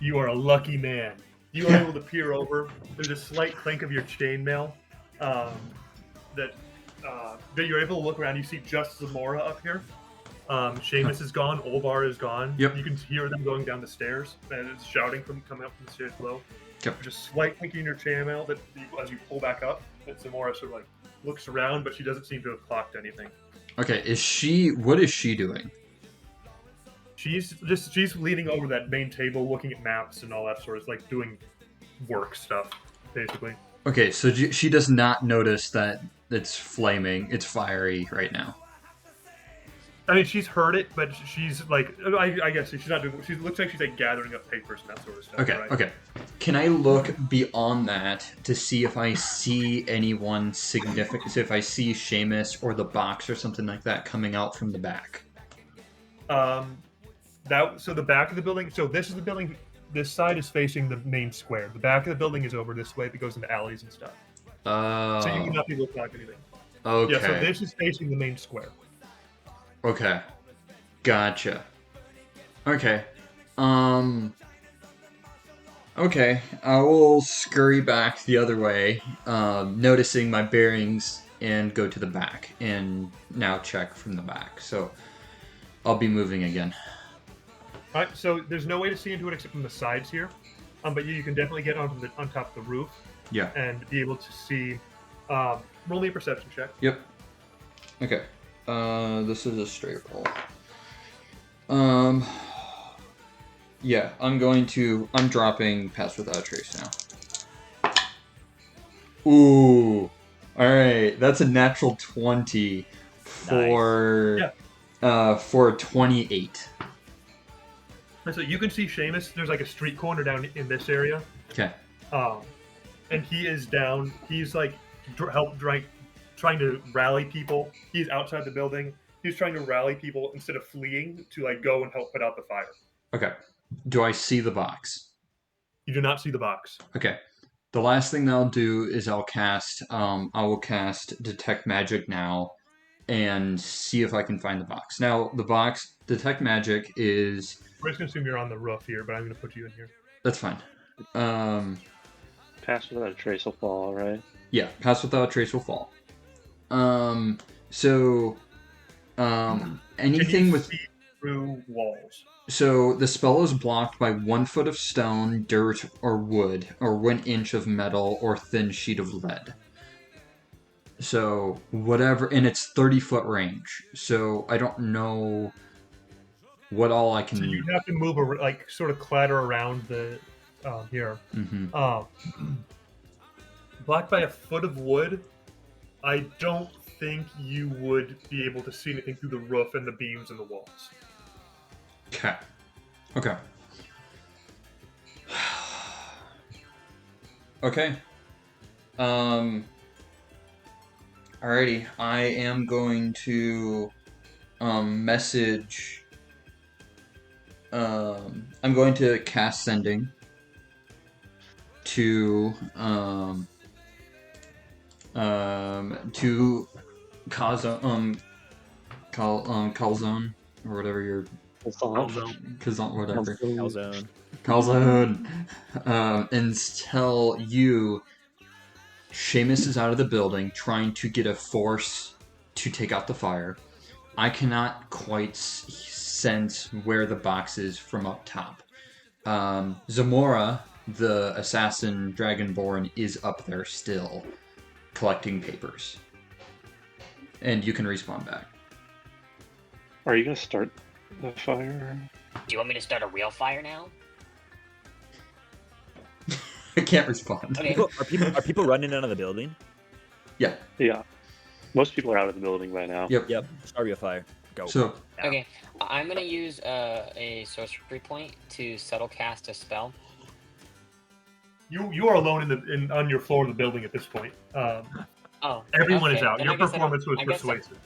You are a lucky man. You are able to peer over. There's a slight clink of your chainmail that you're able to look around. You see just Zamora up here. Seamus is gone. Olvar is gone. Yep. You can hear them going down the stairs, and it's shouting coming up from the stairs below. Yep. Just slight clinking in your chainmail that as you pull back up, that Zamora sort of like looks around, but she doesn't seem to have clocked anything. Okay, what is she doing? She's leaning over that main table, looking at maps and all that sort of like doing work stuff, basically. Okay, so she does not notice that it's flaming, it's fiery right now. I mean, she's heard it, but she's like, I guess she's not doing. She looks like she's like gathering up papers and that sort of stuff. Okay, right? okay. Can I look beyond that to see if I see anyone significant? So if I see Seamus or the box or something like that coming out from the back. So the back of the building. So this is the building. This side is facing the main square. The back of the building is over this way. It goes into alleys and stuff. Oh. So you cannot be looking like anything. Okay. Yeah. So this is facing the main square. Okay. Gotcha. Okay. Okay. I will scurry back the other way, noticing my bearings, and go to the back, and now check from the back. So I'll be moving again. All right. So there's no way to see into it except from the sides here, but you can definitely get on top of the roof. Yeah. And be able to see. Roll me a perception check. Yep. Okay. This is a straight roll. Yeah, I'm dropping Pass Without a Trace now. Ooh. Alright, that's a natural 20 for, for 28. And so you can see Seamus, there's like a street corner down in this area. Okay. And he is down, he's like, trying to rally people. He's outside the building. He's trying to rally people instead of fleeing to like go and help put out the fire. Okay. Do I see the box? You do not see the box. Okay. The last thing that I'll do is I will cast Detect Magic now and see if I can find the box. Now, the box, Detect Magic is... We're just going to assume you're on the roof here, but I'm going to put you in here. That's fine. Pass Without a Trace will fall, right? Yeah, Pass Without a Trace will fall. Anything with... See through walls. So the spell is blocked by 1 foot of stone, dirt, or wood, or 1 inch of metal, or thin sheet of lead. So whatever, and it's 30-foot range. So I don't know what all I can. So you have to move, like, sort of clatter around the here. Mm-hmm. Blocked by a foot of wood. I don't think you would be able to see anything through the roof and the beams and the walls. Okay. Okay. Okay. Alrighty. I am going to message. I'm going to cast Sending to Calzone or whatever your whatever. Calzone. And tell you Seamus is out of the building trying to get a force to take out the fire. I cannot quite sense where the box is from up top. Zamora, the assassin dragonborn, is up there still collecting papers. And you can respawn back. Are you going to start the fire? Do you want me to start a real fire now? I can't respond. Okay. Are people running out of the building? Yeah. Yeah. Most people are out of the building by now. Yep. Start a fire. Go. So Okay, I'm gonna use a sorcery point to subtle cast a spell. You are alone on your floor of the building at this point. Everyone is out. Then Your I guess performance was I guess persuasive.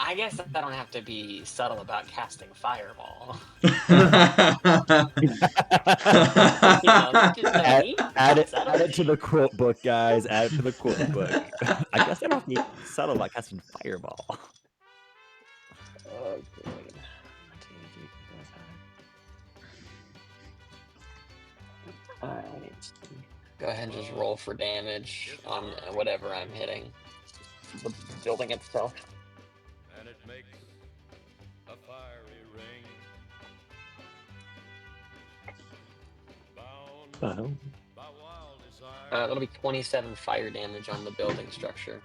I guess I don't have to be subtle about casting fireball. Add it to the quote book, guys. Add it to the quote book. I guess I don't need subtle about casting fireball. Oh, good. Alright. Go ahead and just roll for damage on whatever I'm hitting. The building itself. And it makes a fiery ring. Bound by That'll be 27 fire damage on the building structure.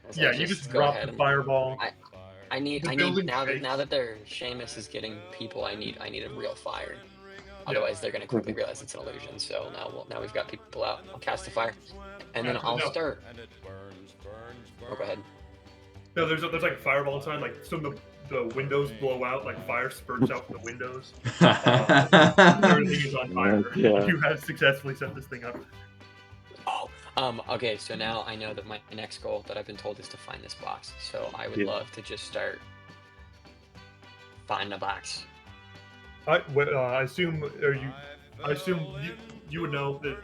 As I Yeah, you just go drop ahead the and fireball. I need The building now shakes. that their Seamus is getting people. I need a real fire. Otherwise, they're gonna quickly realize it's an illusion. So now we've got people out. I'll cast the fire, and then I'll No. start. Oh, go ahead. No, there's like a fireball inside. Like some of the windows blow out. Like fire spurts out from the windows. Everything is on fire. Yeah. You have successfully set this thing up. Oh, okay. So now I know that my next goal that I've been told is to find this box. So I would Yeah. love to just start find the box. I assume, you would know that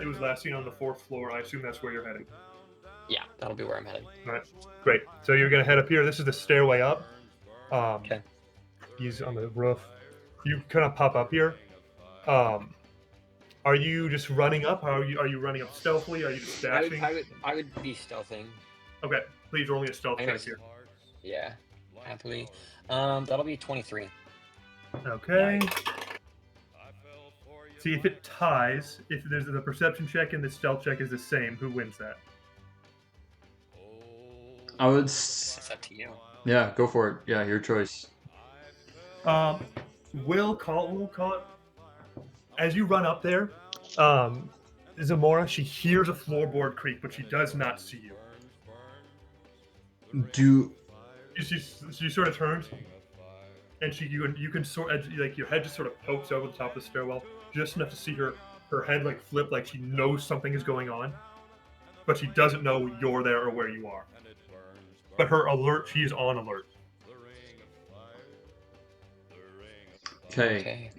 it was last seen on the 4th floor. I assume that's where you're heading. Yeah, that'll be where I'm heading. All right, great. So you're gonna head up here. This is the stairway up. Okay. He's on the roof. You kind of pop up here. Are you just running up? Are you running up stealthily? Are you just dashing? I would be stealthing. Okay, please roll me a stealth I check guess- here. Yeah, happily. That'll be 23. Okay. See if it ties. If there's the perception check and the stealth check is the same, who wins that? I would. It's up to you. Yeah, go for it. Yeah, your choice. We'll call it. As you run up there, Zamora, she hears a floorboard creak, but she does not see you. She sort of turns, and you can sort like your head just sort of pokes over the top of the stairwell, just enough to see her head like flip, like she knows something is going on, but she doesn't know you're there or where you are. But her alert, she is on alert. Okay.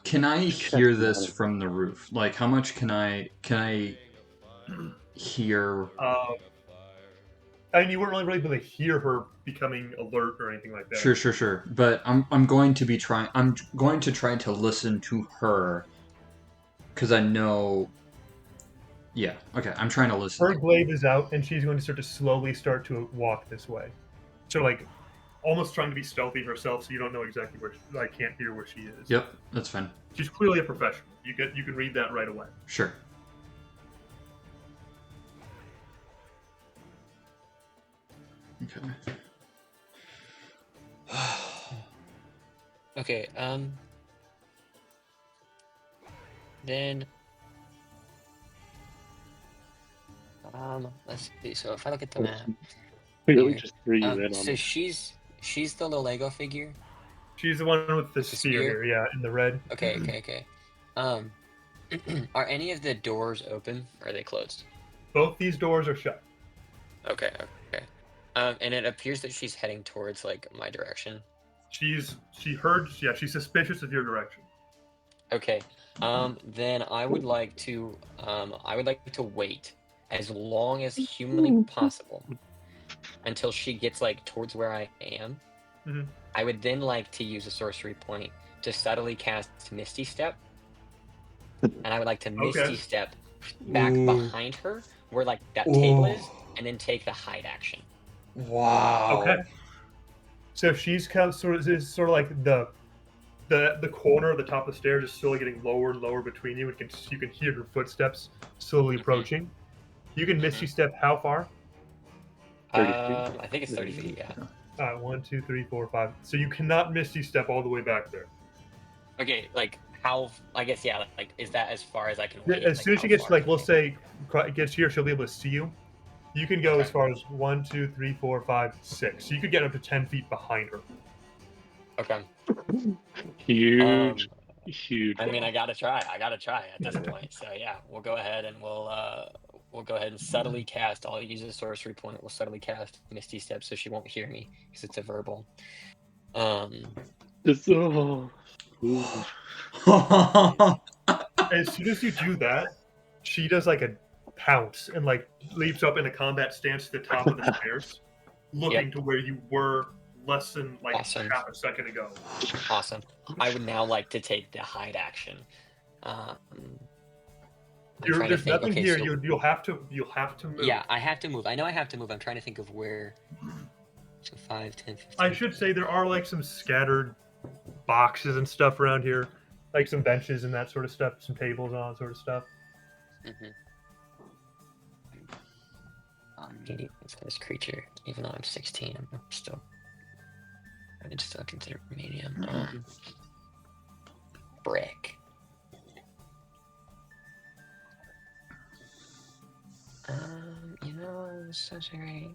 Can I hear this from the roof? Like, how much can I hear? I mean, you weren't really able to hear her becoming alert or anything like that. Sure. But I'm going to try to listen to her because I know. Yeah. Okay. I'm trying to listen. Her glaive is out, and she's going to slowly start to walk this way. So, like, almost trying to be stealthy herself, so you don't know exactly where. I can't hear where she is. Yep. That's fine. She's clearly a professional. You can read that right away. Sure. Okay. Okay. Then. Let's see. So if I look at the map, Really here, just threw you in on so she's the little Lego figure. She's the one with the With the spear spear? here, yeah, in the red. Okay. Are any of the doors open? Or are they closed? Both these doors are shut. Okay. And it appears that she's heading towards like my direction. She's suspicious of your direction. Okay. Then I would like to wait as long as humanly possible until she gets like towards where I am. Mhm. I would then like to use a sorcery point to subtly cast Misty Step, and I would like to Misty Step back Ooh. behind her where like that table is, Ooh. and then take the hide action. Wow. Okay. So she's sort of like the corner of the top of the stairs is slowly getting lower and lower between you. You can hear her footsteps slowly approaching. You can Misty Step how far? 30 feet. I think it's 30 feet. Yeah. 1, 2, 3, 4, 5. So you cannot Misty Step all the way back there. Okay. Like how? I guess yeah. Like is that as far as I can wait? As Like, soon as how she gets far? we'll say gets here, she'll be able to see you. You can go Okay. as far as 1, 2, 3, 4, 5, 6. So you could get up to 10 feet behind her. Okay. Huge. Huge. I mean, I gotta try at this point. So yeah, we'll go ahead and we'll go ahead and subtly cast. I'll use a sorcery point. We'll subtly cast Misty Step so she won't hear me because it's a verbal. It's, ooh. As soon as you do that, she does like a pounce and like leaps up in a combat stance to the top of the stairs, looking to where you were less than like Awesome. half a second ago. Awesome. I would now like to take the hide action. I'm trying to There's think. nothing Okay, here. so- You'll have to move. Yeah, I have to move. I know I have to move. I'm trying to think of where. So 5, 10, 15. I should say there are like some scattered boxes and stuff around here, like some benches and that sort of stuff, some tables and all that sort of stuff. Mhm. medium for this creature, even though I'm 16. I'm still. I'd still consider medium. Brick. Such a great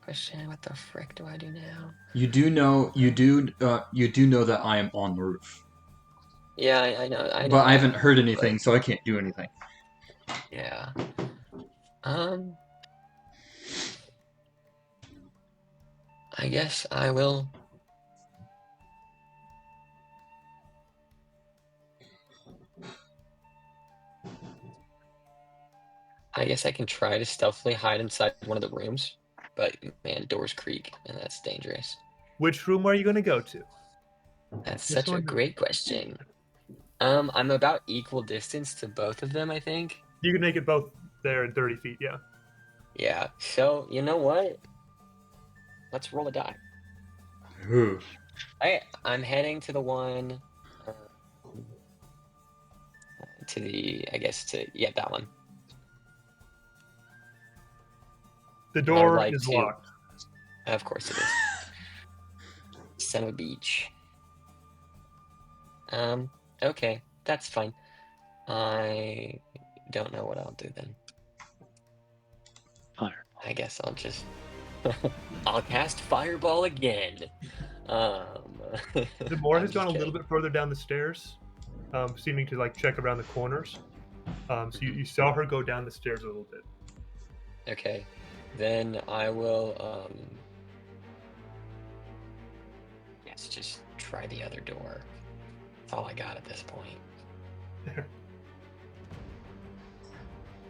question. What the frick do I do now? You do know that I am on the roof. Yeah, I know. I know. But I haven't heard but- anything, so I can't do anything. Yeah. I guess I will. I guess I can try to stealthily hide inside one of the rooms, but man, doors creak, and that's dangerous. Which room are you going to go to? That's This such a one? great question. I'm about equal distance to both of them, I think. You can make it both there in 30 feet, yeah. Yeah. So you know what? Let's roll a die. Ooh. I'm heading to the one. That one. The would door like is to- locked. Of course it is. Son of a beach. Okay, that's fine. I don't know what I'll do then. Fire. I guess I'll just I'll cast Fireball again. The board has gone a little bit further down the stairs, seeming to like check around the corners. So you saw her go down the stairs a little bit. Okay, then I will yes, just try the other door. That's all I got at this point.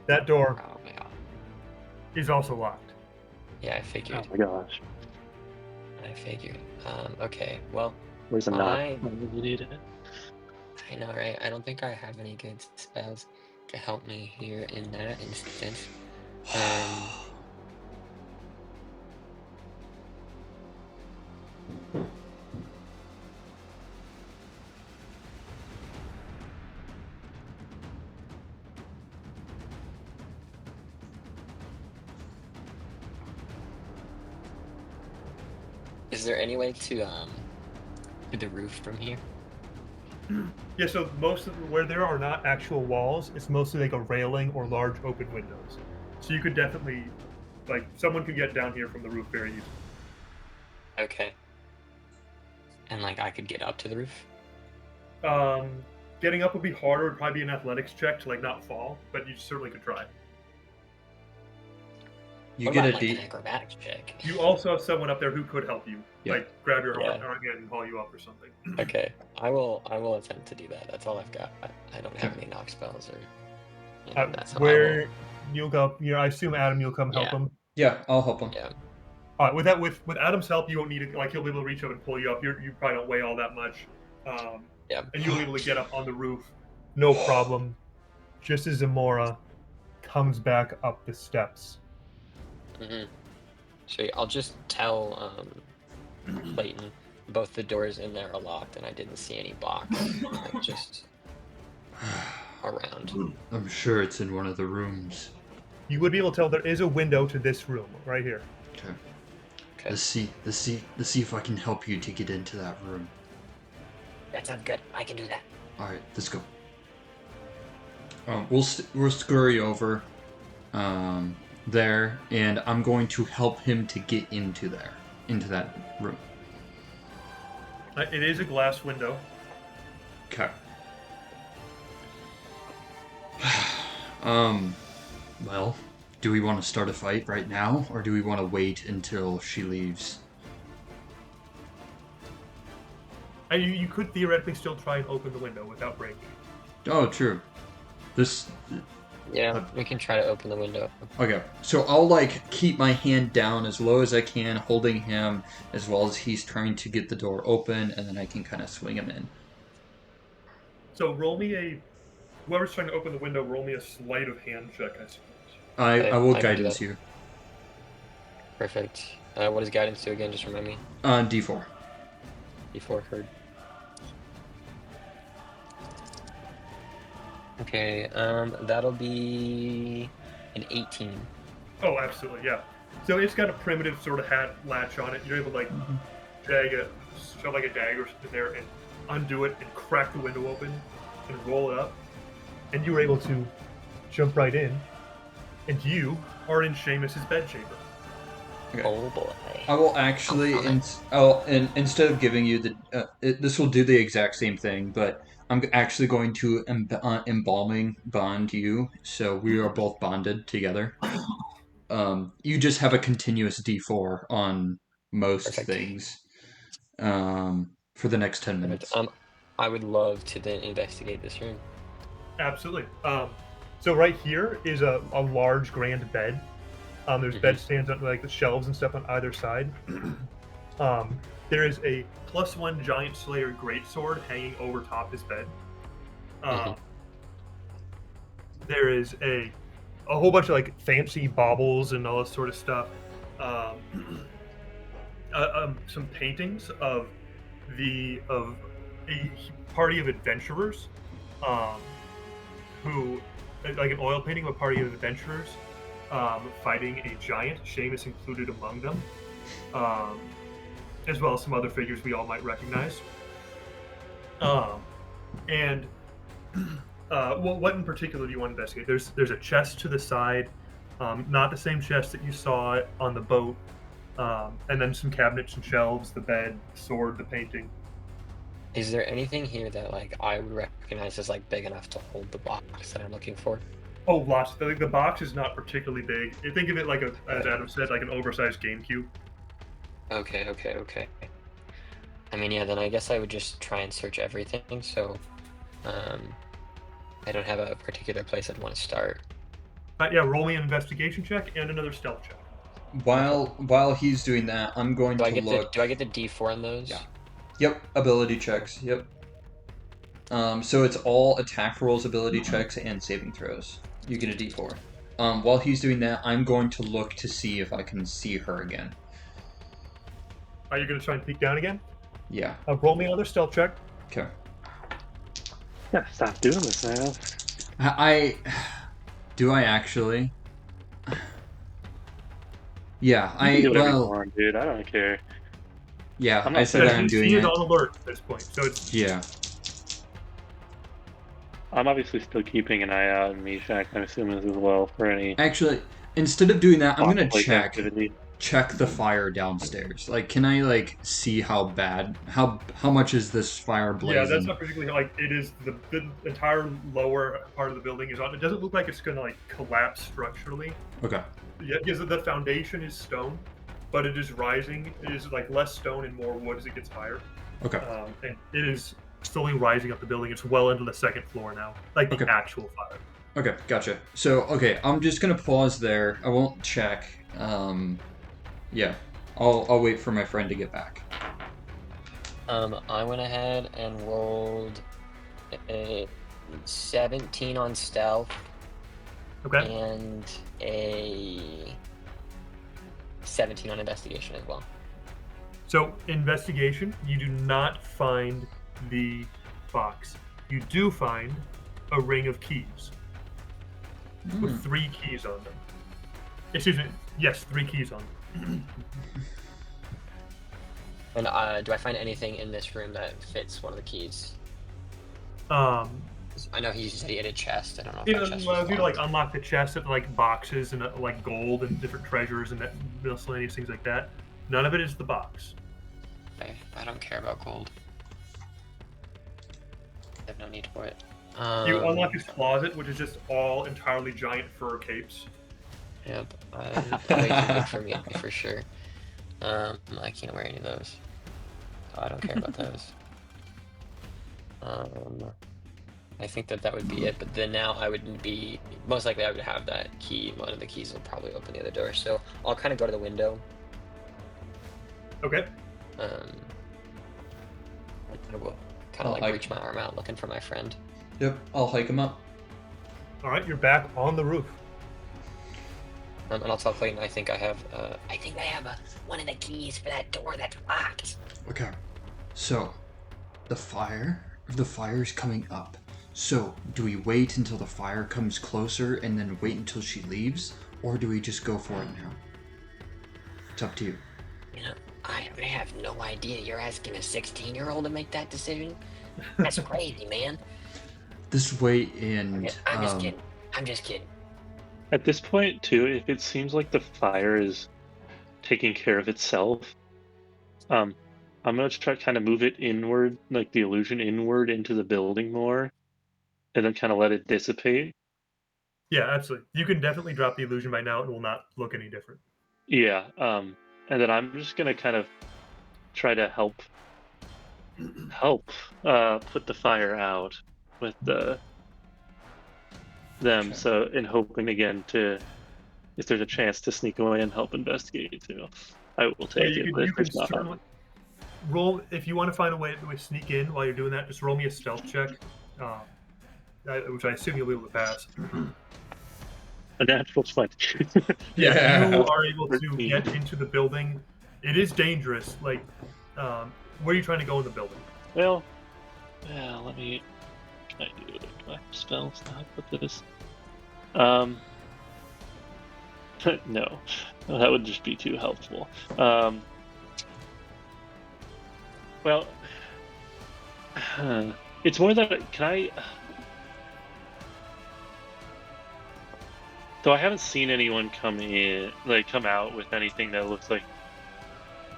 That door Oh my god. is also locked. Yeah, I figured. Oh my gosh. Okay, well, Where's the knot? I- You needed it. I know, right? I don't think I have any good spells to help me here in that instance. Is there any way to the roof from here? Yeah, so most of where there are not actual walls, it's mostly like a railing or large open windows. So you could definitely, like, someone could get down here from the roof very easily. Okay. And like I could get up to the roof? Getting up would be harder. It'd probably be an athletics check to like not fall, but you certainly could try. You What get about, a like, D. an acrobatics check? You also have someone up there who could help you, Yeah. like grab your Yeah. arm again and haul you up or something. Okay, I will attempt to do that. That's all I've got. I don't have any knock spells or. That's how I Where you'll go, I assume Adam, you'll come help Yeah. him. Yeah, I'll help him. Yeah. All right, with Adam's help, you won't need to, like, he'll be able to reach up and pull you up. You probably don't weigh all that much. Yeah. And you'll be able to get up on the roof, no problem. Just as Zamora comes back up the steps. Mm-hmm. So I'll just tell Clayton both the doors in there are locked, and I didn't see any box like, just around. I'm sure it's in one of the rooms. You would be able to tell there is a window to this room right here. Okay. Okay. Let's see if I can help you to get into that room. That sounds good. I can do that. All right, let's go. We'll scurry over there, and I'm going to help him to get into that room. It is a glass window. Okay. Well, do we want to start a fight right now, or do we want to wait until she leaves? You could theoretically still try and open the window without breaking it. Oh, true. Yeah, we can try to open the window. Okay, so I'll like keep my hand down as low as I can, holding him as well as he's trying to get the door open, and then I can kind of swing him in. So roll me whoever's trying to open the window, roll me a sleight of hand check, I suppose. I will I can do guidance that. you. Perfect. What does guidance do again? Just remind me. D4. Before heard. Okay, that'll be an 18. Oh, absolutely, yeah. So it's got a primitive sort of hat latch on it. You're able to like shove like a dagger in there and undo it and crack the window open and roll it up, and you were able to jump right in, and you are in Seamus's bedchamber. Okay. Oh boy. I will actually, instead of giving you the, this will do the exact same thing, but I'm actually going to embalming bond you, so we are both bonded together. You just have a continuous D4 on most Perfect. things, for the next 10 minutes. I would love to then investigate this room. Absolutely. So right here is a large grand bed. There's bed stands on like the shelves and stuff on either side. There is a +1 Giant Slayer greatsword hanging over top his bed. There is a whole bunch of like fancy baubles and all this sort of stuff. Some paintings of a party of adventurers, who like an oil painting of a party of adventurers fighting a giant, Seamus included among them, as well as some other figures we all might recognize. And what in particular do you want to investigate? There's a chest to the side, not the same chest that you saw on the boat, and then some cabinets and shelves, the bed, the sword, the painting. Is there anything here that like I would recognize as like big enough to hold the box that I'm looking for? Oh, lots. The box is not particularly big. You think of it like as Adam said, like an oversized GameCube. Okay. I mean, yeah, then I guess I would just try and search everything, so I don't have a particular place I'd want to start. Yeah, roll me an investigation check and another stealth check. While he's doing that, I'm going to look. Do I get the D4 on those? Yeah. Yep, ability checks. Yep. So it's all attack rolls, ability checks, and saving throws. You get a D4. While he's doing that, I'm going to look to see if I can see her again. Are you going to try and peek down again? Yeah. Roll me another stealth check. Okay. Yeah, stop doing this now. Do I actually? Yeah, You can do whatever you want, dude. I don't care. Yeah, I'm not I said I'm doing He it. is on alert at this point, so it's Yeah. I'm obviously still keeping an eye out, and Meshach, I'm assuming as well, for any Actually, instead of doing that, I'm gonna spotlight check activity. the fire downstairs. Like, can I like see how bad, how much is this fire blazing? yeah. That's not particularly like it is. The entire lower part of the building is on. It doesn't look like it's going to like collapse structurally. Okay. Yeah, because the foundation is stone, but it is rising. It is like less stone and more wood as it gets higher. Okay. And it is slowly rising up the building. It's well into the second floor now, like the Okay. actual fire. Okay, gotcha. So, okay, I'm just gonna pause there. I won't check. Yeah, I'll wait for my friend to get back. I went ahead and rolled a 17 on stealth Okay. and a 17 on investigation as well. So investigation, you do not find the box. You do find a ring of keys with 3 keys on them. Excuse me. Yes, 3 keys on them. And do I find anything in this room that fits one of the keys? I I know he said he had a chest. I don't know if you that know, chest if was you like locked. unlock the chest of like boxes and like gold and different treasures and miscellaneous things like that. None of it is the box. Okay, I don't care about gold. I have no need for it. You unlock his closet, which is just all entirely giant fur capes. Yep, way too big for me for sure. I can't wear any of those, so I don't care about those. I think that would be it. But then now I would be most likely I would have that key. One of the keys will probably open the other door. So I'll kind of go to the window. Okay. I will kind of like reach my arm out, looking for my friend. Yep, I'll hike him up. All right, you're back on the roof. And I'll tell Clayton I think I have one of the keys for that door that's locked. Okay. So, the fire's coming up. So, do we wait until the fire comes closer and then wait until she leaves? or do we just go for it now? It's up to you. You know, I have no idea. You're asking a 16-year-old to make that decision? That's crazy, man. This way, and I'm just kidding. I'm just kidding. At this point, too, if it seems like the fire is taking care of itself, I'm gonna try kind of move it inward, like the illusion inward into the building more, and then kind of let it dissipate. Yeah, absolutely. You can definitely drop the illusion by now. It will not look any different. Yeah. And then I'm just gonna kind of try to help put the fire out with them. Okay. So, in hoping again to, if there's a chance to sneak away and help investigate too, I will Yeah, take it. But you if can there's not, certainly roll if you want to find a way to sneak in while you're doing that. Just roll me a stealth check, which I assume you'll be able to pass. a natural 20. Yeah. You are able to 13. get into the building. It is dangerous. Like, where are you trying to go in the building? Well, yeah. Let me. Can I do my spells now? Put this. No, that would just be too helpful. Well, it's more that can I. Though I haven't seen anyone come out with anything that looks like.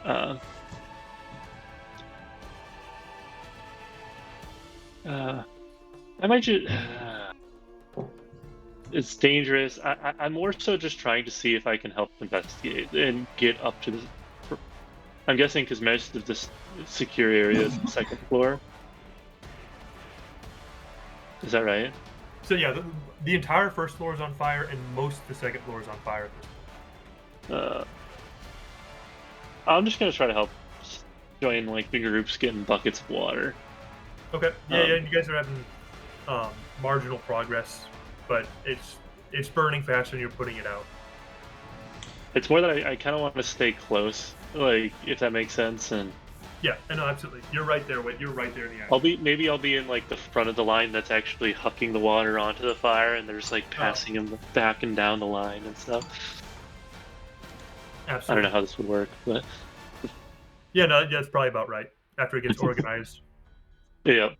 I might just. It's dangerous. I'm more so just trying to see if I can help investigate and get up to the. I'm guessing because most of this secure area is the second floor. Is that right? So yeah, the entire first floor is on fire, and most of the second floor is on fire. I'm just gonna try to help join like the groups getting buckets of water. Okay. Yeah, you guys are having marginal progress, but it's burning faster than you're putting it out. It's more that I kind of want to stay close, like if that makes sense, and Yeah, no, absolutely. You're right there. You're right there in the action. maybe I'll be in like the front of the line that's actually hucking the water onto the fire, and there's like passing them back and down the line and stuff. Absolutely. I don't know how this would work, but Yeah, no, that's probably about right. After it gets organized. yeah.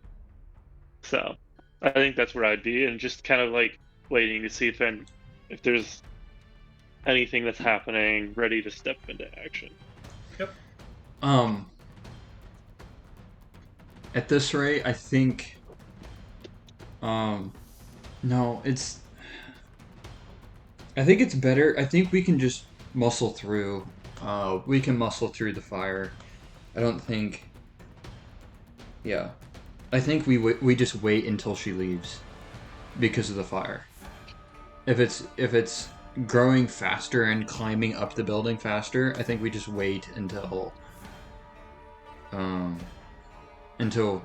So I think that's where I'd be, and just kind of like waiting to see if there's anything that's happening, ready to step into action. Yep. At this rate, I think. No, it's. I think it's better. I think we can just muscle through. We can muscle through the fire. I don't think. Yeah, I think we just wait until she leaves, because of the fire. If it's growing faster and climbing up the building faster, I think we just wait until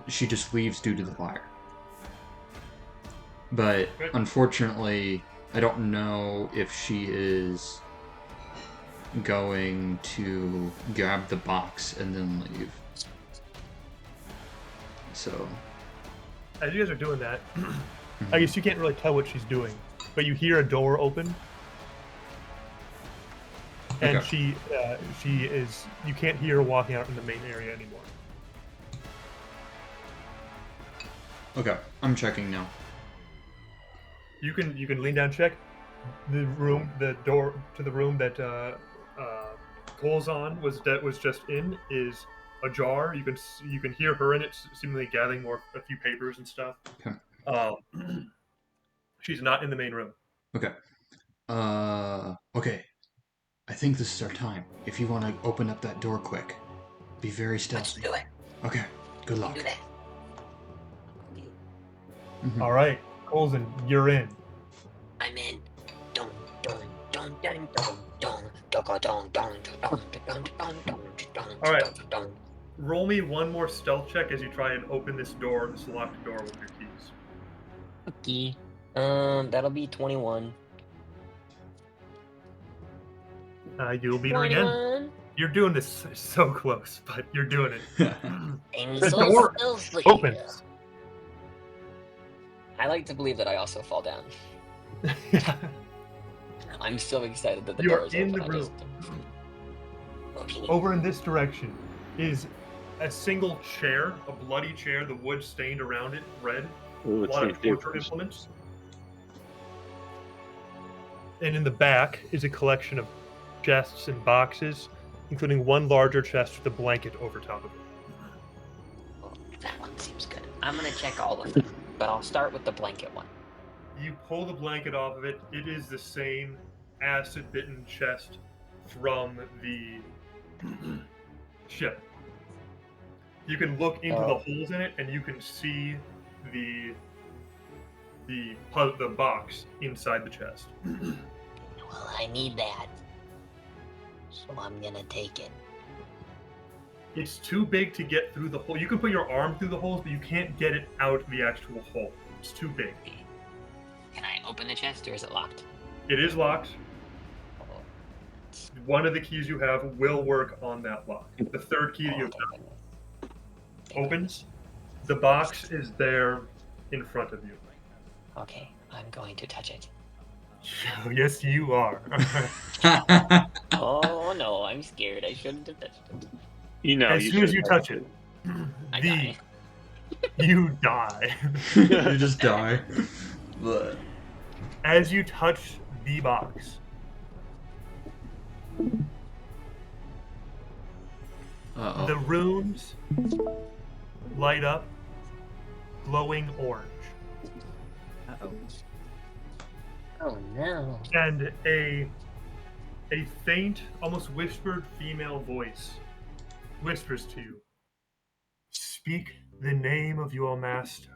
she just leaves due to the fire. But unfortunately, I don't know if she is going to grab the box and then leave. So, As you guys are doing that, I guess you can't really tell what she's doing, but you hear a door open, and Okay. she is. You can't hear her walking out in the main area anymore. okay, I'm checking now. You can lean down, check the door to the room that Colzon was just in is ajar. You can hear her in it, seemingly gathering a few papers and stuff. Okay. She's not in the main room. Okay. Okay. I think this is our time. If you want to open up that door quick, be very Let's stealthy. do it. Okay. Good Do luck. that. Mhm. All right, Colzon, you're in. I'm in. Dun dun dun dun dun dun dun dun dun dun dun dun dun. All right. Roll me one more stealth check as you try and open this locked door with your keys. Okay. That'll be 21. You'll beat her again. 21. You're doing this so close, but you're doing it. And The so door stealthily. Opens. I like to believe that I also fall down. I'm so excited that the You door are is in open. the I just... room. Okay. Over in this direction is a single chair, a bloody chair, the wood stained around it, red. Ooh, A it's lot like of torture implements. And in the back is a collection of chests and boxes, including one larger chest with a blanket over top of it. That one seems good. I'm gonna check all of them, but I'll start with the blanket one. You pull the blanket off of it. It is the same acid-bitten chest from the ship. You can look into the holes in it, and you can see the box inside the chest. Well, I need that, so I'm gonna take it. It's too big to get through the hole. You can put your arm through the holes, but you can't get it out the actual hole. It's too big. Can I open the chest, or is it locked? It is locked. One of the keys you have will work on that lock. The third key that you have opens. The box is there in front of you. Okay, I'm going to touch it. Yes, you are. Oh no, I'm scared. I shouldn't have touched it. You know, As soon as you touch it, I die. you die. You just die. Bleh. As you touch the box, Uh-oh. the runes light up, glowing orange. Uh-oh. Oh no. And a faint, almost whispered female voice whispers to you, "Speak the name of your master."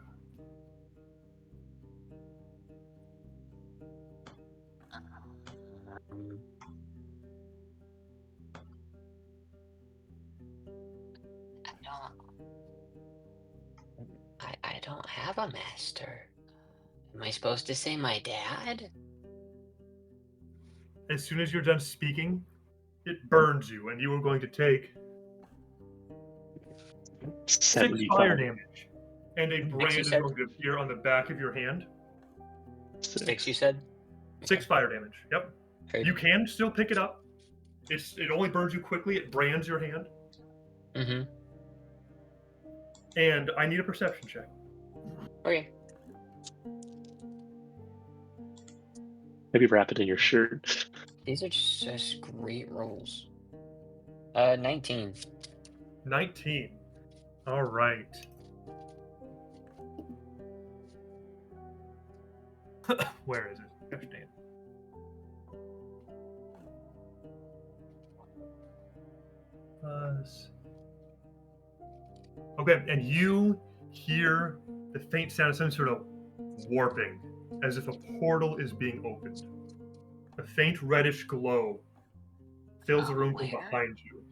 I don't have a master. Am I supposed to say my dad? As soon as you're done speaking, it burns you, and you are going to take 6 75. fire damage. And a brand you is said? going to appear on the back of your hand. 6, you said? 6 fire damage. Yep. Heard. You can still pick it up. It only burns you quickly. It brands your hand. Mm-hmm. And I need a perception check. Okay. Maybe wrap it in your shirt. These are just great rolls. 19. 19. All right. Where is it? Gosh damn. Okay, and you hear the faint sound of some sort of warping, as if a portal is being opened. A faint reddish glow fills the room from Where? behind you.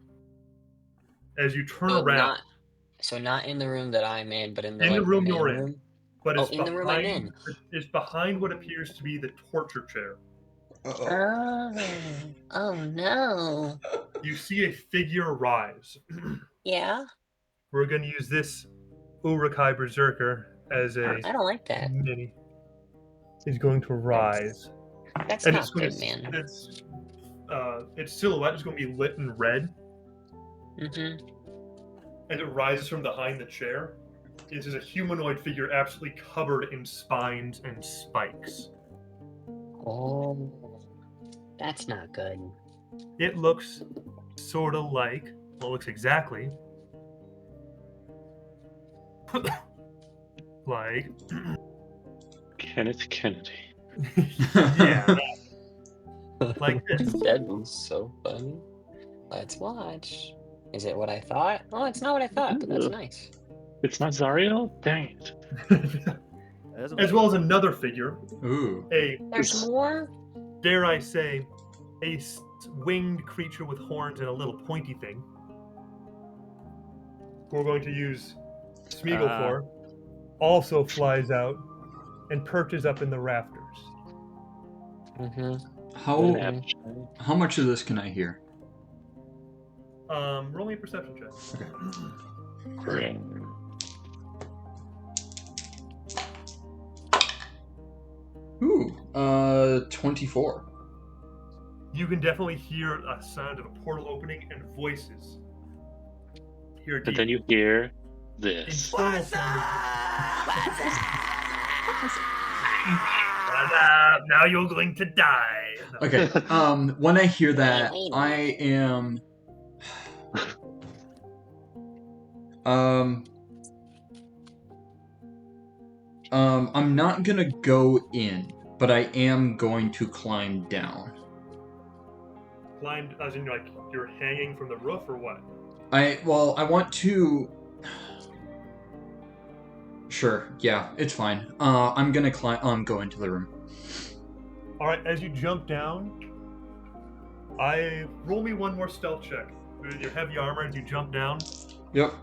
As you turn Oh, around, not in the room that I'm in, but in the, in the like, room main you're in, room? but it's in the room I'm behind, it's behind what appears to be the torture chair. Oh no. You see a figure rise. Yeah? We're going to use this Urukai Berserker as a I don't like that. mini. He's going to rise. That's And not it's going good, to, man. its silhouette is going to be lit in red. Mm-hmm. As it rises from behind the chair, it is a humanoid figure absolutely covered in spines and spikes. Oh. That's not good. It looks sort of like, well, it looks exactly like, Kenneth Kennedy. yeah, like this. That was so funny. Let's watch. Is it what I thought? Oh, it's not what I thought, but that's nice. It's not Zariel? Dang it. As well as another figure, Ooh. There's more? dare I say, a winged creature with horns and a little pointy thing. We're going to use Smeagol for. Also flies out and perches up in the rafters. Mm-hmm. How much of this can I hear? Roll me a perception check. Okay. Ooh, 24. You can definitely hear a sound of a portal opening and voices. Hear But then you hear this. infernal sound. What's up? Now you're going to die. No. Okay. When I hear that, Wait. I am. I'm not gonna go in, but I am going to climb down. Climbed, as in like you're hanging from the roof, or what? I want to. Sure. Yeah, it's fine. I'm gonna climb. Go into the room. All right. As you jump down, roll me one more stealth check with your heavy armor as you jump down. Yep.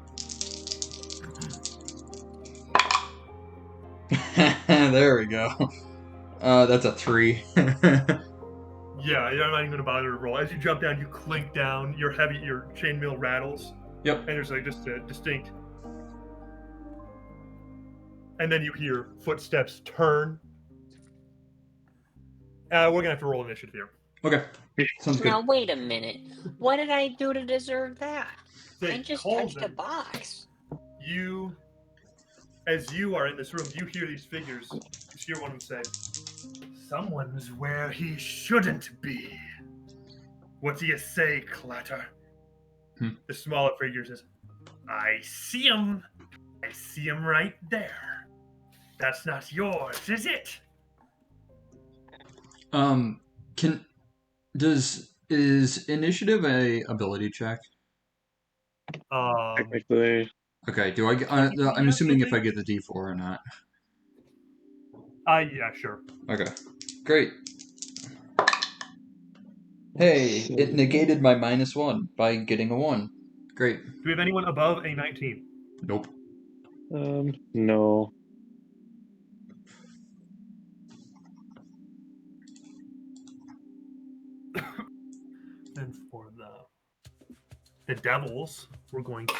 There we go. That's a 3. Yeah, you're not even gonna bother to roll. As you jump down, you clink down. Your chainmail rattles, Yep. and there's like just a distinct. And then you hear footsteps turn. We're gonna have to roll initiative here. Okay. Sounds good. Now wait a minute. What did I do to deserve that? They I just call touched a them. box. As you are in this room, you hear these figures. You hear one of them say, "Someone's where he shouldn't be." What do you say, Clatter? The smaller figure says, "I see him. I see him right there. That's not yours, is it?" Is initiative a ability check? Technically, Okay. Do I get? I'm assuming if I get the D4 or not. Yeah, sure. Okay. Great. Hey, it negated my -1 by getting a 1. Great. Do we have anyone above a 19? Nope. no. And for the devils, we're going to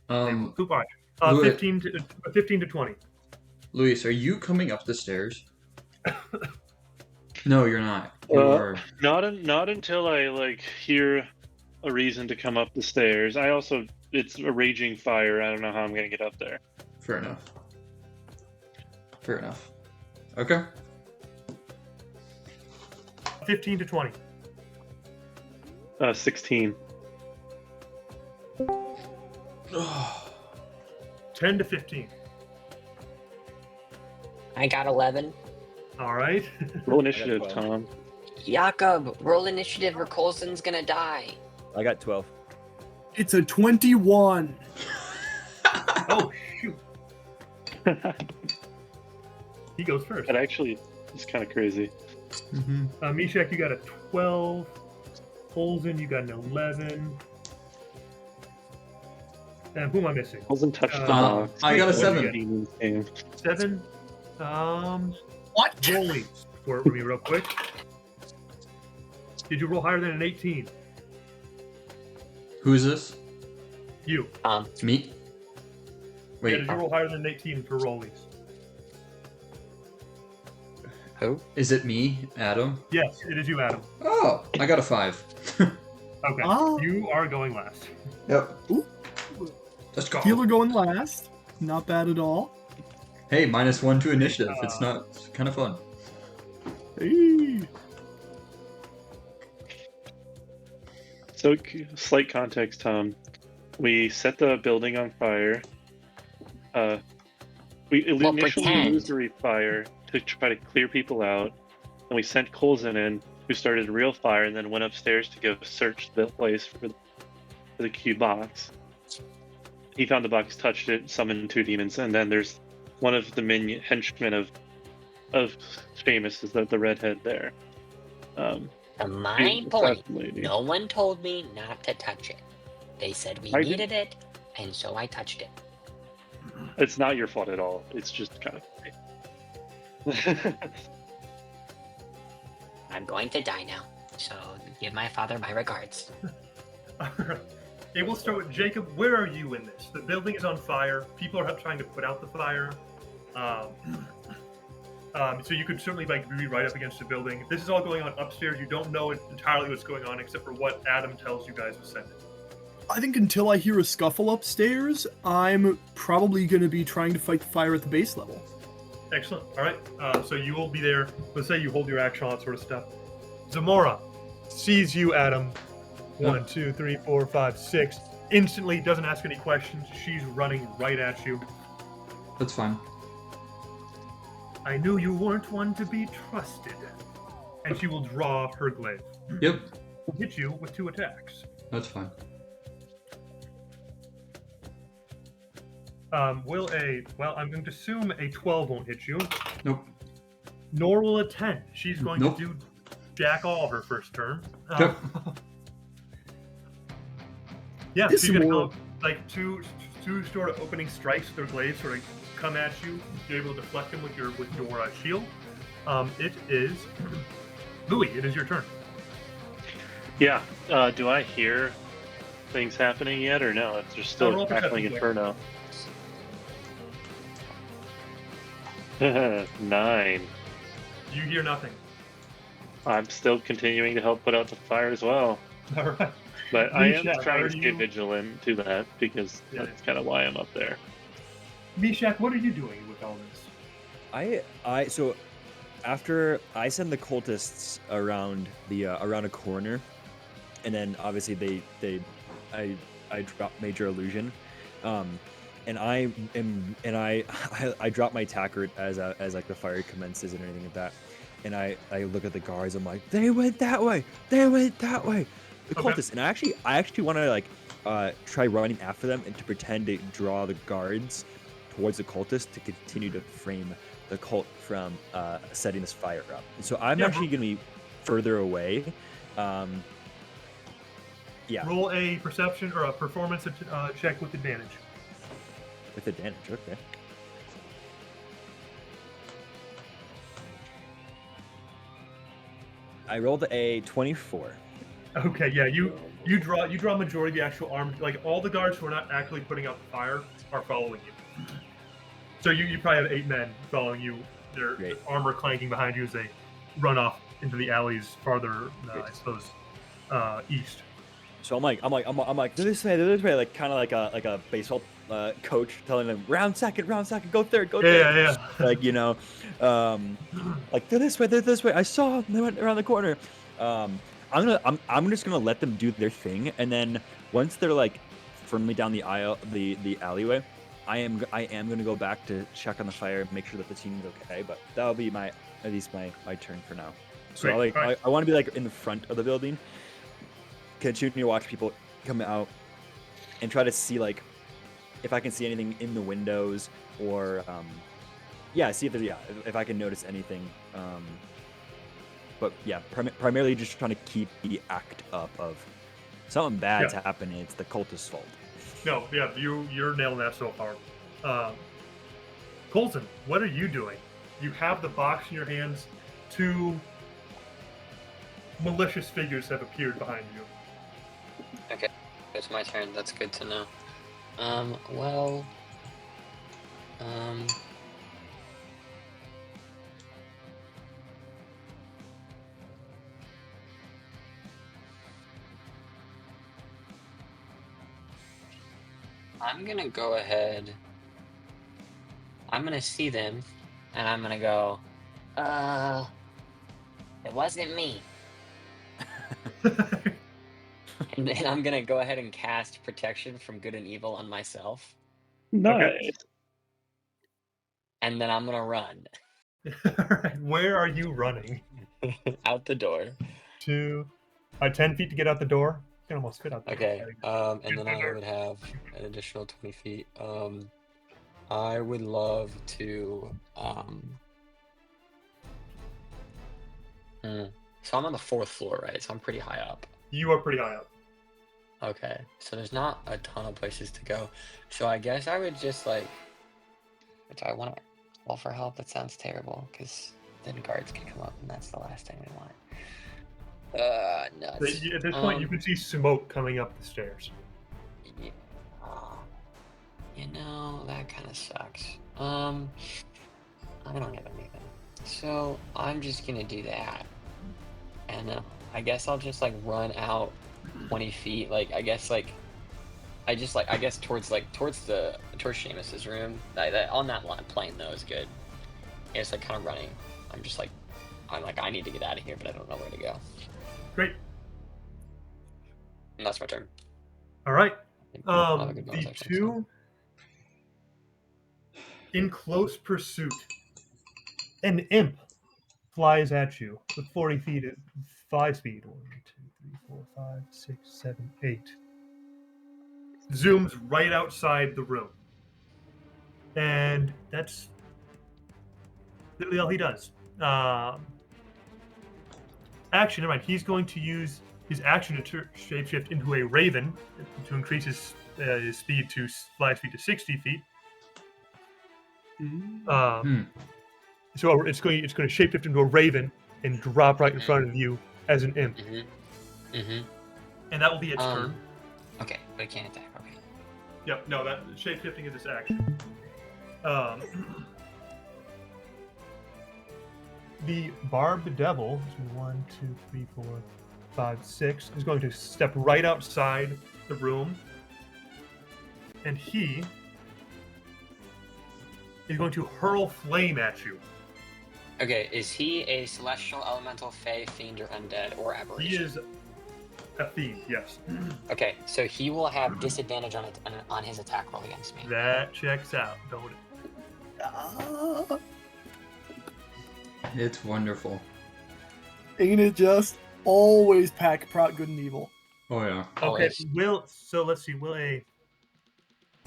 All right. Louis- 15 to 20. Luis, are you coming up the stairs? No, you're not. You are. Not until I hear a reason to come up the stairs. It's a raging fire. I don't know how I'm gonna get up there. Fair enough. Fair enough. Okay. 15 to 20. 16. 10 to 15. I got 11. All right. Roll initiative, 12. Tom. Jakob, roll initiative or Coulson's gonna die. I got 12. It's a 21. Oh, shoot. He goes first. That actually is kind of crazy. Mishak, you got a 12. Holzen, you got an 11. And who am I missing? Wasn't touched the Uh, box. I got a What do you 7. get? Demons came. 7. What? Rolling for me real quick. Did you roll higher than an 18? Who is this? You. Me? Yeah, Wait. did you roll higher than an 18 for rollies? Who? Is it me, Adam? Yes, it is you, Adam. Oh, I got a 5. Okay. Oh. You are going last. Yep. Ooh. Let's go. Healer going last. Not bad at all. Hey, -1 to initiative. It's kind of fun. Hey. So, slight context, Tom. We set the building on fire. We initially pretend. used a fire to try to clear people out, and we sent Coulson in, who started a real fire, and then went upstairs to go search the place for the cube box. He found the box, touched it, summoned 2 demons, and then there's one of the henchmen of Seamus, is the redhead there. To my He's point, assassinating. no one told me not to touch it. They said we I did- needed it, and so I touched it. It's not your fault at all. It's just kind of. I'm going to die now, so give my father my regards. Hey, we'll start with Jacob. Where are you in this? The building is on fire. People are trying to put out the fire. So you could certainly like be right up against the building. This is all going on upstairs. You don't know entirely what's going on except for what Adam tells you guys was sent. I think until I hear a scuffle upstairs, I'm probably going to be trying to fight the fire at the base level. Excellent. All right. So you will be there. Let's say you hold your action, all that sort of stuff. Zamora sees you, Adam. 1, 2, 3, 4, 5, 6. Instantly doesn't ask any questions. She's running right at you. That's fine. I knew you weren't one to be trusted. And she will draw her glaive. Yep, Hit you with 2 attacks. that's fine. I'm going to assume a 12 won't hit you. Nope. Nor will a 10. She's going Nope. to do jack all her first turn. Yep. Yeah, This she's going to more- go like two sort of opening strikes with their glaives sort of come at you. You're able to deflect them with your shield. It is Louis. It is your turn. Yeah. Do I hear things happening yet, or no? If there's roll still a perception crackling check. inferno. 9. You hear nothing. I'm still continuing to help put out the fire as well. All right. But I am Meshach, trying are to stay you- vigilant to that because Yeah. that's kind of why I'm up there. Meshach, what are you doing with all this? So after I send the cultists around the around a corner, and then obviously I drop major illusion, and I drop my attacker as like the fire commences and everything like that, and I look at the guards. I'm like, they went that way. The Okay. cultists, and I actually want to like try running after them and to pretend to draw the guards towards the cultists to continue to frame the cult from setting this fire up. And so I'm Yeah, actually going to be further away. Yeah, Roll a perception or a performance check with advantage. with advantage. Okay. I rolled a 24. Okay, yeah, you draw a majority of the actual armed, like all the guards who are not actually putting out the fire are following you. So you probably have 8 men following you, their Great. armor clanking behind you as they run off into the alleys farther, I suppose, east. So I'm like this way, like kind of like a baseball coach telling them round second, go third, go third. Yeah. Like like they're this way. I saw them, they went around the corner. I'm just gonna let them do their thing, and then once they're like firmly down the aisle, the alleyway, I am gonna go back to check on the fire, make sure that the team's okay. But that'll be at least my turn for now. So Great. Alright. I want to be like in the front of the building, continue to watch people come out, and try to see like if I can see anything in the windows or see if I can notice anything. But yeah, primarily just trying to keep the act up of something bad's happening. It's the cultist's fault. No, yeah, you're nailing that so far. Colton, what are you doing? You have the box in your hands. 2 malicious figures have appeared behind you. Okay, it's my turn. That's good to know. I'm gonna go ahead. I'm gonna see them, and I'm gonna go, it wasn't me. And then I'm gonna go ahead and cast protection from good and evil on myself, Nice. and then I'm gonna run Alright, where are you running? out the door. 10 feet to get out the door. You can almost fit out the Okay, door. and then I would have an additional 20 feet. I would love to, So I'm on the 4th floor, right? So I'm pretty high up. You are pretty high up. Okay, so there's not a ton of places to go. So I guess I would just like, do I want to call for help? That sounds terrible, because then guards can come up, and that's the last thing we want. Nuts. At this point, you can see smoke coming up the stairs. Yeah. You know, that kind of sucks. I don't have anything. So I'm just gonna do that, and I guess I'll just like run out 20 feet. Like I guess towards Seamus's room. On that plane though is good. I guess like kind of running. I need to get out of here, but I don't know where to go. Great. And that's my turn. All right. I'll have a good bonus The action, two in close pursuit. An imp flies at you with 40 feet at 5 speed. 1, 2, 3, 4, 5, 6, 7, 8. Zooms right outside the room. And that's literally all he does. Action, never mind. He's going to use his action to shapeshift into a raven to increase his speed to fly speed to 60 feet. So it's going to shapeshift into a raven and drop right in front of you as an imp. And that will be its turn. Okay, but it can't attack. Okay. Yep. No, that shapeshifting is its action. The barbed devil, 1, 2, 3, 4, 5, 6, is going to step right outside the room, and he is going to hurl flame at you. Okay, is he a celestial, elemental, fey, fiend, or undead, or aberration? He is a fiend, yes. Okay, so he will have disadvantage on his attack roll against me. That checks out, don't it? It's wonderful. Ain't it just always pack prot good and evil? Oh yeah. Okay, let's see, will a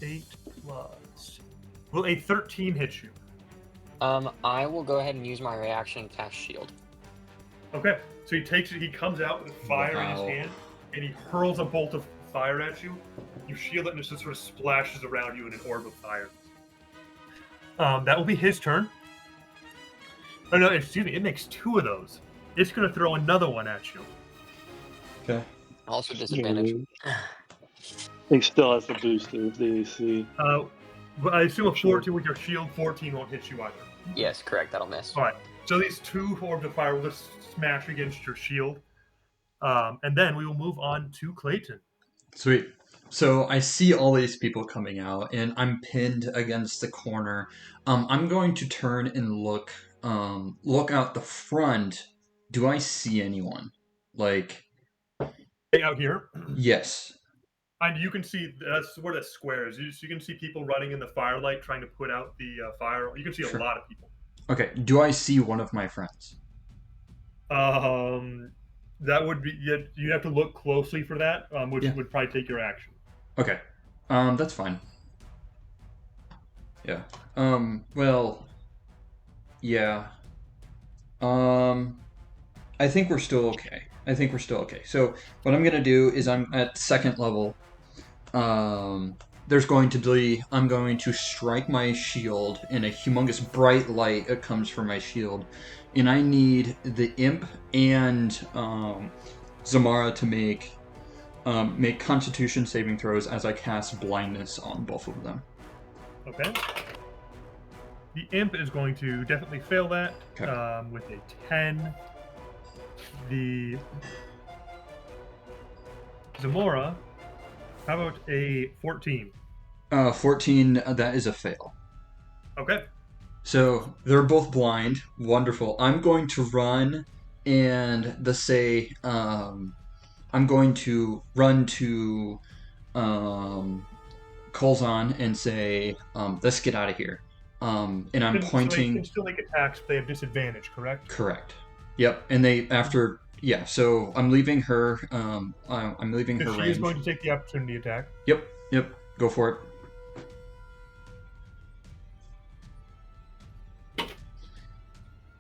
8 plus... Will a 13 hit you? I will go ahead and use my reaction and cast shield. Okay, so he comes out with fire in his hand, and he hurls a bolt of fire at you. You shield it, and it just sort of splashes around you in an orb of fire. That will be his turn. Oh no, excuse me, it makes 2 of those. It's going to throw another one at you. Okay. Also disadvantage. He still has the booster of the AC. But I assume a 14 with your shield, 14 won't hit you either. Yes, correct, that'll miss. Alright, so these 2 orbs of fire will just smash against your shield. And then we will move on to Clayton. Sweet. So I see all these people coming out, and I'm pinned against the corner. I'm going to turn and look out the front. Do I see anyone? Like, out here? yes. And you can see that's where the square is. You can see people running in the firelight trying to put out the fire. You can see Sure. a lot of people. Okay. Do I see one of my friends? That would be you have to look closely for that, which Yeah. would probably take your action. Okay. That's fine. Yeah. Well. Yeah. I think we're still okay. So what I'm gonna do is I'm at 2nd level. There's going to be I'm going to strike my shield, and a humongous bright light comes from my shield, and I need the imp and Zamara to make Constitution saving throws as I cast blindness on both of them. Okay. The imp is going to definitely fail that Okay. with a 10. The Zamora, how about a 14? 14, that is a fail. Okay. So they're both blind. Wonderful. I'm going to run and I'm going to run to Colzon and say, let's get out of here. And I'm So pointing. they can still make attacks, but they have disadvantage, correct? Correct. Yep. And yeah. So I'm leaving her. I'm leaving her Because she range. is going to take the opportunity attack. Yep. Go for it.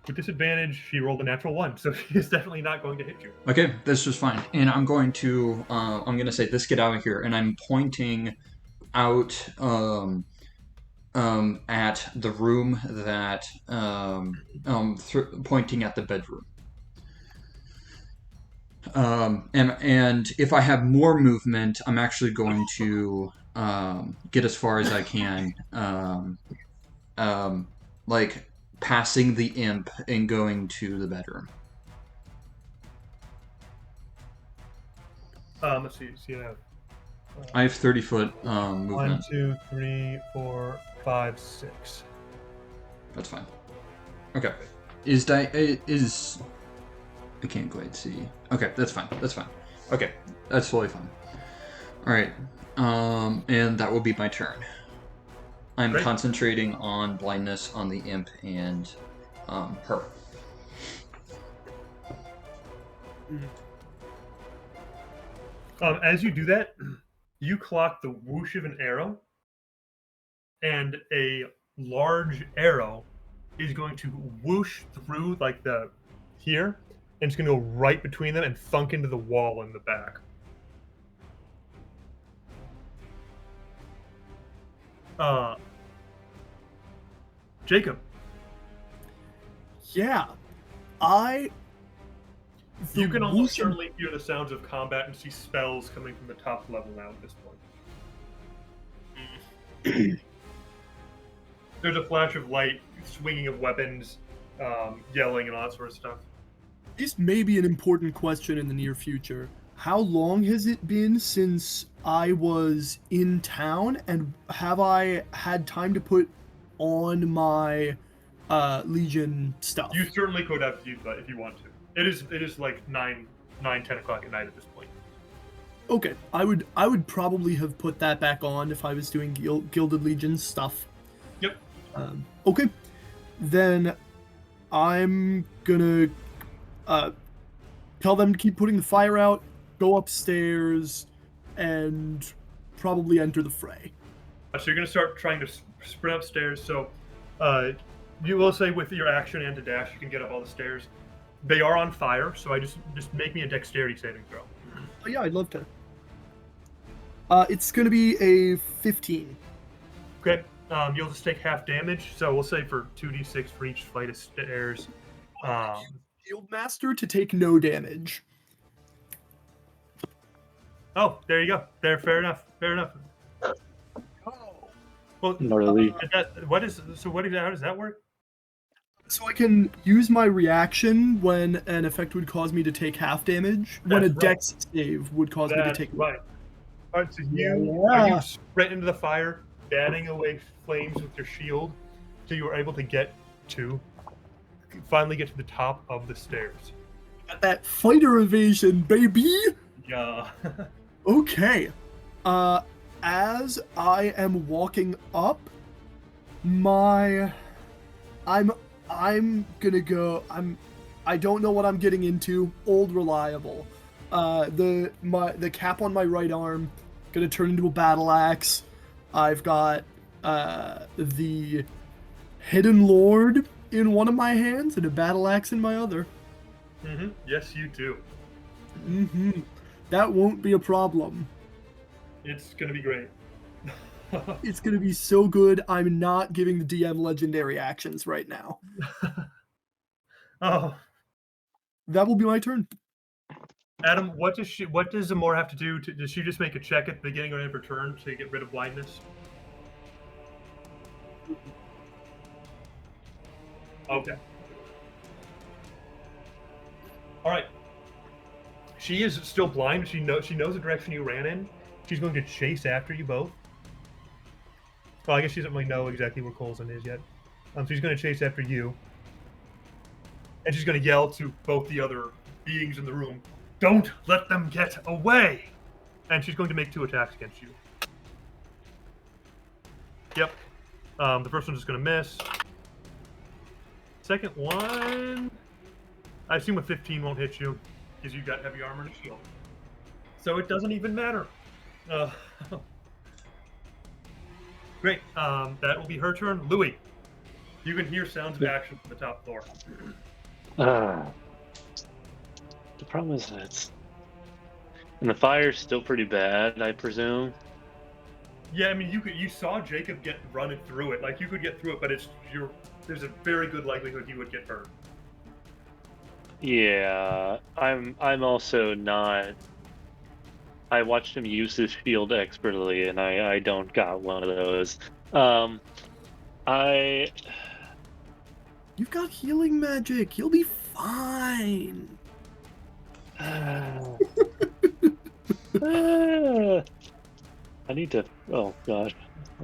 With disadvantage, she rolled a natural 1, so she is definitely not going to hit you. Okay, this is fine. And I'm going to say, let's get out of here. And I'm pointing out at the room that pointing at the bedroom. And if I have more movement, I'm actually going to get as far as I can, like passing the imp and going to the bedroom. Let's see. So you have I have 30-foot 1, movement. 2, 3, 4, 5, 6. That's fine. Okay. I can't quite see. Okay, that's fine. That's fine. Okay, that's totally fine. All right. And that will be my turn. I'm Great. concentrating on blindness on the imp and her. As you do that, you clock the whoosh of an arrow, and a large arrow is going to whoosh through like the here, and it's going to go right between them and thunk into the wall in the back. Jacob, Yeah, you can the almost whoosh and- certainly hear the sounds of combat and see spells coming from the top level now at this point. There's a flash of light, swinging of weapons, yelling, and all that sort of stuff. This may be an important question in the near future. How long has it been since I was in town, and have I had time to put on my Legion stuff? You certainly could have if you want to. It is like 10 o'clock at night at this point. Okay, I would probably have put that back on if I was doing Gilded Legion stuff. Yep. Okay, then I'm gonna tell them to keep putting the fire out, go upstairs, and probably enter the fray. So you're going to start trying to sprint upstairs. So you will say with your action and to dash, you can get up all the stairs. They are on fire, so I just make me a dexterity saving throw. Oh, yeah, I'd love to. It's gonna be a 15. Okay. You'll just take half damage. So we'll say for 2d6 for each flight of stairs. Shield Master to take no damage. Oh, there you go. There, fair enough. Fair enough. Well, Gnarly. how does that work? So I can use my reaction when an effect would cause me to take half damage, when a That's right. dex save would cause me to That's take. right. All right, so Yeah. you sprint into the fire, batting away flames with your shield, so you were able to finally get to the top of the stairs. Got that fighter evasion, baby! Yeah. Okay. As I am walking up, I'm gonna go. I don't know what I'm getting into. Old reliable. The cap on my right arm gonna turn into a battle axe. I've got the hidden lord in one of my hands and a battle axe in my other. Yes, you do. That won't be a problem. It's gonna be great. It's gonna be so good. I'm not giving the DM legendary actions right now. Oh, That will be my turn. Adam, what does Zamora have to do? Does she just make a check at the beginning of every turn to get rid of blindness? Okay. All right. She is still blind. She knows the direction you ran in. She's going to chase after you both. Well, I guess she doesn't really know exactly where Coulson is yet. So she's going to chase after you. And she's going to yell to both the other beings in the room, "Don't let them get away!" And she's going to make 2 attacks against you. Yep. The first one's just going to miss. Second one, I assume a 15 won't hit you because you've got heavy armor and a shield. So it doesn't even matter. Great. That will be her turn. Louis, you can hear sounds of action from the top floor. The problem is that and the fire's still pretty bad, I presume. Yeah, I mean, you saw Jacob get running through it. Like, you could get through it, but there's a very good likelihood you would get burned. Yeah, I'm also not. I watched him use his shield expertly, and I don't got one of those. You've got healing magic. You'll be fine. I need to. Oh gosh,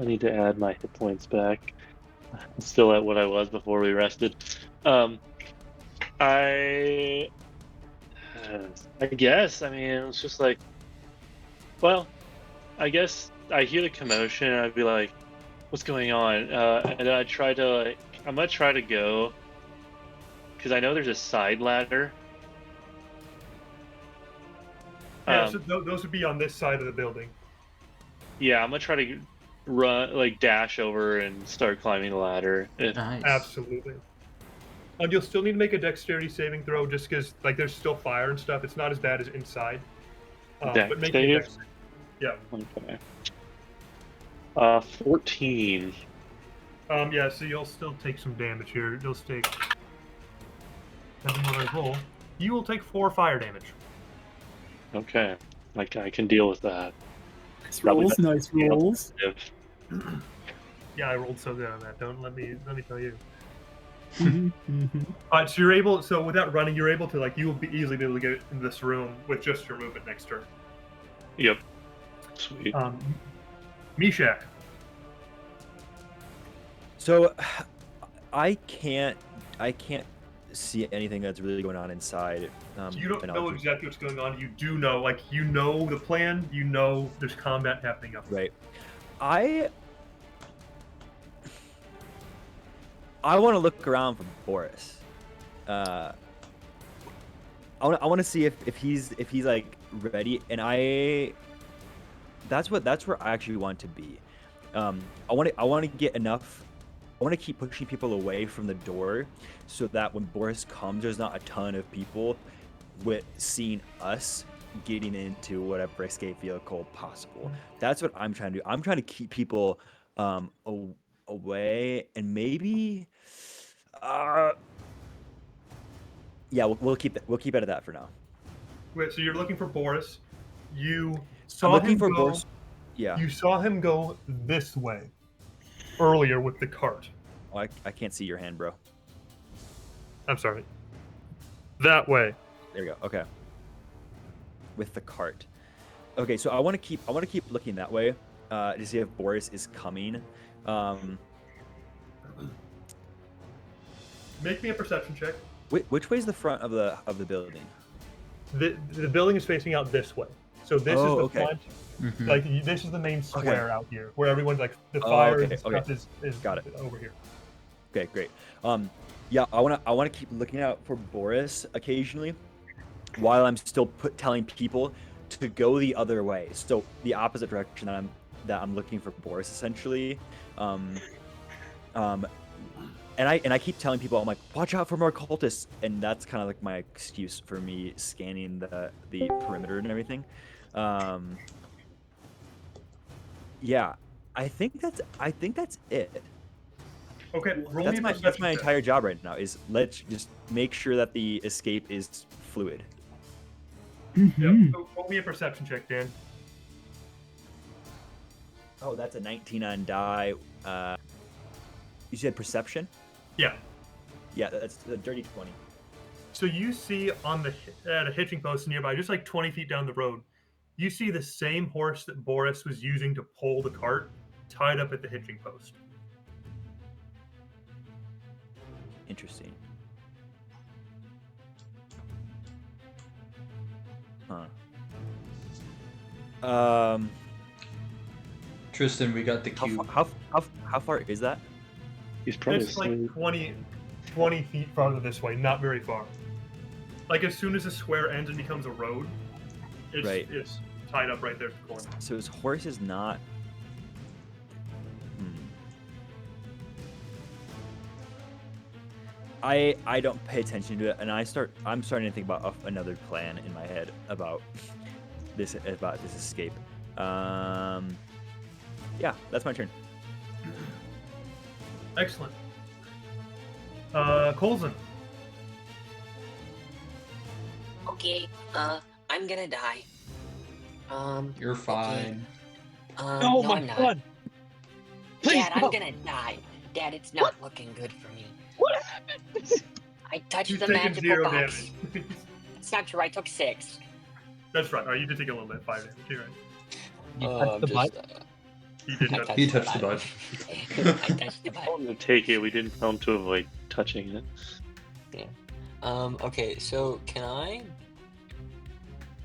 I need to add my hit points back. I'm still at what I was before we rested. I guess. I mean, it's just like, well, I guess I hear the commotion and I'd be like, "What's going on?" And I try to like, I'm gonna try to go because I know there's a side ladder. Yeah, so those would be on this side of the building. Yeah, I'm gonna try to run, like dash over and start climbing the ladder. Nice. Absolutely. And you'll still need to make a dexterity saving throw just because, like, there's still fire and stuff. It's not as bad as inside. But make a Dex dex. Yeah. Okay. 14. Yeah, so you'll still take some damage here. You'll take. Depending on our roll, you will take 4 fire damage. Okay, like I can deal with that. Nice rolls. Yeah, I rolled so good on that. Don't let me tell you. Mm-hmm. So you're able. So with that running, you're able to you will be easily be able to get into this room with just your movement next turn. Yep. Sweet. Meshach. So, I can't see anything that's really going on inside. You don't and know I'll- exactly what's going on. You do know, you know the plan. You know there's combat happening up there. Right. I want to look around for Boris. I want to see if he's like ready, and that's where I actually want to be. I want to get enough. I want to keep pushing people away from the door, so that when Boris comes, there's not a ton of people with seeing us getting into whatever escape vehicle possible. That's what I'm trying to do. I'm trying to keep people away, and maybe yeah, we'll keep it at that for now. Wait, so you're looking for Boris. You I'm saw looking him for go. Boris. Yeah. You saw him go this way earlier with the cart. Oh, I can't see your hand, bro. I'm sorry. That way. There we go. Okay. With the cart. Okay, so I want to keep looking that way to see if Boris is coming. Make me a perception check. Which way is the front of the building? The building is facing out this way. So this is the okay. front. Mhm. This is the main square out here, where everyone's the fire and stuff is Got it. over here. Okay, great. Yeah, I wanna keep looking out for Boris occasionally, while I'm still telling people to go the other way. So the opposite direction that I'm looking for Boris essentially. And I keep telling people, I'm like, watch out for more cultists, and that's kind of like my excuse for me scanning the perimeter and everything. Yeah, I think that's it. Okay, roll me a That's perception my check. entire job right now. Is let's just make sure that the escape is fluid. Yeah, so roll me a perception check, Dan. Oh, that's a 19 on die. You said perception? Yeah. Yeah, that's a dirty 20. So you see at a hitching post nearby, just 20 feet down the road, you see the same horse that Boris was using to pull the cart tied up at the hitching post. Interesting. Huh. Tristan, we got the How cube. how far is that? He's probably It's like asleep. 20 feet farther this way, not very far. As soon as the square ends and becomes a road, it's tied up right there at the corner. So his horse is not. I don't pay attention to it, and I'm starting to think about another plan in my head about this escape. Yeah, that's my turn. Excellent. Colson. Okay, I'm gonna die. You're fine. No, I'm not. Dad, I'm gonna die. Dad, it's not looking good for me. What happened? I touched You've the taken magical 0 box. damage. It's not true. I took 6. That's right. Alright, you did take a little bit, 5 damage. You're right. You touched the butt? He did I touch. He touched the butt. I touched the I butt. wanted to take it. We didn't tell him to avoid touching it. Okay, so can I?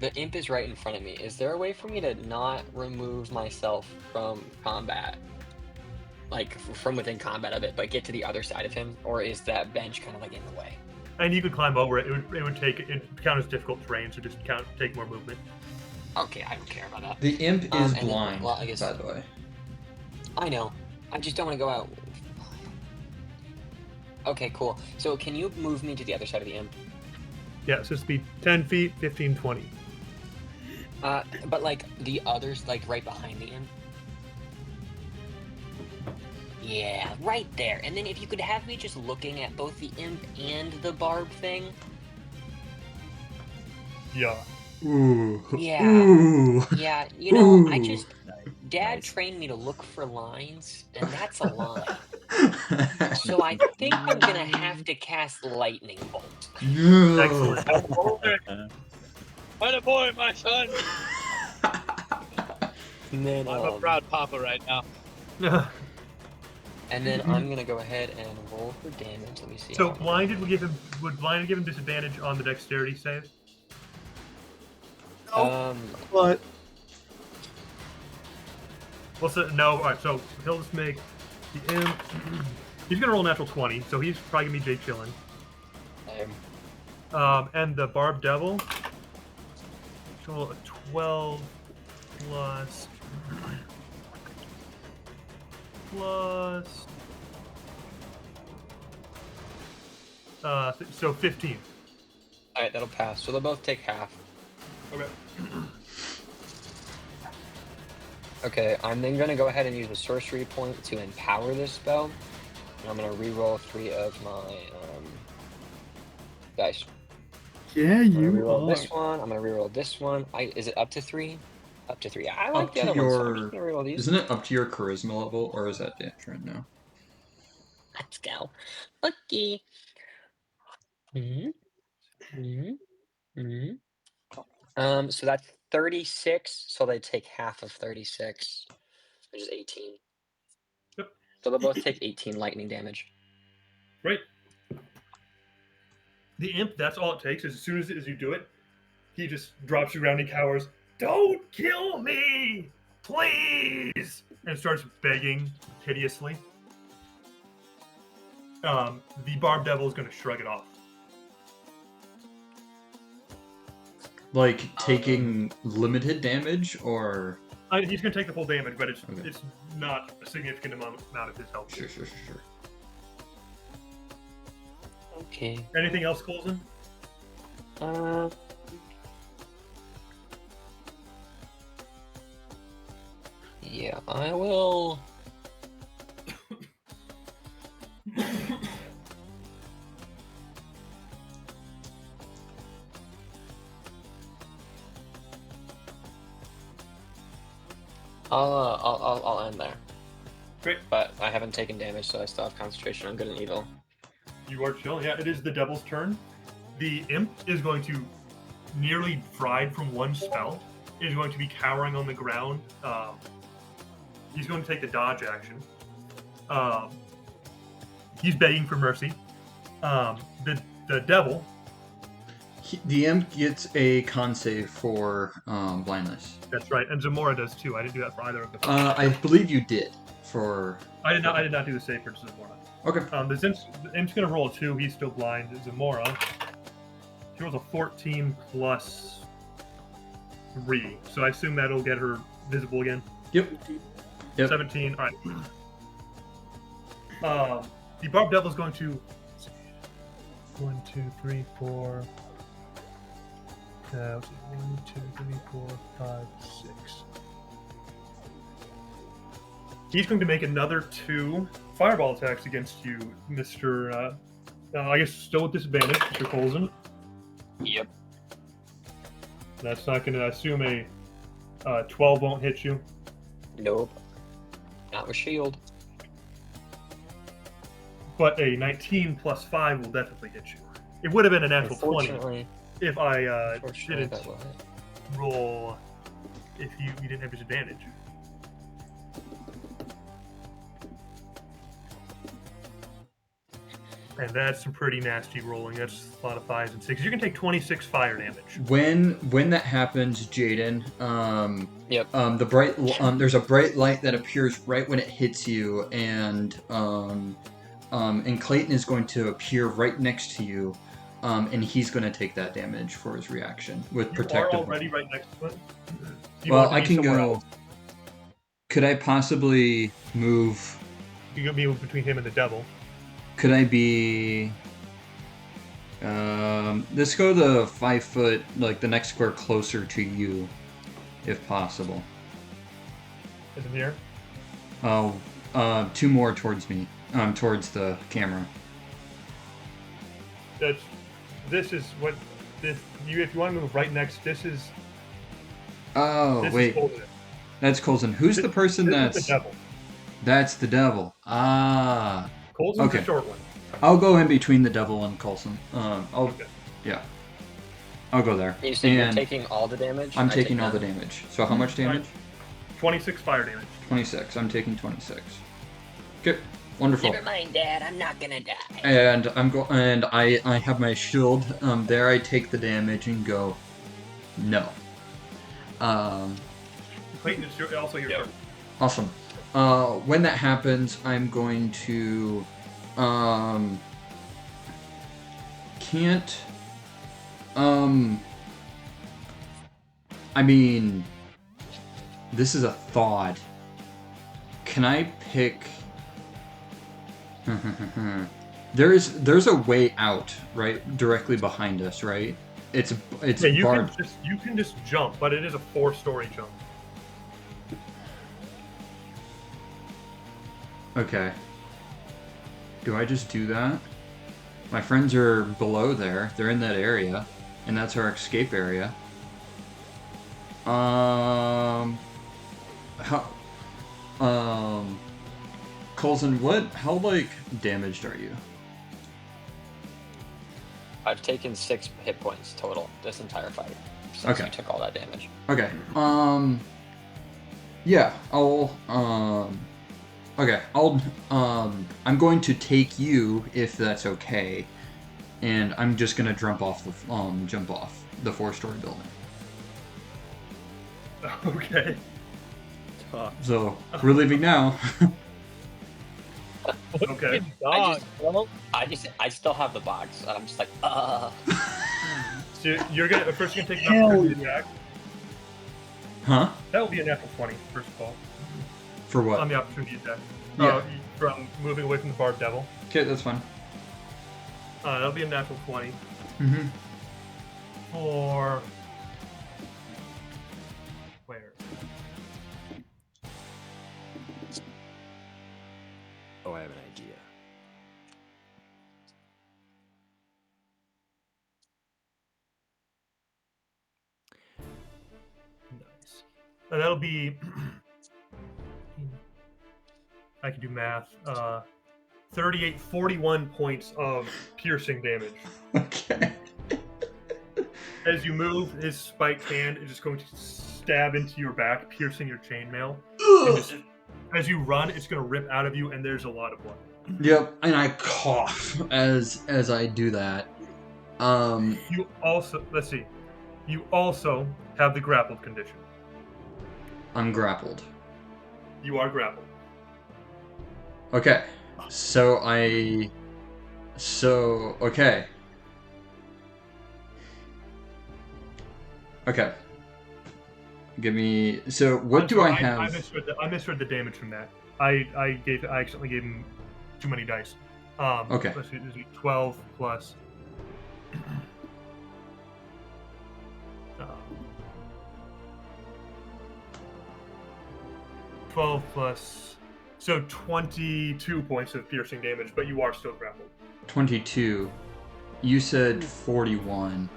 The imp is right in front of me. Is there a way for me to not remove myself from combat? Like, from within combat of it, but get to the other side of him? Or is that bench kind of like in the way? And you could climb over it. It would count as difficult terrain, so just take more movement. Okay, I don't care about that. The imp is and then- blind, well, I guess- by the way. I know. I just don't want to go out. Okay, cool. So can you move me to the other side of the imp? Yeah, so speed 10 feet, 15, 20. But like the others, like right behind the imp. Yeah, right there. And then if you could have me just looking at both the imp and the barb thing. Yeah. Ooh. Yeah. Ooh. Yeah, you know, I Ooh. just Dad trained me to look for lines, and that's a line. So I think I'm gonna have to cast lightning bolt. No. Excellent. Attaboy, my son! And then, I'm a proud papa right now. and then I'm gonna go ahead and roll for damage. Let me see. So how- blinded would blinded give him disadvantage on the dexterity save? But Well, so, no. All right, so he'll just make the imp. He's gonna roll a natural 20, so he's probably gonna be Jake chilling. And the Barb Devil. He'll roll a 12 plus so 15. All right, that'll pass. So they'll both take half. Okay. Okay, I'm then gonna go ahead and use a sorcery point to empower this spell. And I'm gonna re-roll 3 of my dice. yeah, I'm gonna you re-roll are. this one. I'm gonna re-roll this one. Is it up to 3? Up to 3. I like Up the to other ones. So I'm your. just gonna re-roll these. Isn't it up to your charisma level, or is that different now? Let's go. Okay. So that's 36. So they take half of 36, which is 18. Yep. So they'll both take 18 lightning damage. Great. The imp, that's all it takes. As soon as you do it, he just drops you around, he cowers. Don't kill me, please! And starts begging hideously. The Barb Devil is going to shrug it off. Like taking limited damage, or He's going to take the full damage, but it's Okay. it's not a significant amount of his health. sure. Okay. Anything else, Colson? Yeah, I will. I'll end there. Great. But I haven't taken damage, so I still have concentration on good and evil. You are chill. Yeah, it is the devil's turn. The imp is going to, nearly fried from one spell, is going to be cowering on the ground. He's going to take the dodge action. He's begging for mercy. The devil. The imp gets a con save for blindness. That's right, and Zamora does too. I didn't do that for either of them. I believe you did for. I did not do the save for Zamora. Okay. The imp's going to roll a 2. He's still blind. Zamora. She rolls a 14 plus 3. So I assume that'll get her visible again. Yep. 17. All right. The Barb Devil's going to 1, 2, 3, 4. 1, 2, 3, 4, 5, 6. He's going to make another 2 fireball attacks against you, Mr. I guess still with disadvantage, Mr. Colson. Yep. That's not going to assume a 12 won't hit you. Nope. Not with shield. but a 19 plus 5 will definitely hit you. It would have been a natural 20 Unfortunately, if I unfortunately, didn't that will hit. roll. If you didn't have disadvantage. And that's some pretty nasty rolling. That's a lot of 5s and 6s. You can take 26 fire damage. When that happens, Jaden, Yep. the bright there's a bright light that appears right when it hits you, and Clayton is going to appear right next to you, and he's going to take that damage for his reaction with You are protective. already right next to it. You Well, want to I be can somewhere go. else. Could I possibly move? You can be between him and the devil. Could I be? Let's go the 5 foot, like the next square closer to you, if possible. Is it here? Oh, 2 more towards me, towards the camera. This is what this. If you want to move right next, this is. Oh, This wait, is Colton. that's Coulson. Who's the person This that's? is the devil. That's the devil. Ah, Colton's Okay. the short one. I'll go in between the devil and Coulson. Okay. Yeah, I'll go there. You said you're And taking all the damage? I'm I take taking all the none. damage. So how much damage? 26 fire damage. 26. I'm taking 26. Good. Wonderful. Never mind, Dad. I'm not gonna die. And I have my shield. There I take the damage and go. No. Clayton, it's also your turn. Awesome. When that happens, I'm going to can't I mean, this is a thought. Can I pick? There's a way out, right? Directly behind us, right? It's Yeah, you barred. can just jump, but it is a 4-story jump. Okay. Do I just do that? My friends are below there. They're in that area, and that's our escape area. How? Coulson, how like damaged are you? I've taken 6 hit points total this entire fight. Since Okay. you took all that damage. Okay. Yeah, okay, I'm going to take you if that's okay, and I'm just gonna jump off the 4-story building. Okay. Tough. So we're leaving now. Okay. I still have the box. I'm just like, So you're gonna first take an opportunity attack. Huh? That will be a natural 20, first of all, For what? on the opportunity attack. Yeah. From moving away from the barbed devil. Okay, that's fine. That'll be a natural 20 Mm-hmm. for where? Oh, I have an idea. Nice. That'll be. I can do math. 41 points of piercing damage. Okay. As you move, his spiked hand is just going to stab into your back, piercing your chainmail. And just, as you run, it's going to rip out of you, and there's a lot of blood. Yep, and I cough as I do that. You also, let's see, you also have the grappled condition. I'm grappled. You are grappled. Okay. Okay. Okay. Give me. So what I'm do sorry, I have? I misread the damage from that. I accidentally gave him too many dice. Okay. Let's see, this is 12 plus. 12 plus. So 22 points of piercing damage, but you are still grappled. 22. You said 41.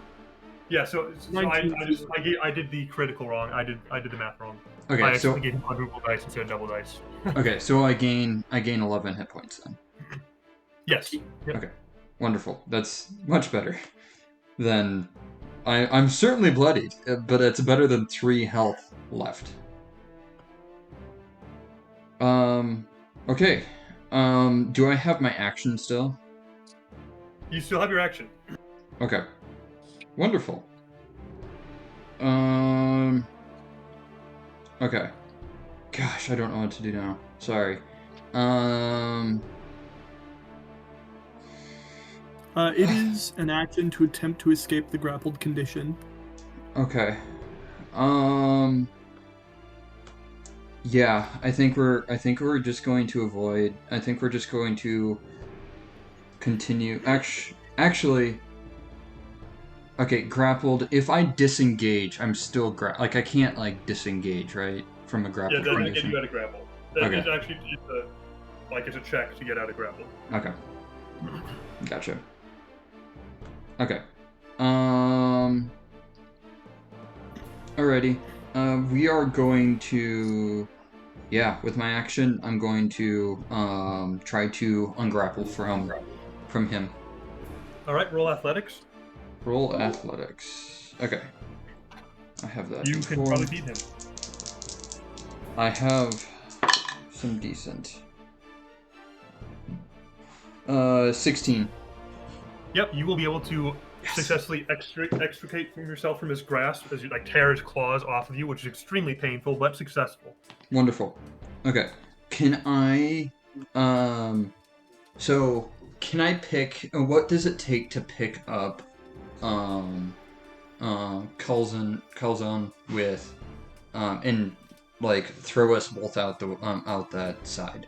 Yeah, so I did the critical wrong. I did the math wrong. Okay, I so actually gave him quadruple dice instead of double dice. okay, so I gain 11 hit points then. Yes. Yep. Okay, wonderful. That's much better. Then I'm certainly bloodied, but it's better than 3 health left. Okay. Do I have my action still? You still have your action. Okay. Wonderful. Okay. Gosh, I don't know what to do now. Sorry. It is an action to attempt to escape the grappled condition. Okay. Yeah, I think we're just going to avoid. I think we're just going to continue. Actually. Okay, grappled. If I disengage, I'm still I can't disengage, right? From a Yeah, grappled it doesn't get condition. you out of grapple. Okay. It's actually just it's a check to get out of grapple. Okay. Gotcha. Okay. Alrighty. We are going to... Yeah, with my action, I'm going to try to ungrapple from him. Alright, roll athletics. Roll athletics. Okay. I have that. You can probably beat him. I have some decent. 16. Yep, you will be able to successfully extricate from yourself from his grasp as you tear his claws off of you, which is extremely painful but successful. Wonderful. Okay. Can I so can I pick what does it take to pick up Calzone with and throw us both out that side?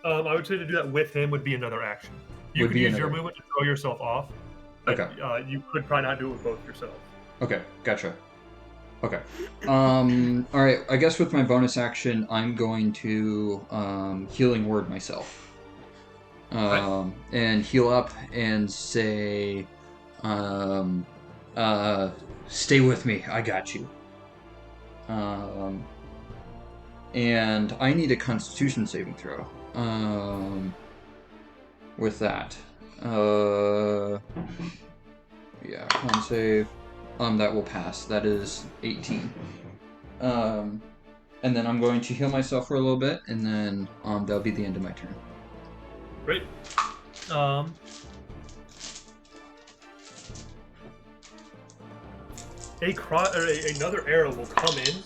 I would say to do that with him would be another action. You could use your movement to throw yourself off. But, Okay. You could probably not do it with both yourself. Okay, gotcha. Okay. Alright, I guess with my bonus action, I'm going to healing word myself. And heal up and say, stay with me, I got you. And I need a Constitution saving throw. With that. Yeah, con save. That will pass. That is 18. And then I'm going to heal myself for a little bit, and then that'll be the end of my turn. Great. Another arrow will come in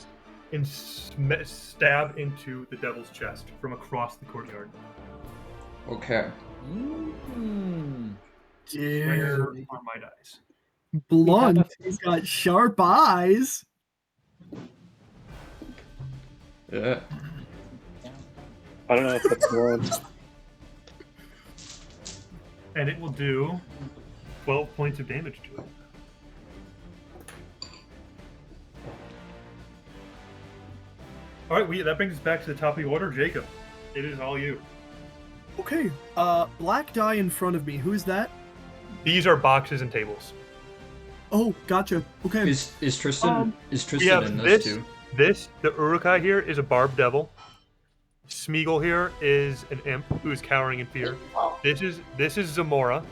and stab into the devil's chest from across the courtyard. Okay. Where are my dice? Blunt. He's got sharp eyes. Yeah. I don't know if that's one. And it will do 12 points of damage to it. Alright, that brings us back to the top of the order. Jacob, it is all you. Okay, black die in front of me. Who is that? These are boxes and tables. Oh, gotcha. Okay. Is Tristan We have in this too? The Uruk-hai here is a barbed devil. Smeagol here is an imp who is cowering in fear. This is Zamora.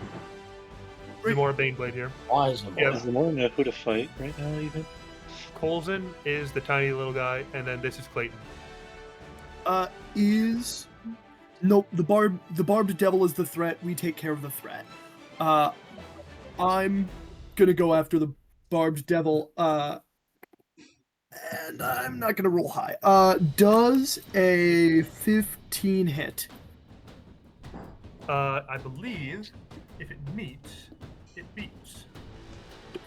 Zamora Baneblade here. Why is Zamora? Yeah. Does the more know who to fight right now, even? Coulson is the tiny little guy, and then this is Clayton. Nope, the barbed devil is the threat. We take care of the threat. I'm gonna go after the barbed devil, and I'm not gonna roll high. Does a 15 hit? I believe if it meets, it beats.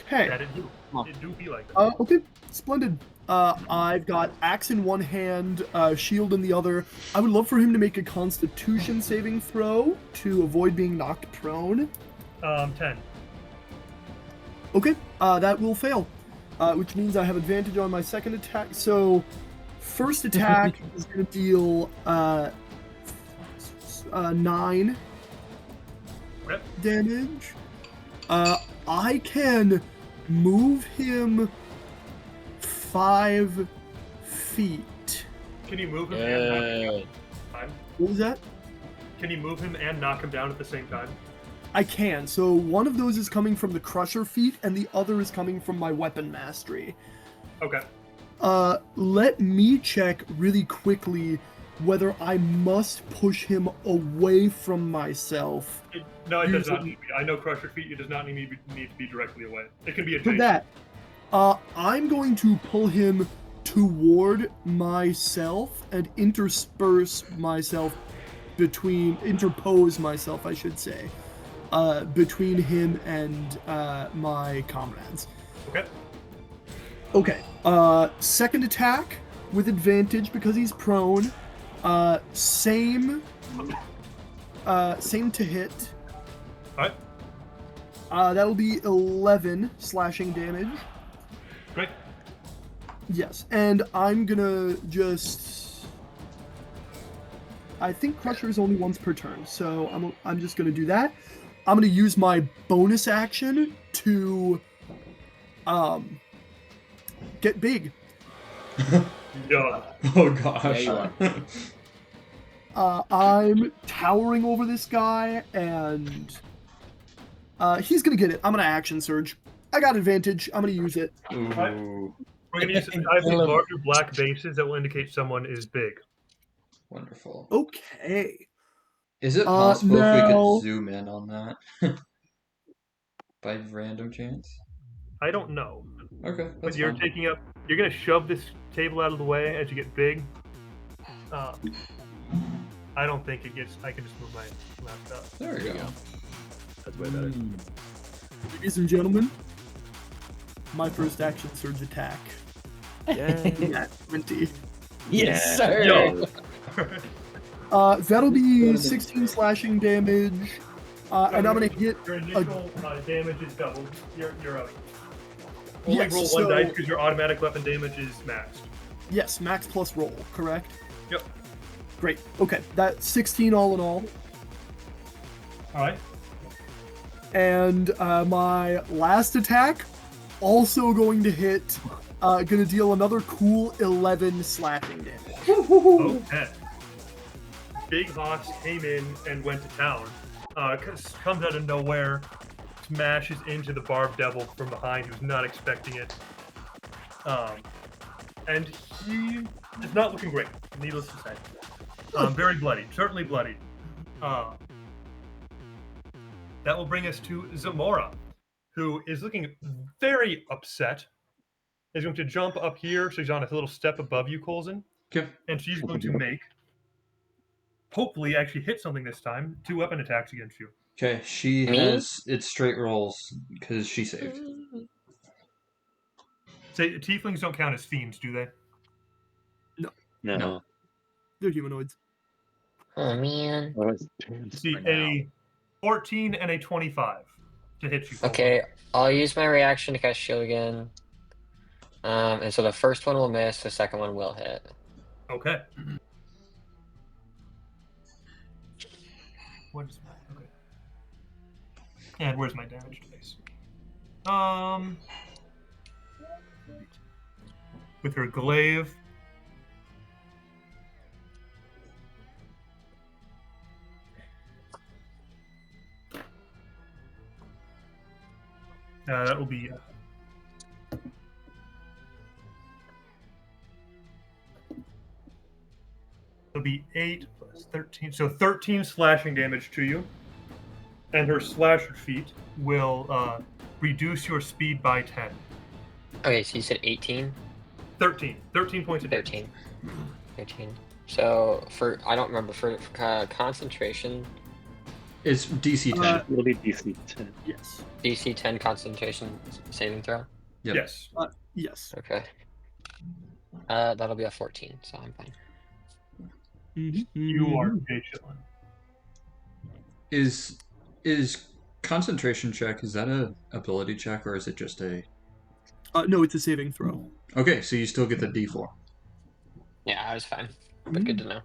Okay. That it do. It do be like that. Okay, splendid. I've got axe in one hand, shield in the other. I would love for him to make a Constitution saving throw to avoid being knocked prone. 10. Okay, that will fail, which means I have advantage on my second attack. So, first attack is going to deal 9 Yep. damage. I can move him 5 feet. Can you move him? Yay. Time? What was that? Can you move him and knock him down at the same time? I can. So one of those is coming from the Crusher feat, and the other is coming from my weapon mastery. Okay. Let me check really quickly whether I must push him away from myself. No, it does not Using- need to be. I know Crusher feet. It does not need to be directly away. It can be For adjacent. that, I'm going to pull him toward myself and interpose myself, I should say, between him and my comrades. Okay. Okay. Second attack with advantage because he's prone. Same to hit. All right. That'll be 11 slashing damage. Great. Yes, and I'm gonna just. I think Crusher is only once per turn, so I'm just gonna do that. I'm gonna use my bonus action to get big. Yeah. Oh gosh. Yeah, you I'm towering over this guy, and he's gonna get it. I'm gonna action surge. I got advantage. I'm gonna use it. Ooh, We're going to use I have these larger black bases that will indicate someone is big. wonderful. Okay. Is it possible if we now- could zoom in on that? By random chance? I don't know. Okay, But that's you're fine. taking up. You're going to shove this table out of the way as you get big. I don't think it gets. I can just move my laptop. There you go. That's way better. Ladies and gentlemen, my first action surge attack. Yeah. 20. Yes, sir. Yo. That'll be 16 slashing damage, and I'm gonna hit. Your initial damage is doubled. You're up. Only Yes, roll one so- dice because your automatic weapon damage is maxed. Yes, max plus roll, correct? Yep. Great. Okay, that's 16 all in all, All right. and my last attack also going to hit. Gonna deal another cool 11 slashing damage. Okay. Big Hoss came in and went to town. Comes out of nowhere, smashes into the Barbed Devil from behind, who's not expecting it. And he is not looking great, needless to say. Very bloody, certainly bloody. That will bring us to Zamora, who is looking very upset. Is going to jump up here, so he's on a little step above you, Colson. Okay. And she's going to make, hopefully, actually hit something this time. 2 weapon attacks against you. Okay, she Me? has it's straight rolls because she saved. Say, tieflings don't count as fiends, do they? No. No. They're humanoids. Oh man. See, a 14 and a 25 to hit you. Colson. Okay, I'll use my reaction to cast shield again. And so the first one will miss, the second one will hit. Okay. What is my okay? And where's my damage dice? With her glaive. That will be. It'll be 8 plus 13. So 13 slashing damage to you. And her slasher feat will reduce your speed by 10. Okay, so you said 18? 13. 13 points of damage. 13. 13. So for I don't remember for concentration, It's DC 10. It'll be DC 10. Yes. DC 10 concentration saving throw. Yep. Yes. Yes. Okay. That'll be a 14, so I'm fine. You are Jay Chillin. Is concentration check, is that a ability check or is it just a No, it's a saving throw. Okay, so you still get the D4. Yeah, I was fine, but good to know.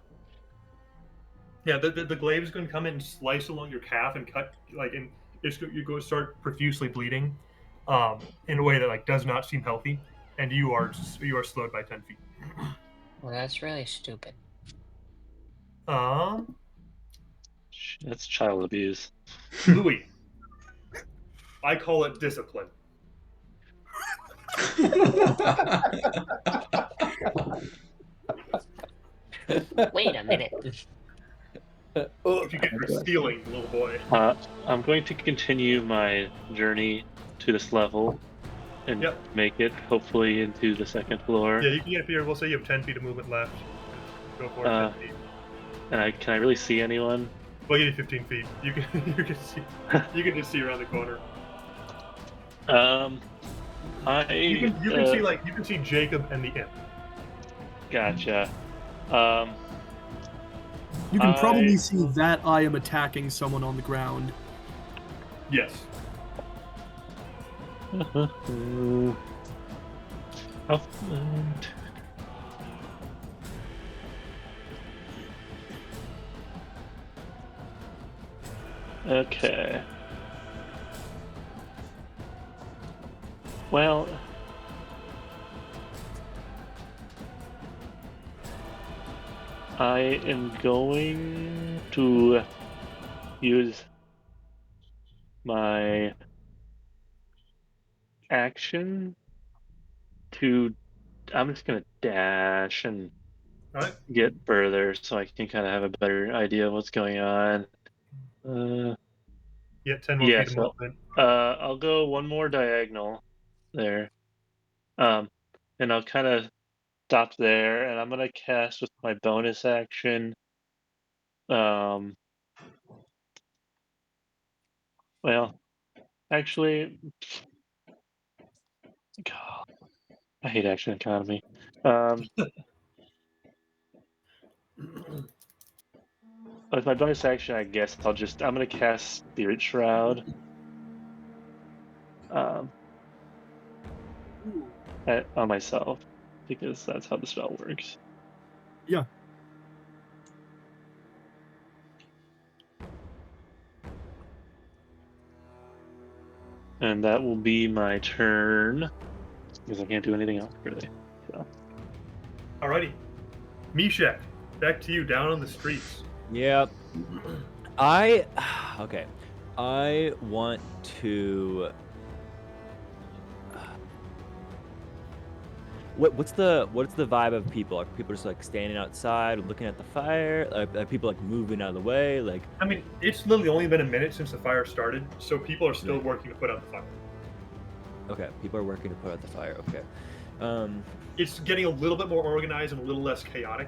Yeah, the glaive is going to come in and slice along your calf and cut, like, and you're going to start profusely bleeding in a way that, like, does not seem healthy. And you are slowed by 10 feet. Well, that's really stupid. That's child abuse. Louis, I call it discipline. Wait a minute. What you get for stealing, little boy? I'm going to continue my journey to this level and Yep. make it hopefully into the second floor. Yeah, you can get up here. We'll say you have 10 feet of movement left. Go for it. 10 feet. And can I really see anyone? We'll give you 15 feet. You can see. You can just see around the corner. You can see you can see Jacob and the imp. Gotcha. You can probably see that I am attacking someone on the ground. Yes. Okay. Well, I am going to use my action to. I'm just gonna dash and Alright. get further so I can kind of have a better idea of what's going on. Yeah, 10 more feet of movement. I'll go one more diagonal there. And I'll kind of stop there, and I'm gonna cast with my bonus action. Well, actually, God, I hate action economy. With my bonus action, I guess I'm gonna cast Spirit Shroud. On myself, because that's how the spell works. Yeah. And that will be my turn, because I can't do anything else really. So. Alrighty. Meshach, back to you down on the streets. Yeah. Okay. I want to. What's the vibe of people? Are people just like standing outside, looking at the fire? Are people like moving out of the way? Like, I mean, it's literally only been a minute since the fire started, so people are still working to put out the fire. okay, people are working to put out the fire. Okay. It's getting a little bit more organized and a little less chaotic.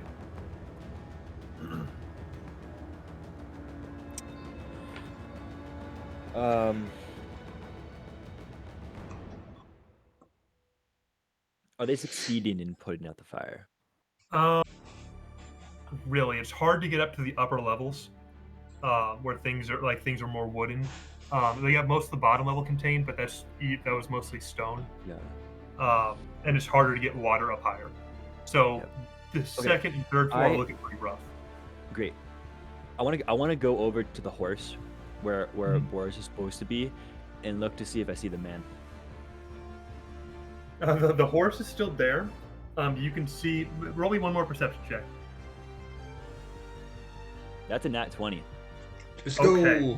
Are they succeeding in putting out the fire? Really, it's hard to get up to the upper levels, where things are more wooden. They have most of the bottom level contained, but that was mostly stone. Yeah. And it's harder to get water up higher. So the second and third floor are looking pretty rough. Great. I want to go over to the horse, where Boris is supposed to be, and look to see if I see the man. The horse is still there. You can see. Roll me one more perception check. That's a nat 20. Let's Okay. go.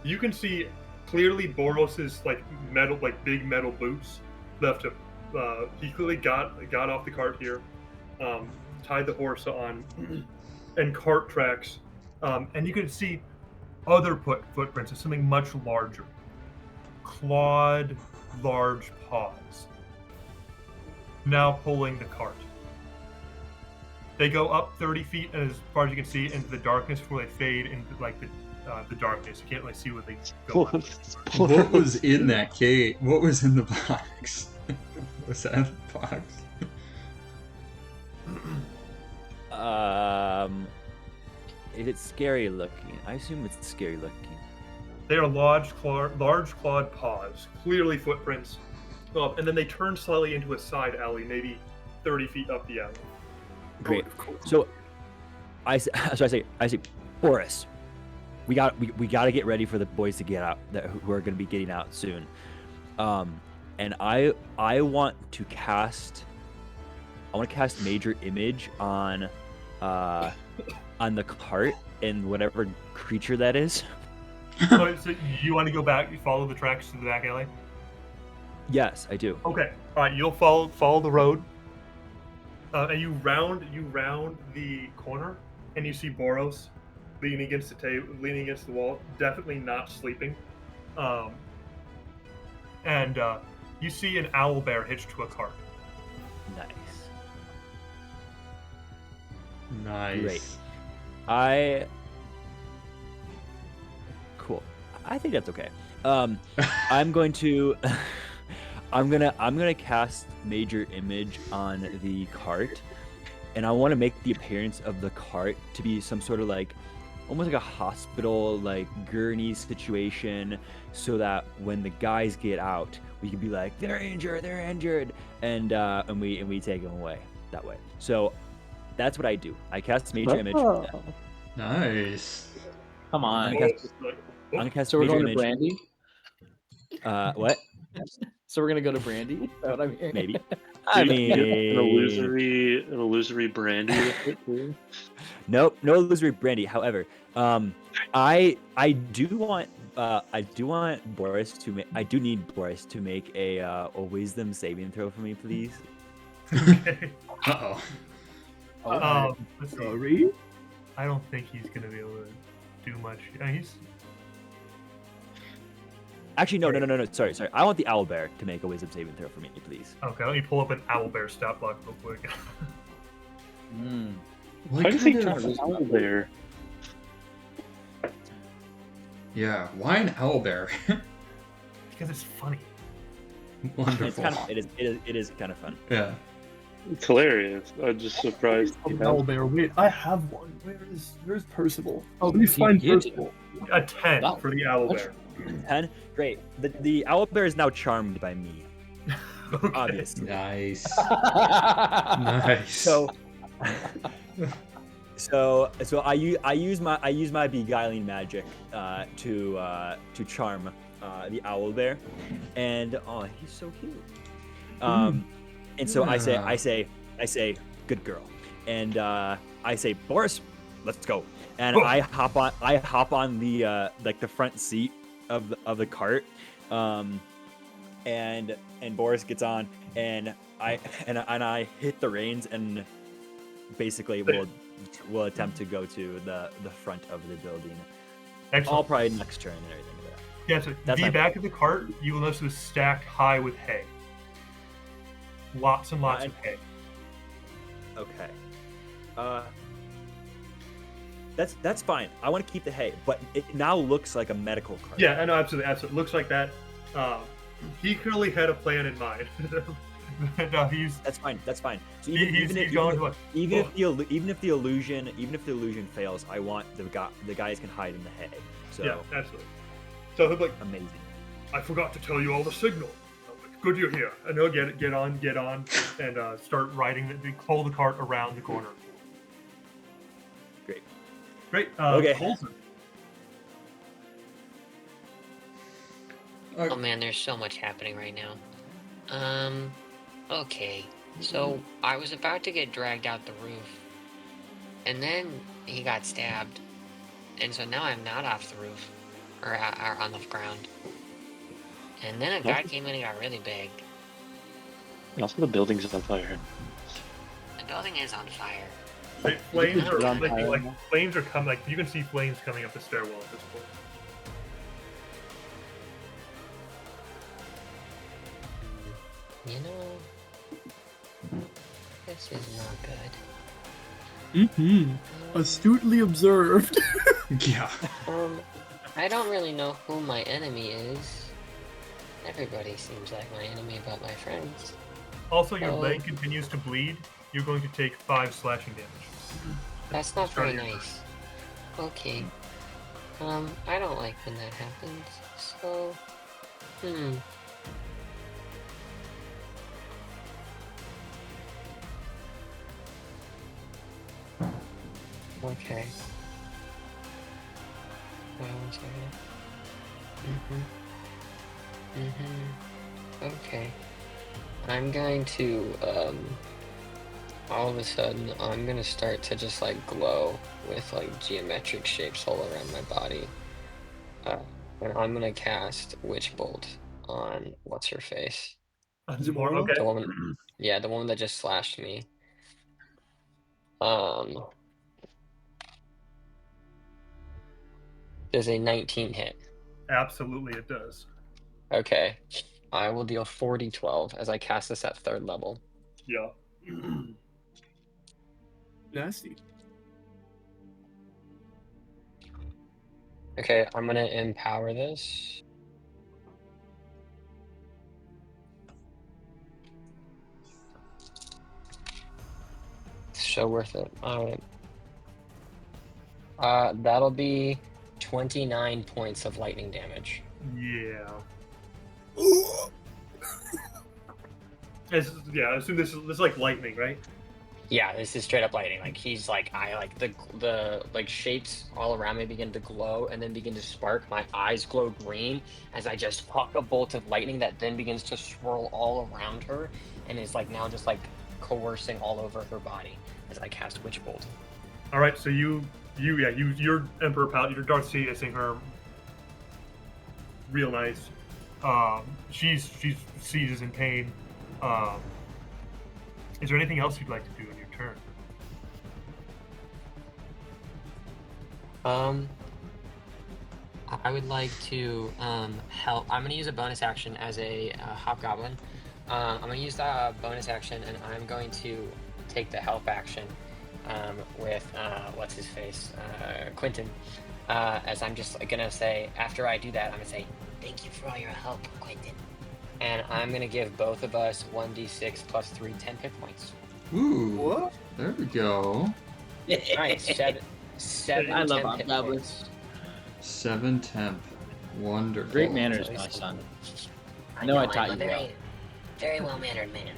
You can see clearly Boros's big metal boots left him. He clearly got off the cart here, tied the horse on, and cart tracks, and you can see other footprints of something much larger, clawed, large paws. Now pulling the cart. They go up 30 feet, as far as you can see, into the darkness before they fade into the darkness. You can't really see what they go. What was in that cave? What was in the box? Was that the box? Is it scary looking? I assume it's scary looking. They are large clawed paws, clearly footprints, and then they turn slightly into a side alley, maybe 30 feet up the alley. Great. So I say, Boris, we got to get ready for the boys to get out, who are going to be getting out soon. And I want to cast major image on the cart in whatever creature that is. So you want to go back? You follow the tracks to the back alley. Yes, I do. Okay. All right. You'll follow the road, and you round the corner, and you see Boros leaning against the table, leaning against the wall, definitely not sleeping. And you see an owl bear hitched to a cart. Nice. Nice. Great. Cool. I think that's okay. I'm going to I'm gonna cast Major Image on the cart, and I want to make the appearance of the cart to be some sort of like almost like a hospital, like gurney situation, so that when the guys get out, we can be like, they're injured, and we take them away that way. So that's what I do. I cast Major Image. Nice. Come on. I'm gonna cast So we're Major going to Image. Brandy? What? So we're going to go to Brandy? Is that what I'm hearing? Maybe. I An mean, illusory brandy with it too. Nope, no illusory brandy. However, I do want Boris to I do need Boris to make a wisdom saving throw for me, please. Okay. Uh-oh. Let's see. Sorry. I don't think he's gonna be able to do much. He's Actually, no. Sorry. I want the owlbear to make a wisdom saving throw for me, please. okay. Let me pull up an owlbear stat block real quick. What How does he kind turn of- an owl bear? Yeah, why an owlbear? Because it's funny. Wonderful. It's kind of it is kind of fun. Yeah. It's hilarious. I'm just surprised. Oh, he has- owlbear. Wait, I have one. Where's Percival? Oh, let me find you- Percival. A 10 Wow. for the owlbear. 10. Great. The owlbear is now charmed by me. Okay. Obviously. Nice. Nice. So I use my beguiling magic to charm the owlbear, and oh, he's so cute. And so I say good girl, and I say Boris, let's go, and Oh. I hop on the like the front seat of the cart, and Boris gets on, and I hit the reins, and basically we'll attempt to go to the front of the building. All Excellent. probably next turn and everything. But Yeah, so That's the my- back of the cart, you will notice is stacked high with hay. Lots and lots of hay. okay. That's fine. I want to keep the hay, but it now looks like a medical cart. Yeah, I know, absolutely. Looks like that. He clearly had a plan in mind. No, he's That's fine. So he's going to even if the illusion fails, I want the guys can hide in the hay. So yeah, absolutely. So he'll be like, amazing. I forgot to tell you all the signal. I'm like, good you're here. And he'll get on, and start riding. Pull the cart around the corner. Great. Okay. Colson. Oh man, there's so much happening right now. Okay. So I was about to get dragged out the roof, and then he got stabbed, and so now I'm not off the roof, or on the ground. And then a guy came in and got really big. And also, the building's on fire. The building is on fire. Like, flames put it are on fire. like flames are coming. Like you can see flames coming up the stairwell at this point. You know, this is not good. Astutely observed. Yeah. I don't really know who my enemy is. Everybody seems like my enemy but my friends. Also, your Oh. leg continues to bleed. You're going to take 5 slashing damage. That's not very Starting your nice. Okay. I don't like when that happens, so... Okay. One second. Okay. I'm going to, all of a sudden, I'm gonna start to just like glow with like geometric shapes all around my body. And I'm gonna cast Witch Bolt on what's her face? Zamora, okay. The woman, yeah, the woman that just slashed me. Does a 19 hit? Absolutely, it does. Okay, I will deal 4d12 as I cast this at 3rd level. Yeah. Nasty. Okay, I'm gonna empower this. So worth it. Alright. That'll be 29 points of lightning damage. Yeah. I assume this is like lightning, right? Yeah, this is straight up lightning. Like he's like, I like the like shapes all around me begin to glow and then begin to spark. My eyes glow green as I just huck a bolt of lightning that then begins to swirl all around her and is like now just like coercing all over her body as I cast Witch Bolt. All right, so your Emperor Palette, your Darth Sidious her, real nice. She's seizes in pain. Is there anything else you'd like to do in your turn? I would like to help. I'm going to use a bonus action as a hobgoblin. I'm going to use the bonus action, and I'm going to take the help action with what's his face, Quentin. As I'm just going to say, after I do that, I'm going to say, "Thank you for all your help, Quentin." And I'm going to give both of us 1d6 plus 3 10 hit points. Ooh. What? There we go. Alright, seven I love temp hit hobgoblins. points. 7 temp. Wonderful. Great manners, my son. I know I taught I'm you a well. very, very well-mannered man.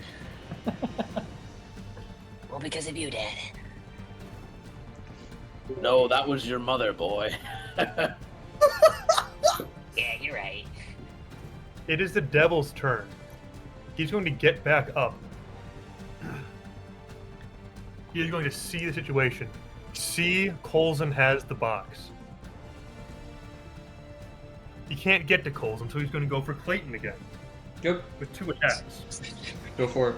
Well, because of you, Dad. No, that was your mother, boy. Yeah, you're right. It is the devil's turn. He's going to get back up. He is going to see the situation. See Colson has the box. He can't get to Colson, so he's going to go for Clayton again Yep. with 2 attacks. Go for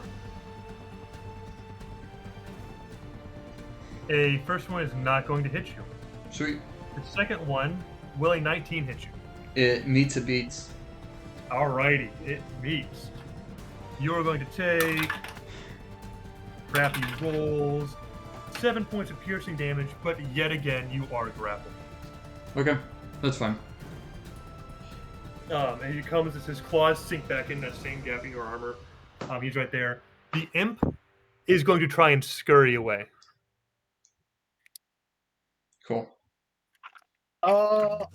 it. A first one is not going to hit you. Sweet. The second one, will a 19 hit you? It meets a beats. Alrighty, it meets. You are going to take crappy rolls, 7 points of piercing damage, but yet again you are grappled. Okay, that's fine. And he comes as his claws sink back in that same gap in your armor. He's right there. The imp is going to try and scurry away. Cool.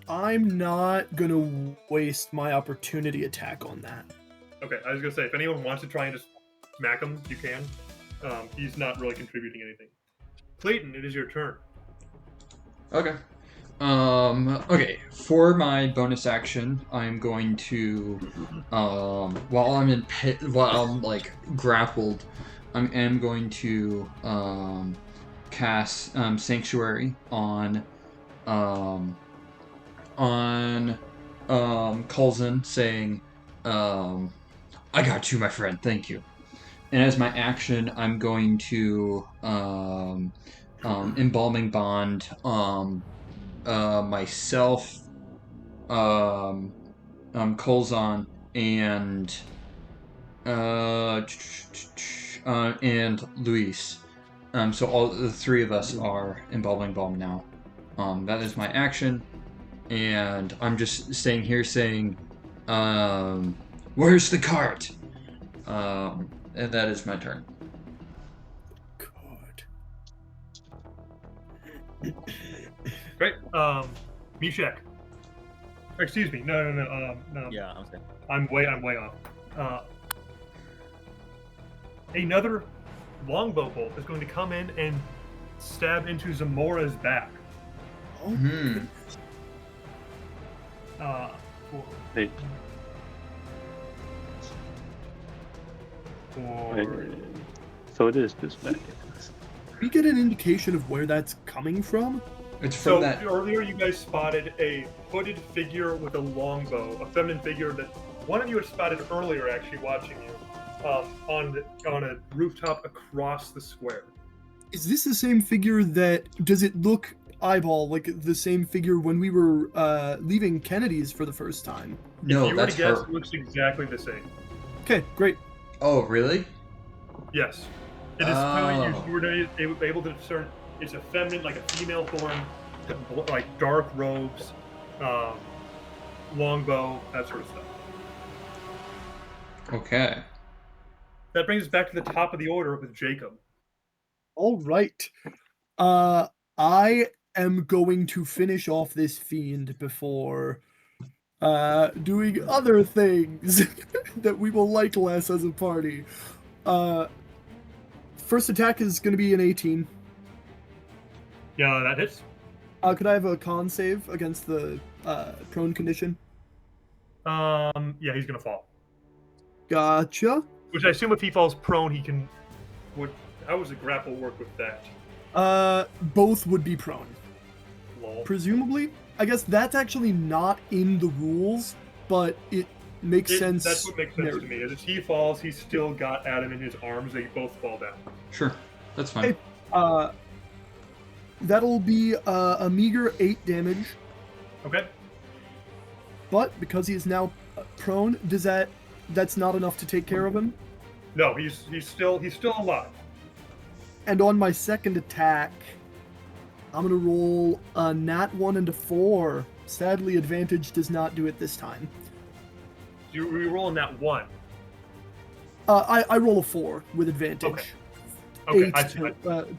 I'm not gonna waste my opportunity attack on that. Okay, I was gonna say, if anyone wants to try and just smack him, you can. He's not really contributing anything. Clayton, it is your turn. Okay. Okay. For my bonus action, I'm going to, while I'm like grappled, I am going to cast Sanctuary on Coulson, saying, "I got you, my friend. Thank you." And as my action, I'm going to Embalming Bond myself, Coulson, and Luis. So all the 3 of us are Embalming Balm now. That is my action, and I'm just staying here saying, "Where's the cart?" And that is my turn. God. Great. Mishek. Excuse me. No. Yeah, I'm saying. I'm way off. Another longbow bolt is going to come in and stab into Zamora's back. Hmm. Wait, For wait. So it is this back. we get an indication of where that's coming from? It's from So that. earlier you guys spotted a hooded figure with a longbow, a feminine figure that one of you had spotted earlier, actually watching you, on a rooftop across the square. Is this the same figure that... Does it look eyeball like the same figure when we were leaving Kennedy's for the first time? No, if you were that's to guess, her. it looks exactly the same. Okay, great. Oh, really? Yes. It is clearly Oh. you were able to discern it's a feminine, like a female form, like dark robes, longbow, that sort of stuff. Okay. That brings us back to the top of the order with Jacob. All right. I am going to finish off this fiend before doing other things that we will like less as a party. First attack is going to be an 18. Yeah, that hits. Could I have a con save against the prone condition? Yeah, he's gonna fall. Gotcha. Which I assume if he falls prone, he can. How does the grapple work with that? Both would be prone. Lol. Presumably. I guess that's actually not in the rules, but it makes sense. That's what makes sense to me. As he falls, he's still got Adam in his arms. They both fall down. Sure. That's fine. Hey, that'll be a meager 8 damage, Okay. but because he is now prone, that's not enough to take care of him? No, he's still alive. And on my second attack, I'm gonna roll a nat 1 and a 4. Sadly, advantage does not do it this time. You re-rolling that one. I roll a 4 with advantage. Okay, 8 I see.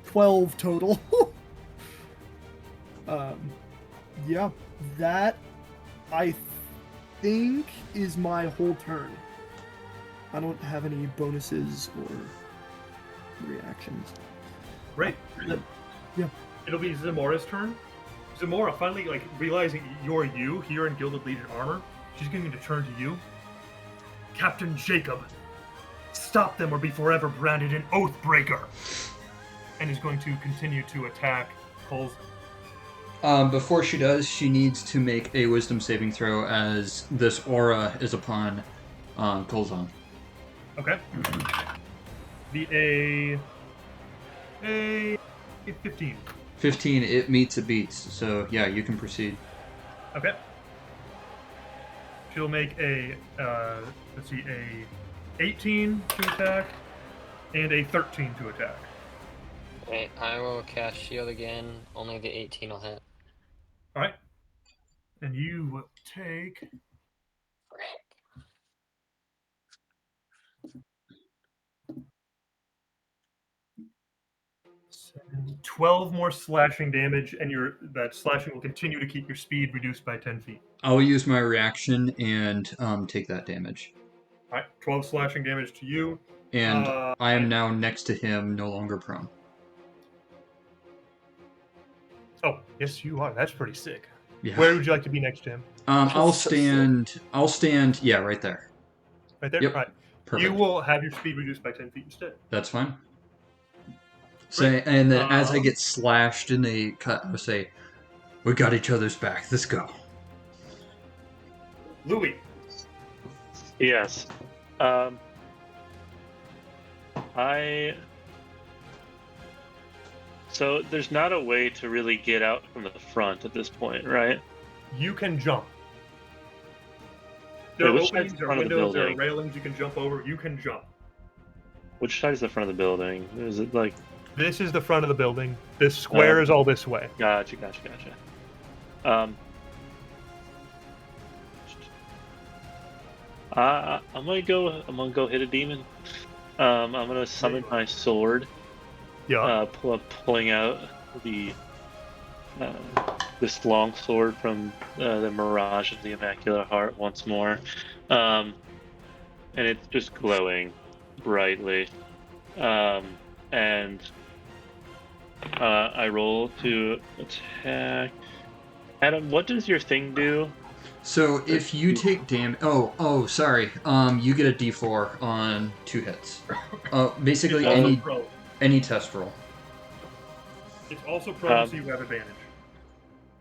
12 total. Yeah, that I think is my whole turn. I don't have any bonuses or reactions. Great. Yeah. It'll be Zamora's turn. Zamora finally realizing you're you here in Gilded Legion armor. She's going to turn to you. Captain Jacob, stop them or be forever branded an Oathbreaker. And is going to continue to attack Coles. Before she does, she needs to make a wisdom saving throw as this aura is upon Colzon. Okay. A 15. 15, it meets, it beats. So, yeah, you can proceed. Okay. She'll make a 18 to attack and a 13 to attack. Okay, I will cast shield again. Only the 18 will hit. All right. And you will take 12 more slashing damage, and that slashing will continue to keep your speed reduced by 10 feet. I'll use my reaction and take that damage. All right, 12 slashing damage to you. And I am now next to him, no longer prone. Oh, yes, you are. That's pretty sick. Yeah. Where would you like to be next to him? I'll stand. Yeah, right there. Right there? Yep. All right. Perfect. You will have your speed reduced by 10 feet instead. That's fine. Say, and then as I get slashed in the cut, I say, "We got each other's back. Let's go." Louis. Yes. So there's not a way to really get out from the front at this point, right? You can jump. There are Wait, which side's openings, the there are front of the windows, there are building? railings you can jump over. You can jump. Which side is the front of the building? Is it like... This is the front of the building. This square is all this way. Gotcha. I'm gonna go hit a demon. I'm gonna summon my sword. Yeah. Pulling out this long sword from the Mirage of the Immaculate Heart once more, and it's just glowing brightly. And I roll to attack. Adam, what does your thing do? So if you take damage, sorry, you get a D4 on 2 hits. Basically It's also any pro. any test roll. It's also prone, so you have advantage.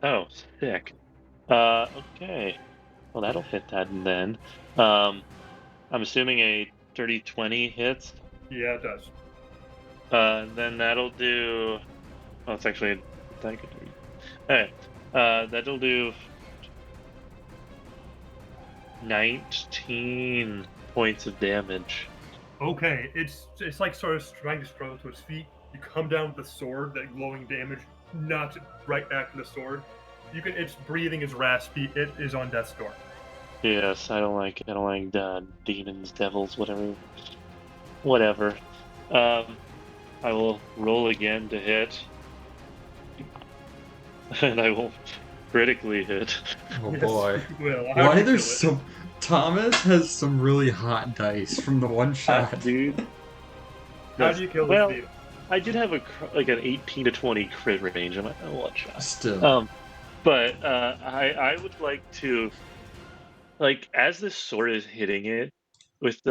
Oh, sick. Okay. Well, that'll fit that then. I'm assuming a 30-20 hits. Yeah, it does. Then that'll do. Oh, it's actually that good. Alright. That'll do 19 points of damage. Okay, it's like sort of trying to struggle to his feet. You come down with the sword, that glowing damage, knocks it right back to the sword. Its breathing is raspy. It is on death's door. Yes, I don't like demons, devils, whatever. I will roll again to hit, and I will critically hit. Oh Yes, boy. you will. How do Why you there's kill it? some... Thomas has some really hot dice from the one shot. Dude. How do you kill Well, this demon? I did have an 18 to 20 crit range on my one shot. Still. But I would like to, as this sword is hitting it, with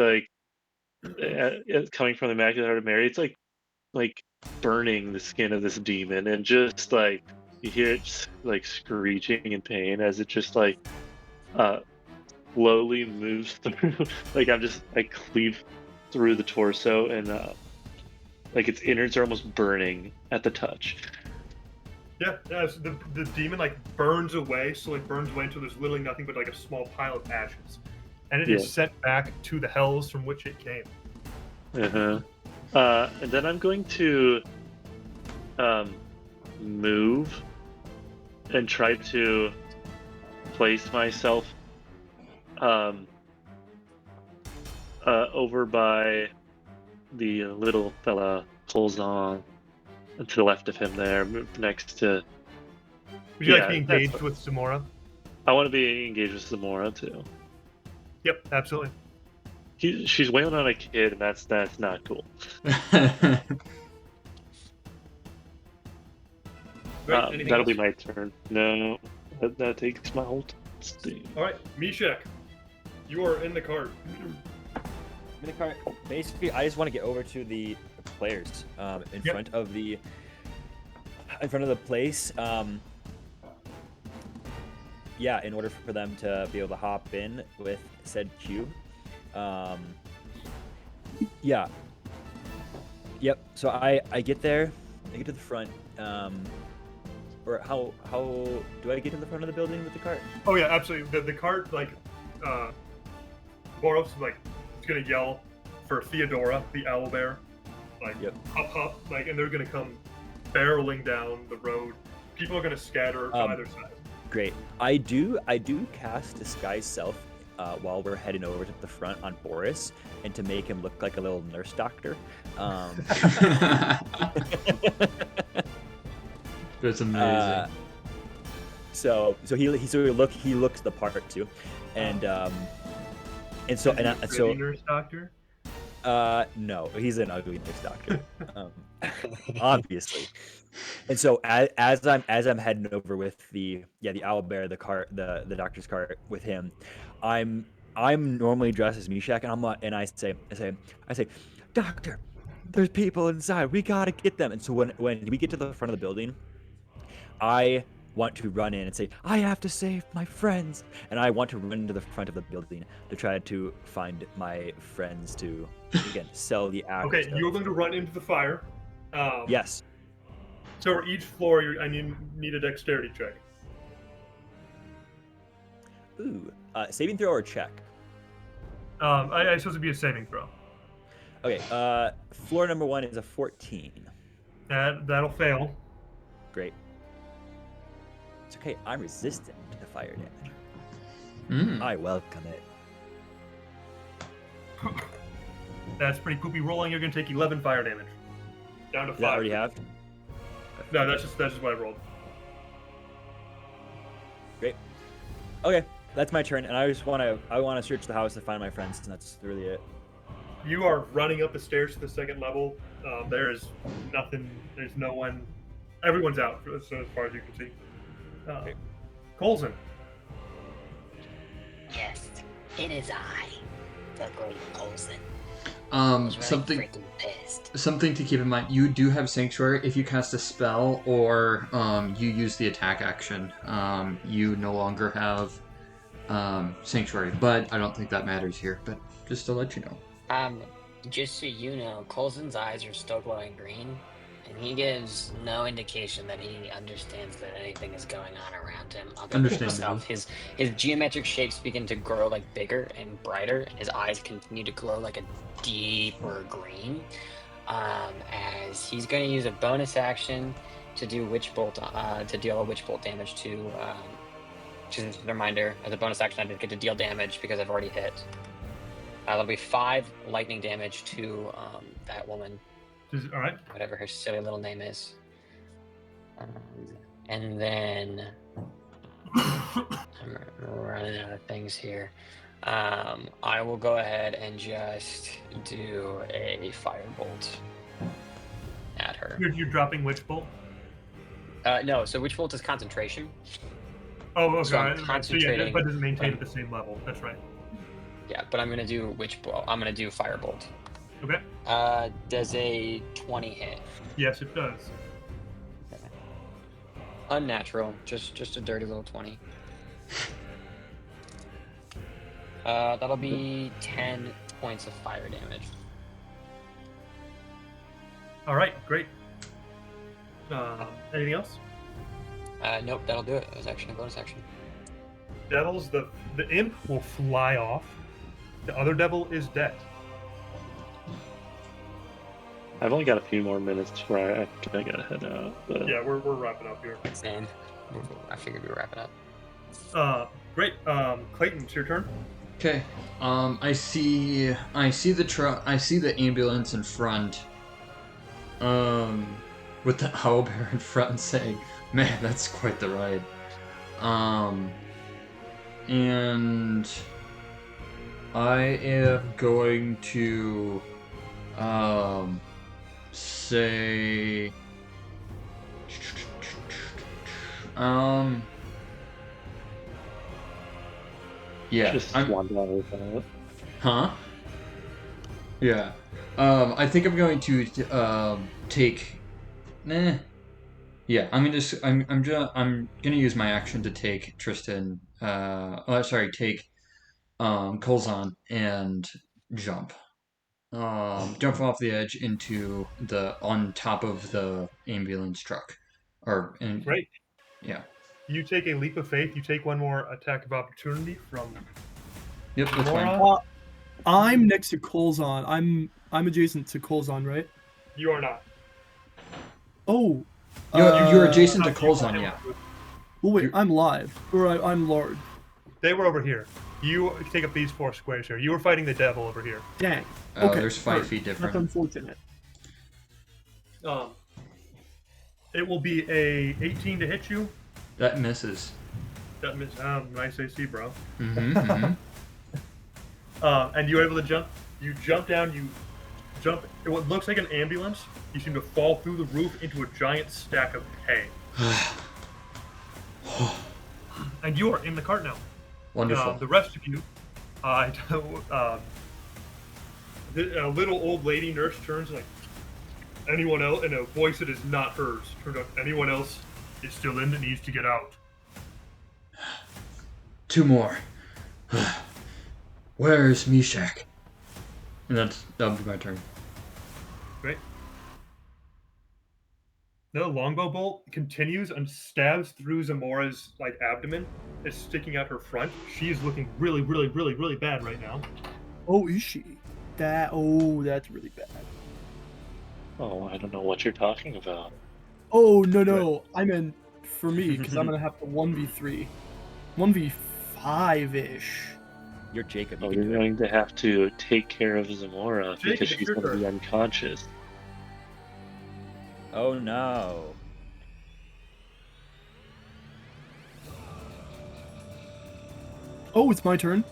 coming from the Immaculate Heart of Mary, it's like burning the skin of this demon, and just you hear it screeching in pain as it just slowly moves through. I cleave through the torso, and its innards are almost burning at the touch. Yeah, so the demon burns away, so burns away until there's literally nothing but a small pile of ashes, and it is sent back to the hells from which it came. And then I'm going to move and try to place myself over by the little fella Colzon, to the left of him there, next to... Would you like to be engaged with Zamora? I want to be engaged with Zamora too. Yep, absolutely. She's wailing on a kid, and that's not cool. That'll be my turn. No, that takes my whole steam. All right, Meshach, you are in the cart. In the cart. Basically, I just want to get over to the players in front of the place. In order for them to be able to hop in with said cube. Yep. So I get there. I get to the front. Or how do I get to the front of the building with the cart? Oh yeah, absolutely. The cart, Boros is gonna yell for Theodora, the owlbear, hop, and they're gonna come barreling down the road. People are gonna scatter on either side. Great. I do cast Disguise Self while we're heading over to the front on Boris, and to make him look like a little nurse doctor. That's amazing. So he looks the part too, and so nurse doctor. No, he's an ugly nurse doctor, obviously. And so as I'm heading over with the owlbear, the cart, the doctor's cart with him, I'm normally dressed as Meshach, and I say, Doctor, there's people inside. We gotta get them. And so when we get to the front of the building, I want to run in and say, I have to save my friends, and I want to run into the front of the building to try to find my friends to again sell the axe. Okay, you're going to run into the fire. Yes. So for each floor, I need a dexterity check. Ooh, saving throw or check? I suppose it'd be a saving throw. Okay, floor number 1 is a 14. That'll fail. Great. It's okay, I'm resistant to the fire damage. I welcome it. That's pretty poopy rolling. You're gonna take 11 fire damage. Down to 5. That already have? No, that's just what I rolled. Great. Okay, that's my turn, and I want to search the house to find my friends, and that's really it. You are running up the stairs to the second level. There is nothing. There's no one. Everyone's out as far as you can see. Colson. Yes, it is I, the Great Colson. Something. Freaking pissed. pissed. Something to keep in mind: you do have Sanctuary. If you cast a spell or you use the attack action, you no longer have Sanctuary. But I don't think that matters here. But just to let you know. Just so you know, Coulson's eyes are still glowing green, and he gives no indication that he understands that anything is going on around him. Other than Understandable. himself. His geometric shapes begin to grow like bigger and brighter, and his eyes continue to glow like a deeper green. As he's going to use a bonus action to do Witch Bolt, to deal a Witch Bolt damage to. Just a reminder, as a bonus action, I didn't get to deal damage because I've already hit. That'll be 5 lightning damage to that woman. All right. Whatever her silly little name is. And then I'm running out of things here. I will go ahead and just do a firebolt at her. You're dropping Witch Bolt? No, so Witch Bolt is concentration. Oh, okay. So I'm So yeah, concentrating. but doesn't maintain at the same level. That's right. Yeah, but I'm gonna do Witch Bolt. I'm gonna do Firebolt. Okay. Does a 20 hit? Yes, it does. Unnatural, just a dirty little 20. That'll be 10 points of fire damage. All right, great. Anything else? Nope, that'll do it. It was actually a bonus action. Devils, the imp will fly off. The other devil is dead. I've only got a few more minutes before I gotta head out. But... Yeah, we're wrapping up here. Same. I figured we were wrapping up. Great. Clayton, it's your turn. Okay. I see the truck. I see the ambulance in front. With the owlbear in front, saying, "Man, that's quite the ride." And I am going to say yeah, Just I'm, $1 with that. huh? Yeah. I think I'm going to take. Nah. Yeah, I'm gonna use my action to take Tristan. Take Colzon and jump. Jump off the edge into on top of the ambulance truck, Great. Yeah. You take a leap of faith. You take one more attack of opportunity from. Yep, that's fine. Mora. I'm next to Colzon. I'm adjacent to Colzon, right? You are not. Oh. You're adjacent to You Colzon, are- yeah. Well, wait, You're- I'm live. Or I'm large. They were over here. You take up these 4 squares here. You were fighting the devil over here. Dang. Oh, Okay, there's 5 alright. feet That's different. unfortunate. It will be a 18 to hit you. That misses. That miss. Nice AC, bro. Mm-hmm. And you're able to jump. You jump down. You jump in what looks like an ambulance. You seem to fall through the roof into a giant stack of hay. And you are in the cart now. Wonderful. The rest of you, a little old lady nurse turns like, anyone else, in a voice that is not hers. Turns out anyone else is still in that needs to get out. 2 more. Where's Meshach? And that'll be my turn. Great. The longbow bolt continues and stabs through Zamora's abdomen. It's sticking out her front. She is looking really, really, really, really bad right now. Oh, is she? That's really bad. Oh, I don't know what you're talking about. Oh, no. I meant for me, because I'm going to have to 1v3. 1v5-ish. You're Jacob. Oh, You can you're do it. going to have to take care of Zamora Jacob, because it's she's your going to turn. be unconscious. Oh no. Oh, it's my turn.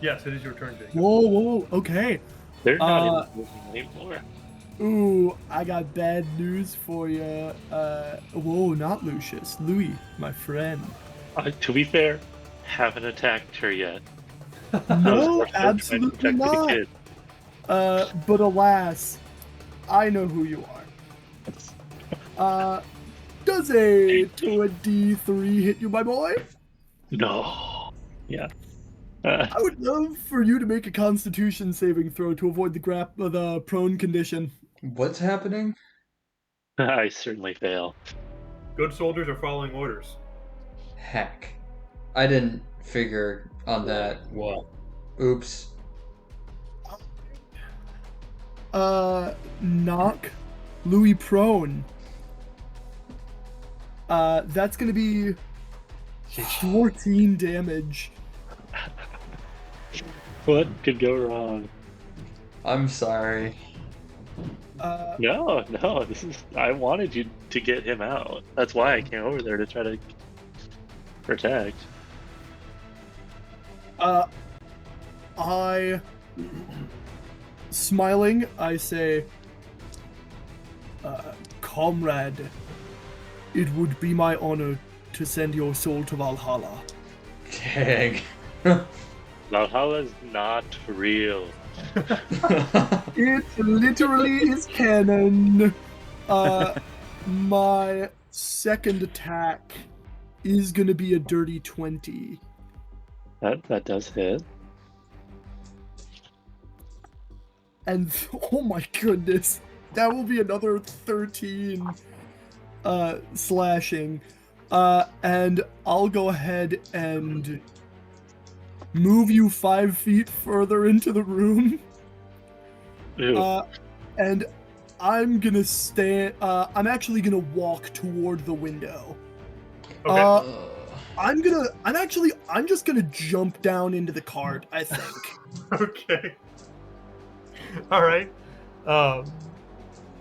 Yes, it is your turn, Jacob. Whoa, okay. They're not in the movie anymore. Ooh, I got bad news for you. Whoa, not Lucius. Louis, my friend. To be fair, haven't attacked her yet. No, I was trying to absolutely protect the not. kid. But alas, I know who you are. Does a 23 hit you, my boy? No. Yeah. I would love for you to make a Constitution saving throw to avoid the prone condition. What's happening? I certainly fail. Good soldiers are following orders. Heck. I didn't figure on that. What? Oops. Knock Louis prone. That's gonna be 14 damage. What could go wrong? I'm sorry. No, this is. I wanted you to get him out. That's why I came over there to try to protect. I, smiling, I say, comrade, it would be my honor to send your soul to Valhalla. Dang. Valhalla's not real. It literally is canon. My second attack is gonna be a dirty 20. That does hit. And oh my goodness, that will be another 13 slashing. And I'll go ahead and move you 5 feet further into the room. Ew. And I'm gonna stand. I'm actually gonna walk toward the window. Okay. I'm just gonna jump down into the cart, I think. Okay. All right. I'm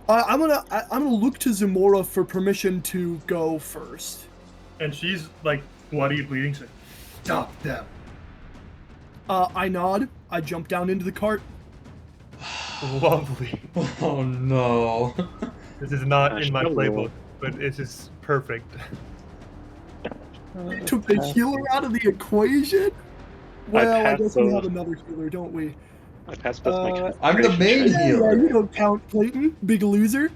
gonna look to Zamora for permission to go first. And she's like bloody, bleeding. So, stop them. I nod. I jump down into the cart. Lovely. Oh no. This is not in my Gosh, playbook, but this is perfect. We took the healer out of the equation. Well, I passed guess we have those. another healer, don't we? I passed both my I'm the main Yeah, healer. you don't count, Clayton. Big loser.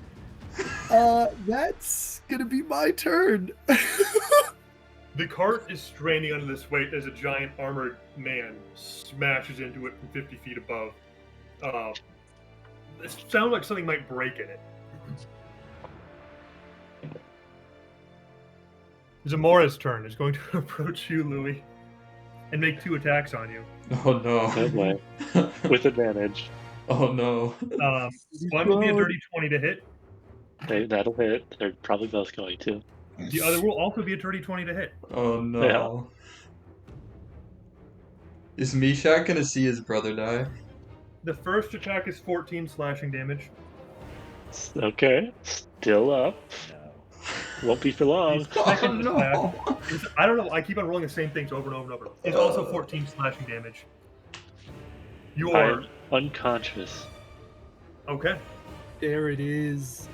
That's gonna be my turn. The cart is straining under this weight as a giant armored man smashes into it from 50 feet above. It sounds like something might break in it. Zamora's turn is going to approach you, Louis, and make 2 attacks on you. Oh no. That way. With advantage. Oh no. One will be a dirty 20 to hit. That'll hit. They're probably both going to. The other will also be a dirty 20 to hit. Oh no. Is Mishak gonna see his brother die? The first attack is 14 slashing damage. Okay. Still up. Won't be for long. The second Oh, attack is, I don't know, I keep on rolling the same things over and over and over. It's also 14 slashing damage. You are... I'm unconscious. Okay. There it is.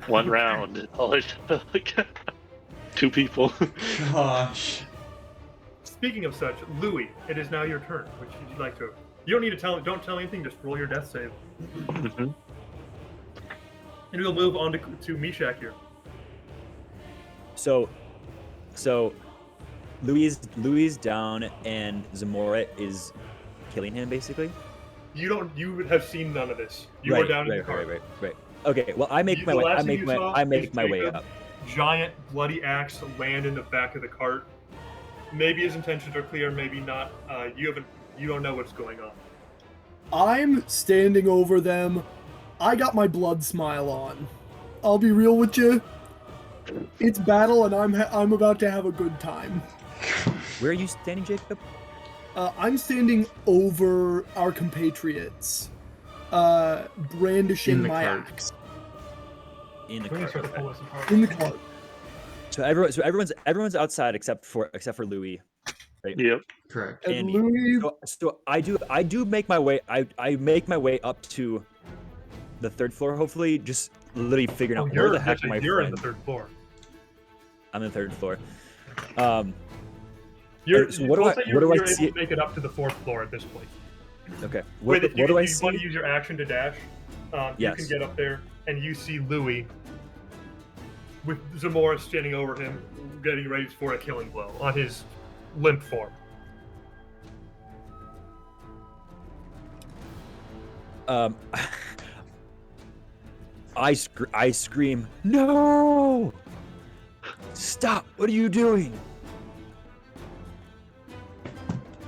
One round. All it took. 2 people. Gosh. Speaking of such, Louis, it is now your turn. Which would you like to... You don't need to don't tell anything, just roll your death save. Mhm. And we'll move on to Mishak here. So Louis is down and Zamora is killing him basically. You have seen none of this. You right, are down right, in the car. right. Okay, well I make The my way. last I thing make you my saw I make is my way Jacob, up. Giant bloody axe land in the back of the cart. Maybe his intentions are clear, maybe not. You don't know what's going on. I'm standing over them. I got my blood smile on. I'll be real with you. It's battle, and I'm about to have a good time. Where are you standing, Jacob? I'm standing over our compatriots, brandishing In the my cart. axe In the Let me car. start to pull this apart. in the cart. So everyone's outside except for Louis. Yep. Correct. And And Louis, so I do make my way. I make my way up to the 3rd floor. Hopefully, just literally figuring out where the heck am I you're in from. the 3rd floor. I'm in the 3rd floor. You're, So what do we'll I- say what do I you're see- able to make it up to the 4th floor at this point. Okay. Wait, What do I you want to see? use your action to dash? You can Yes. get up there, and you see Louis with Zamora standing over him, getting ready for a killing blow on his limp form. I scream, no! Stop! What are you doing?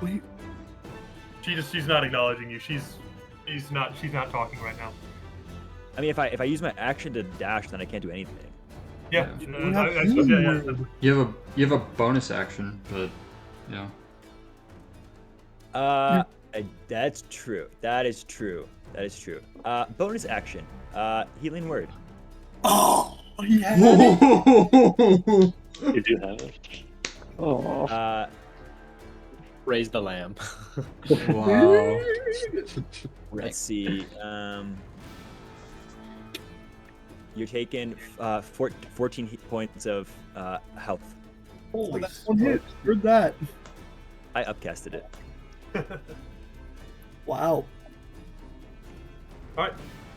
What are you- She's not acknowledging you. She's not talking right now. I mean, if I use my action to dash, then I can't do anything. Yeah, Yeah. We have yeah. healing word. You have a bonus action, but yeah. That's true. That is true. Bonus action. Healing word. Oh, he had it. You do have it. Oh. Raise the lamb. Wow. Let's see. You're taking 14 points of health. Holy, that's one hit. Heard that. I upcasted it. Wow. All right,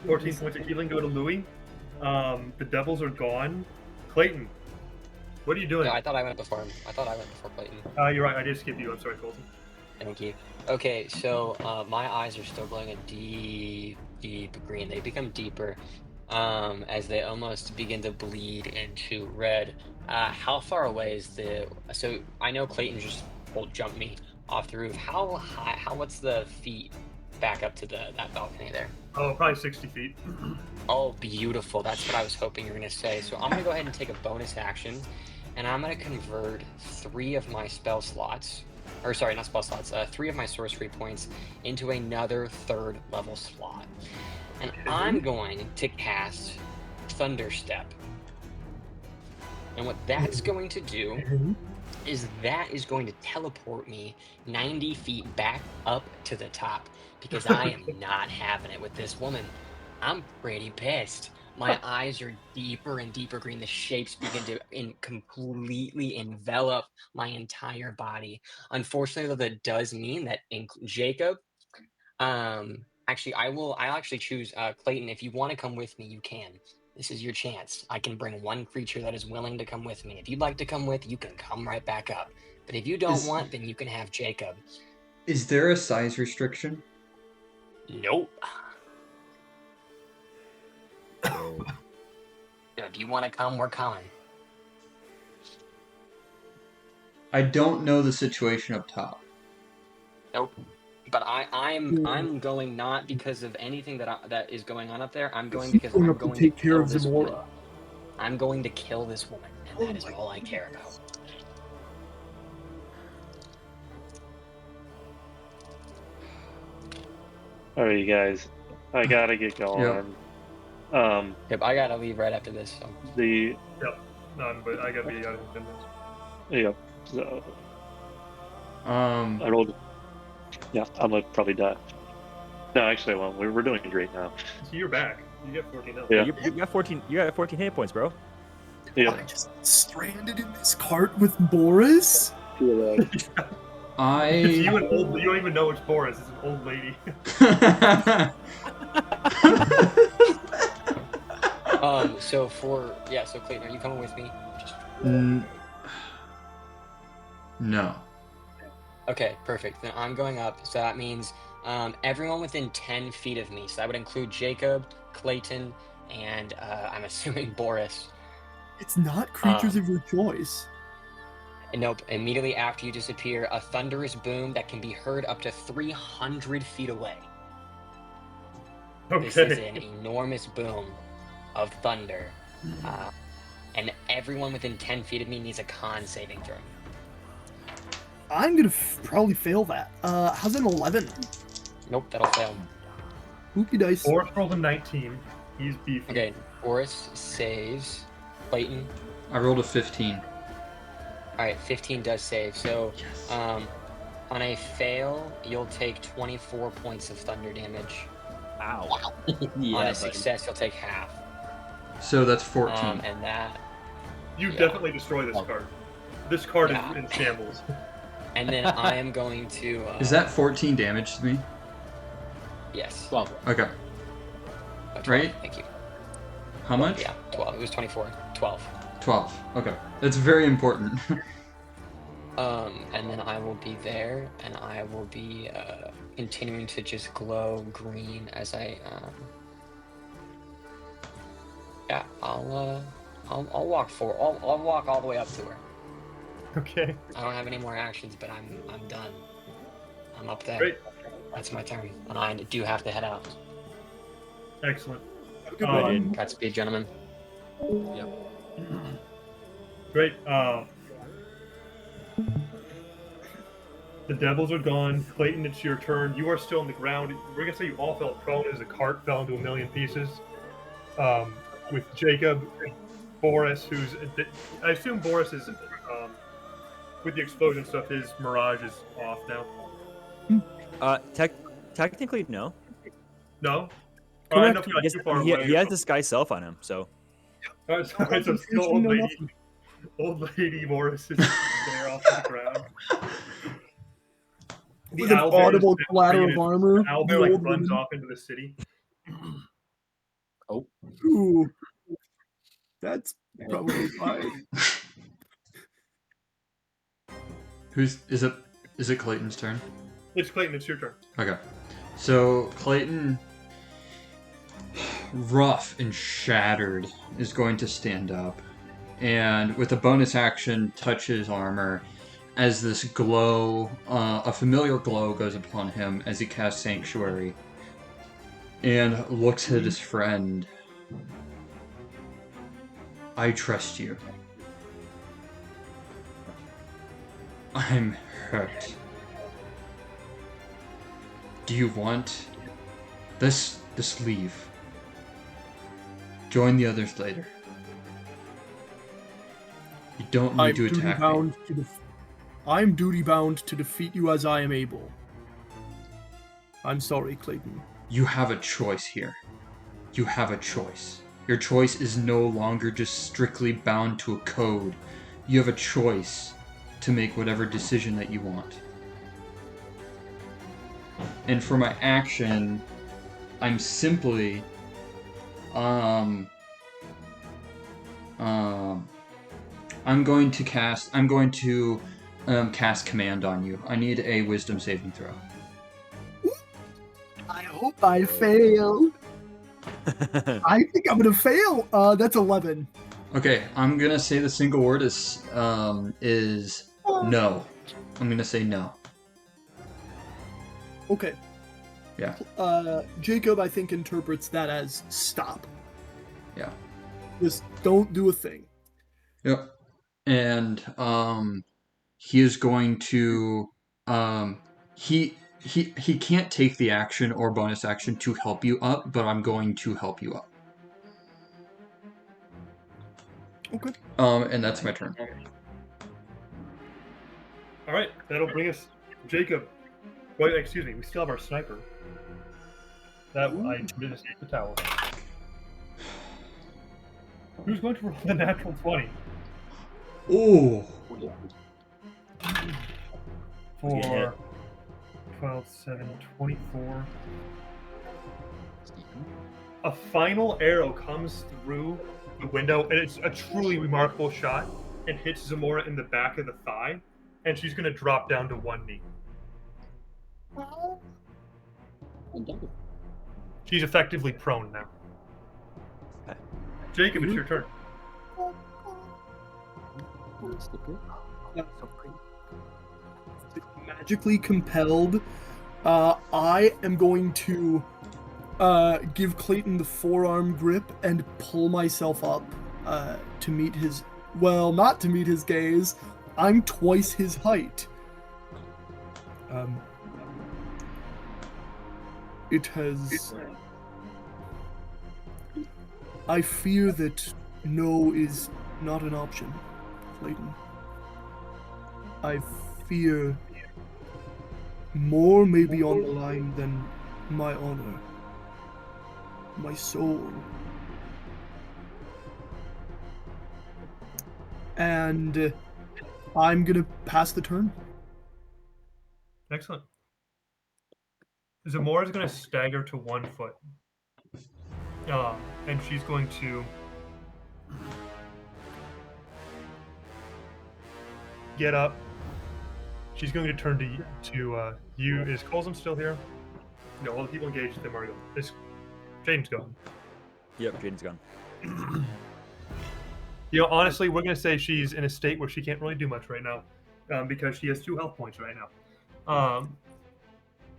14 points of healing go to Louis. The devils are gone. Clayton, what are you doing? No, I thought I went before him. I thought I went before Clayton. You're right. I did skip you. I'm sorry, Colton. Thank you. Okay, so my eyes are still glowing a deep, deep green. They become deeper as they almost begin to bleed into red. How far away is the? So I know Clayton just jumped me off the roof. How high? What's the feet back up to that balcony there? Oh, probably 60 feet. Oh, beautiful. That's what I was hoping you were going to say. So I'm going to go ahead and take a bonus action, and I'm going to convert 3 of my spell slots, or sorry, not spell slots, 3 of my sorcery points into another 3rd level slot. And I'm going to cast Thunderstep. And what that's going to do is that is going to teleport me 90 feet back up to the top, because I am not having it with this woman. I'm pretty pissed. My eyes are deeper and deeper green. The shapes begin to completely envelop my entire body. Unfortunately, though, that does mean that Jacob, actually, I'll actually choose Clayton. If you want to come with me, you can. This is your chance. I can bring one creature that is willing to come with me. If you'd like to come with, you can come right back up. But if you don't want, then you can have Jacob. Is there a size restriction? Nope. If you want to come, we're coming. I don't know the situation up top. Nope. But I'm going not because of anything that is going on up there. I'm going because I'm going to take care kill of this woman. Zamora. I'm going to kill this woman, and that is all I care about. Alright, you guys. I gotta get going. Yep, I gotta leave right after this. So. But I gotta be out of 10 minutes. Yep. So Um, I rolled. Yeah, I'm gonna probably die. No, actually, I won't. We're doing great now. So you're back. You get 14 health. Yeah. You got 14. You got 14 hit points, bro. Yeah. I just stranded in this cart with Boris. It's I. you and old. You don't even know it's Boris. It's an old lady. So Clayton, are you coming with me? No. Okay, perfect. Then I'm going up. So that means everyone within 10 feet of me. So that would include Jacob, Clayton, and I'm assuming Boris. It's not creatures of your choice. Nope. Immediately after you disappear, a thunderous boom that can be heard up to 300 feet away. Okay. This is an enormous boom of thunder. And everyone within 10 feet of me needs a con saving throw. I'm gonna probably fail that. How's an 11? Nope, that'll fail. Hoopy dice. Boris rolled a 19. He's beefy. Okay, Boris saves. Clayton. I rolled a 15. Alright, 15 does save. So, on a fail, you'll take 24 points of thunder damage. Ow. On a success, you'll take half. So that's 14. And that. You Yeah. definitely destroy this card. This card Yeah. is in shambles. And then I am going to. Is that 14 damage to me? Yes. 12. Okay. 12, Right? Thank you. How much? Yeah, 12. It was 24. 12. 12. Okay. That's very important. And then I will be there, and I will be continuing to just glow green as I yeah, I'll walk forward. I'll walk all the way up to her. Okay. I don't have any more actions, but I'm done. I'm up there. Great. That's my turn, and I do have to head out. Excellent. Good one. Godspeed, gentlemen. Great. The devils are gone. Clayton, it's your turn. You are still on the ground. We're gonna say you all fell prone as the cart fell into a million pieces. With Jacob, Boris, who's I assume Boris is with the explosion stuff. His mirage is off now. Technically, no. No. Oh, I don't know if Correct. you're like Yes, too far he away. has disguise self on him, so. Alright, so still old lady Morris is there off the ground. With an audible clatter of armor, Owlbear the like old runs woman. off into the city. Ooh. That's probably fine. Is it Clayton's turn? It's Clayton, it's your turn. Okay. So Clayton, rough and shattered, is going to stand up and with a bonus action touch his armor as this glow, a familiar glow goes upon him as he casts Sanctuary and looks at his friend. I trust you. I'm hurt. Do you want this leave? Join the others later. You don't need to attack me. I'm duty-bound to defeat you as I am able. I'm sorry, Clayton. You have a choice here. You have a choice. Your choice is no longer just strictly bound to a code. You have a choice to make whatever decision that you want. And for my action, I'm simply I'm going to cast command on you. I need a wisdom saving throw. I hope I fail. I think I'm gonna fail. That's 11. Okay, I'm gonna say the single word is no. I'm gonna say no. Okay. Yeah. Jacob, I think, interprets that as stop. Yeah. Just don't do a thing. Yep. And he is going to he can't take the action or bonus action to help you up, but I'm going to help you up. Okay. And that's my turn. All right, that'll bring us, Jacob. Wait, excuse me. We still have our sniper. That I missed the tower. Who's going to roll the natural 20? Oh. For 12, 7, 24. A final arrow comes through the window, and it's a truly remarkable shot, and hits Zamora in the back of the thigh, and she's going to drop down to one knee. She's effectively prone now. Jacob, it's your turn. Magically compelled, I am going to give Clayton the forearm grip and pull myself up to meet his, well, not to meet his gaze. I'm twice his height. It has... I fear that no is not an option, Clayton. I fear more may be on the line than my honor, my soul. And I'm gonna pass the turn. Excellent. Zamora's going to stagger to 1 foot. And she's going to get up. She's going to turn to you. Is Colson still here? No, all the people engaged with him are gone. Jaden's gone. Yep, Jaden's gone. Honestly, we're going to say she's in a state where she can't really do much right now because she has 2 health points right now.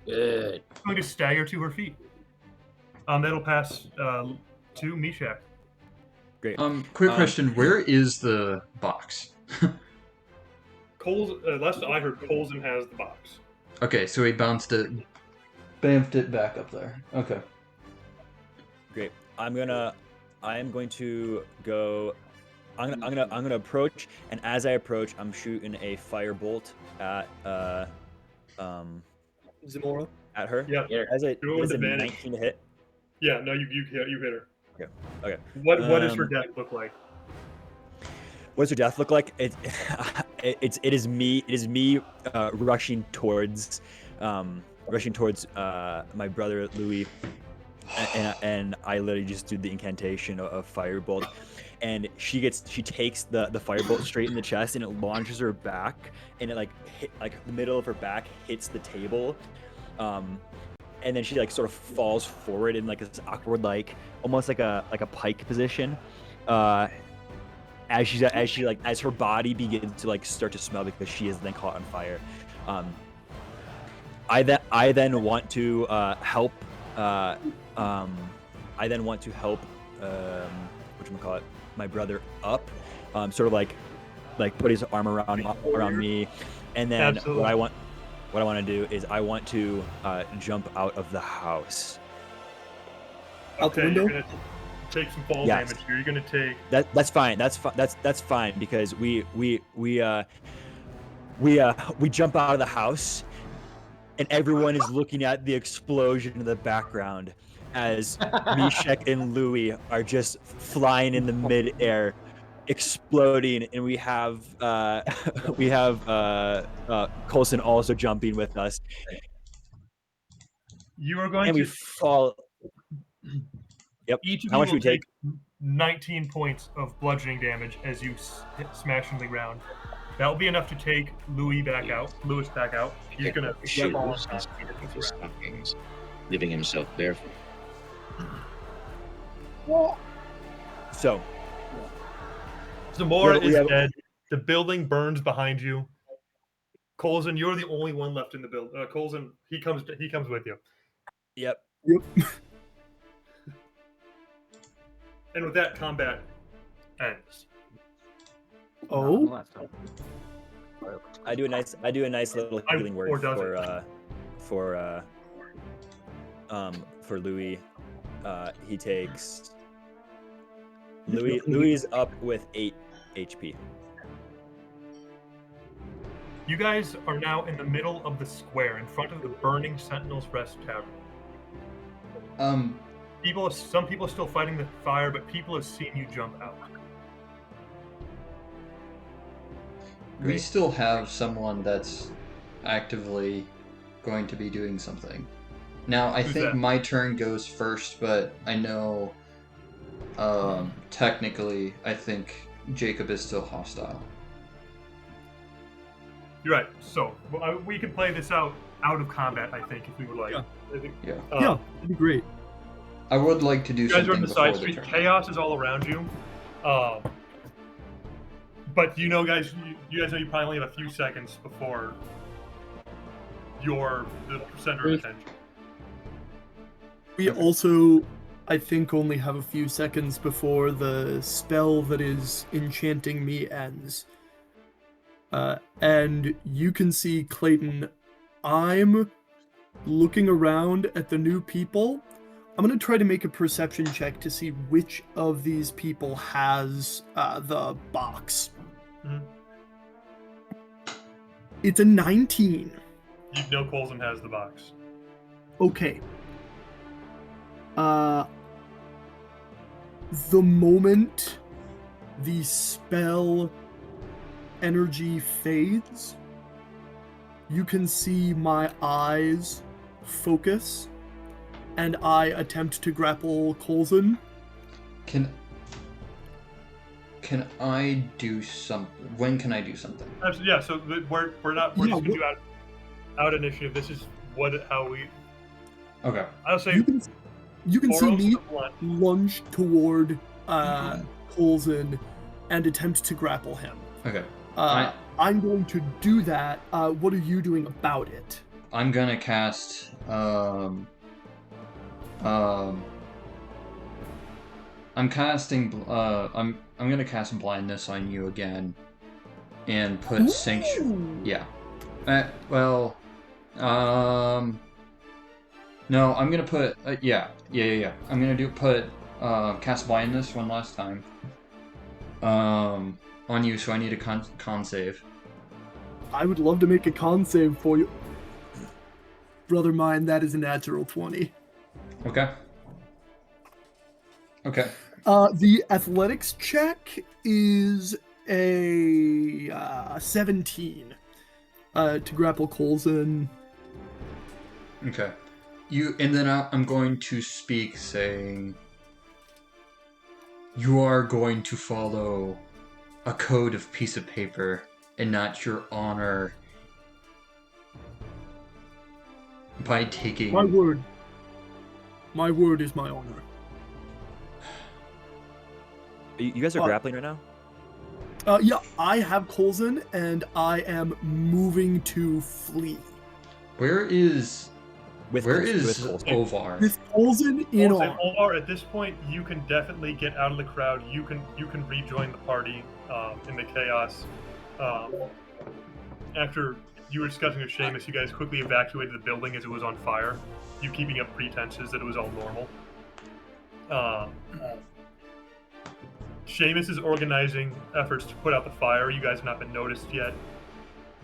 Good. Going to stagger to her feet. That'll pass to Meshach. Great. Quick question: where is the box? Coles, last I heard, Colson has the box. Okay, so he bamfed it back up there. Okay. Great. I'm going to go. I'm gonna approach, and as I approach, I'm shooting a firebolt at Zamora. at her. Yeah. As a, Do it with is it advantage. 19 to hit. Yeah, no, you hit her. Okay. Okay. What does her death look like? What does her death look like? It is me rushing towards my brother Louis, and I literally just do the incantation of firebolt, and she takes the firebolt straight in the chest, and it launches her back, and it the middle of her back hits the table, and then she sort of falls forward in this awkward almost like a pike position, as her body begins to start to smell because she is then caught on fire. I then want to help. Whatchamacallit, my brother up, sort of put his arm around me, and then Absolutely. what I want to do is I want to jump out of the house. Out the Okay, you're window? gonna take some fall Yes. damage here. You're gonna take. That's fine. That's fine because we jump out of the house, and everyone is looking at the explosion in the background as Meshach and Louis are just flying in the midair, exploding, and we have Coulson also jumping with us, You are going and we to. fall. Yep. Each of How you much will do we take? 19 points of bludgeoning damage as you smash into the ground. That will be enough to take Louis back out. He's gonna Shoes fall and on speed of his stockings, leaving himself barefoot. So Zamora We is have- dead. The building burns behind you. Colson, you're the only one left in the building. Colson, he comes with you. Yep. And with that, combat ends. Oh, I do a nice little healing or word does for Louis. He takes Louis is up with 8 HP. You guys are now in the middle of the square in front of the burning Sentinel's Rest Tavern. Some people are still fighting the fire, but people have seen you jump out. We Great. still have someone that's actively going to be doing something. Now, I Who's think that? my turn goes first, but I know technically, I think Jacob is still hostile. You're right. So we can play this out of combat, I think, if we would like. Yeah. I think, Yeah. yeah, that'd be great. I would like to do You guys are something in the before side the street. turn. Chaos is all around you. But you know, guys, you guys know you probably only have a few seconds before you're the center of attention. We also, I think, only have a few seconds before the spell that is enchanting me ends. And you can see, Clayton, I'm looking around at the new people. I'm going to try to make a perception check to see which of these people has the box. Mhm. It's a 19. You know Colson has the box. Okay. The moment the spell energy fades, you can see my eyes focus, and I attempt to grapple Coulson. Can I do something? When can I do something? Yeah. So we're not. We're Yeah, just gonna do out initiative. This is how we. Okay. I'll say. You can see Boros me the Blunt. lunge toward Coulson and attempt to grapple him. Okay. I'm going to do that. What are you doing about it? I'm gonna cast I'm casting I'm gonna cast blindness on you again and put sanctuary. Yeah. Well, no, I'm gonna put yeah. I'm gonna put cast blindness one last time on you, so I need a con save. I would love to make a con save for you. Brother mine, that is a natural 20. Okay. Okay. The athletics check is a 17 to grapple Coulson. Okay. And then I'm going to speak saying, you are going to follow a code of piece of paper and not your honor by taking... My word. My word is my honor. You guys are grappling right now? Yeah, I have Coulson, and I am moving to flee. Where is Coulson. Ovar? With Coulson in I'll say, arm. Ovar, at this point, you can definitely get out of the crowd. You can rejoin the party in the chaos. After you were discussing with Seamus, you guys quickly evacuated the building as it was on fire. You keeping up pretenses that it was all normal. Seamus is organizing efforts to put out the fire. You guys have not been noticed yet,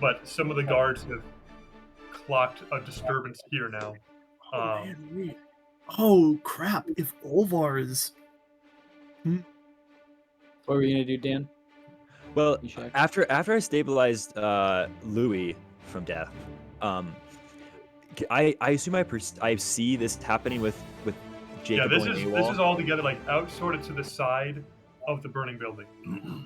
but some of the guards have clocked a disturbance here now. Oh crap! If Olvar is, What were you gonna do, Dan? Well, You check? after I stabilized Louis from death, I assume I see this happening with Jacob Yeah, going this AWOL. is all together, like out sort of to the side of the burning building.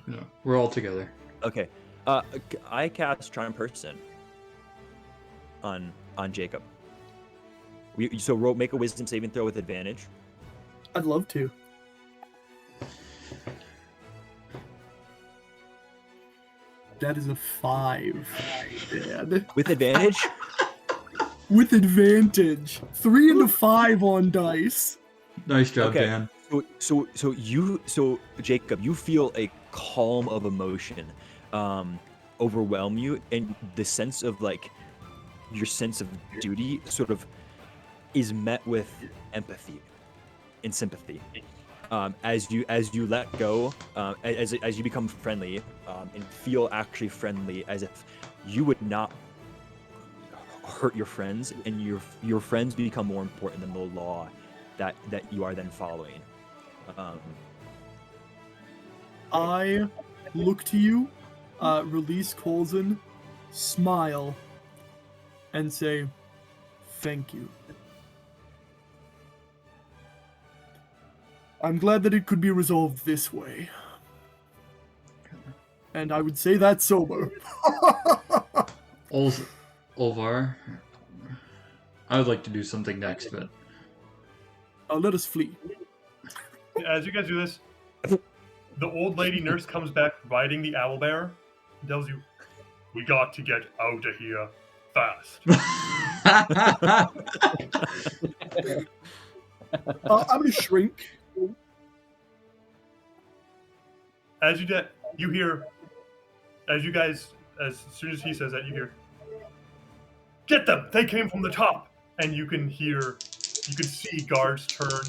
No, we're all together. Okay. I cast Charm Person on Jacob. Make a Wisdom saving throw with advantage. I'd love to. That is a 5, Dad. With advantage? With advantage. 3 and a 5 on dice. Nice job, Okay. Dan. So Jacob, you feel a calm of emotion overwhelm you, and the sense of like your sense of duty sort of is met with empathy and sympathy as you let go, as you become friendly and feel actually friendly, as if you would not hurt your friends, and your friends become more important than the law that you are then following. I look to you, release Coulson, smile, and say, thank you. I'm glad that it could be resolved this way. And I would say that sober. Olvar, I would like to do something next, but... Let us flee. As you guys do this, the old lady nurse comes back riding the owlbear and tells you, "We got to get out of here fast." I'm gonna shrink. As you hear, as soon as he says that, you hear, "Get them! They came from the top!" And you can see guards turn.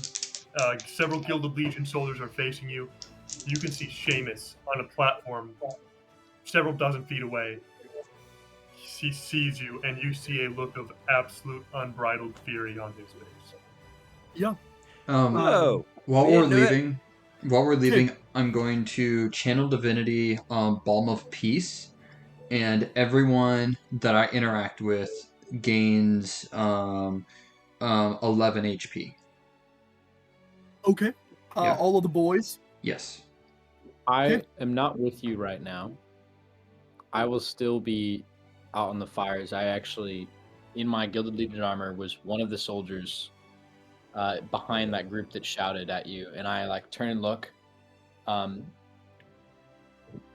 Several Gilded Legion soldiers are facing you. You can see Seamus on a platform several dozen feet away. He sees you, and you see a look of absolute unbridled fury on his face. Yeah. Whoa! While we're leaving, I'm going to channel divinity, Balm of Peace, and everyone that I interact with gains 11 HP. Okay. Yeah. All of the boys. Yes. I Okay. am not with you right now. I will still be out on the fires. I actually, in my Gilded Legion armor, was one of the soldiers behind that group that shouted at you, and I like turn and look,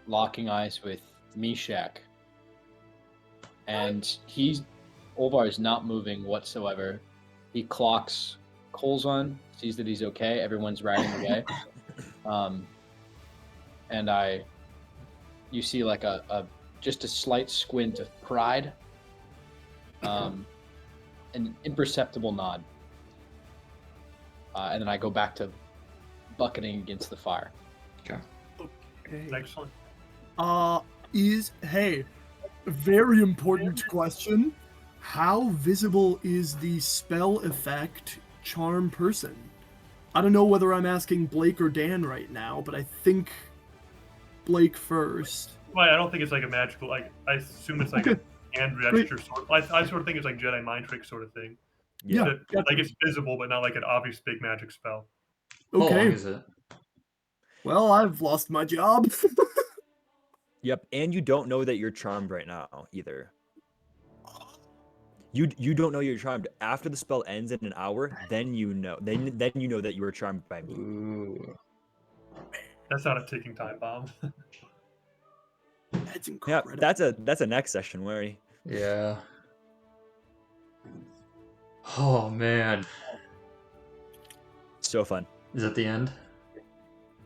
locking eyes with Meshach, and Olvar is not moving whatsoever. He clocks Colzon, sees that he's okay. Everyone's riding away, and you see like just a slight squint of pride, an imperceptible nod, and then I go back to bucketing against the fire. Okay. Excellent. Very important question. How visible is the spell effect Charm Person? I don't know whether I'm asking Blake or Dan right now, but I think Blake first. Well, I don't think it's like a magical. Like I assume it's like a hand gesture sort. I sort of think it's like Jedi mind trick sort of thing. Yeah. That, like it's visible, but not like an obvious big magic spell. How long Okay. is it? Well, I've lost my job. Yep, and you don't know that you're charmed right now either. You don't know you're charmed. After the spell ends in an hour, then you know. Then you know that you were charmed by me. Ooh. That's not a ticking time bomb. That's Yeah, incredible. that's a next session, Worry. Yeah. Oh man. So fun. Is that the end?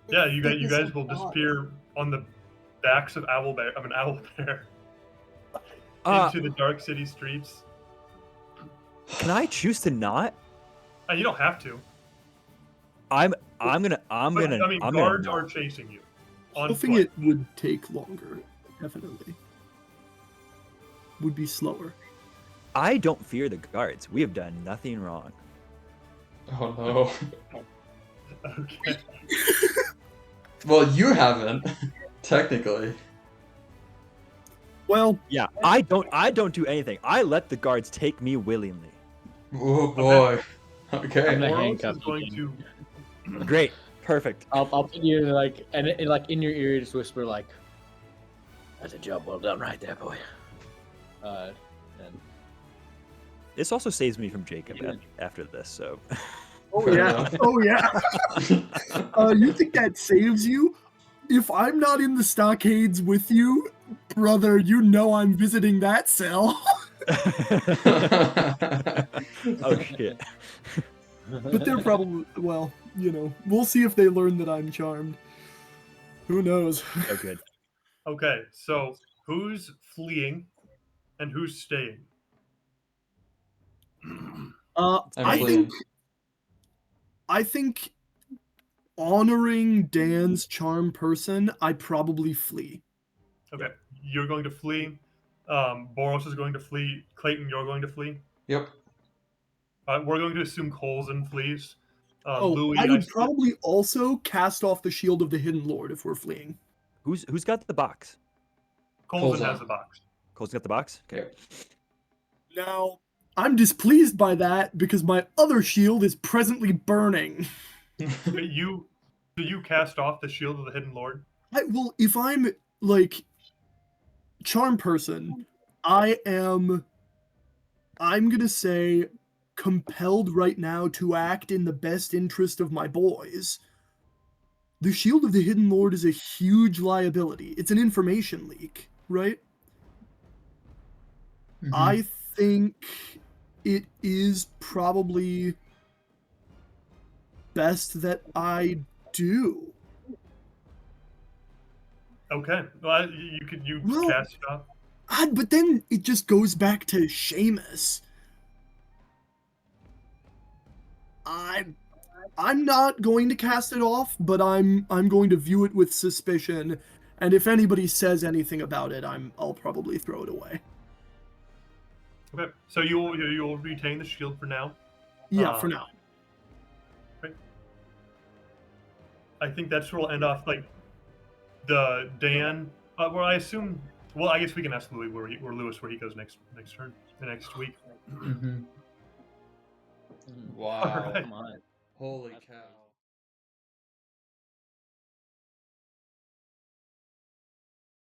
Yeah, you guys will disappear on the backs of an owl bear into the dark city streets. Can I choose to not? You don't have to. I'm gonna. I mean, I'm guards gonna are chasing you. On Hoping foot. it would take longer, definitely. Would be slower. I don't fear the guards. We have done nothing wrong. Oh no. Okay. Well, you haven't, technically. Well, Yeah, I don't do anything. I let the guards take me willingly. Oh boy. Okay. I'm gonna Boros handcuff is going you. to. Great, perfect. I'll put you in like and like in your ear, just whisper like, "That's a job well done, right there, boy." And This also saves me from Jacob after this. So oh Fair yeah, enough. oh yeah. You think that saves you? If I'm not in the stockades with you, brother, you know I'm visiting that cell. oh shit. But they're probably, well, you know, we'll see if they learn that I'm charmed. Who knows? Oh good. Okay, so who's fleeing and who's staying? I'm I think honoring Dan's charm person, I probably flee. Okay, you're going to flee. Boros is going to flee. Clayton, you're going to flee. Yep. We're going to assume Colson flees. Louis, I would probably also cast off the shield of the Hidden Lord if we're fleeing. Who's got the box? Colson Colson. has the box. Cole's got the box. Okay. Now, I'm displeased by that because my other shield is presently burning. But do you cast off the shield of the Hidden Lord? Well, if I'm like charm person, I'm gonna say compelled right now to act in the best interest of my boys. The shield of the Hidden Lord is a huge liability. It's an information leak, right? Mhm. I think it is probably best that I do. Okay, well, you could Well- cast it off. But then it just goes back to Seamus. I'm not going to cast it off, but I'm going to view it with suspicion, and if anybody says anything about it, I'll probably throw it away. Okay, so you'll retain the shield for now. Yeah, for now. I think that's where we'll end off. Like the Dan, where I assume Well, I guess we can ask Louis or Lewis where he goes next turn, the next week. Mm-hmm. Wow. Alright. Come on. Holy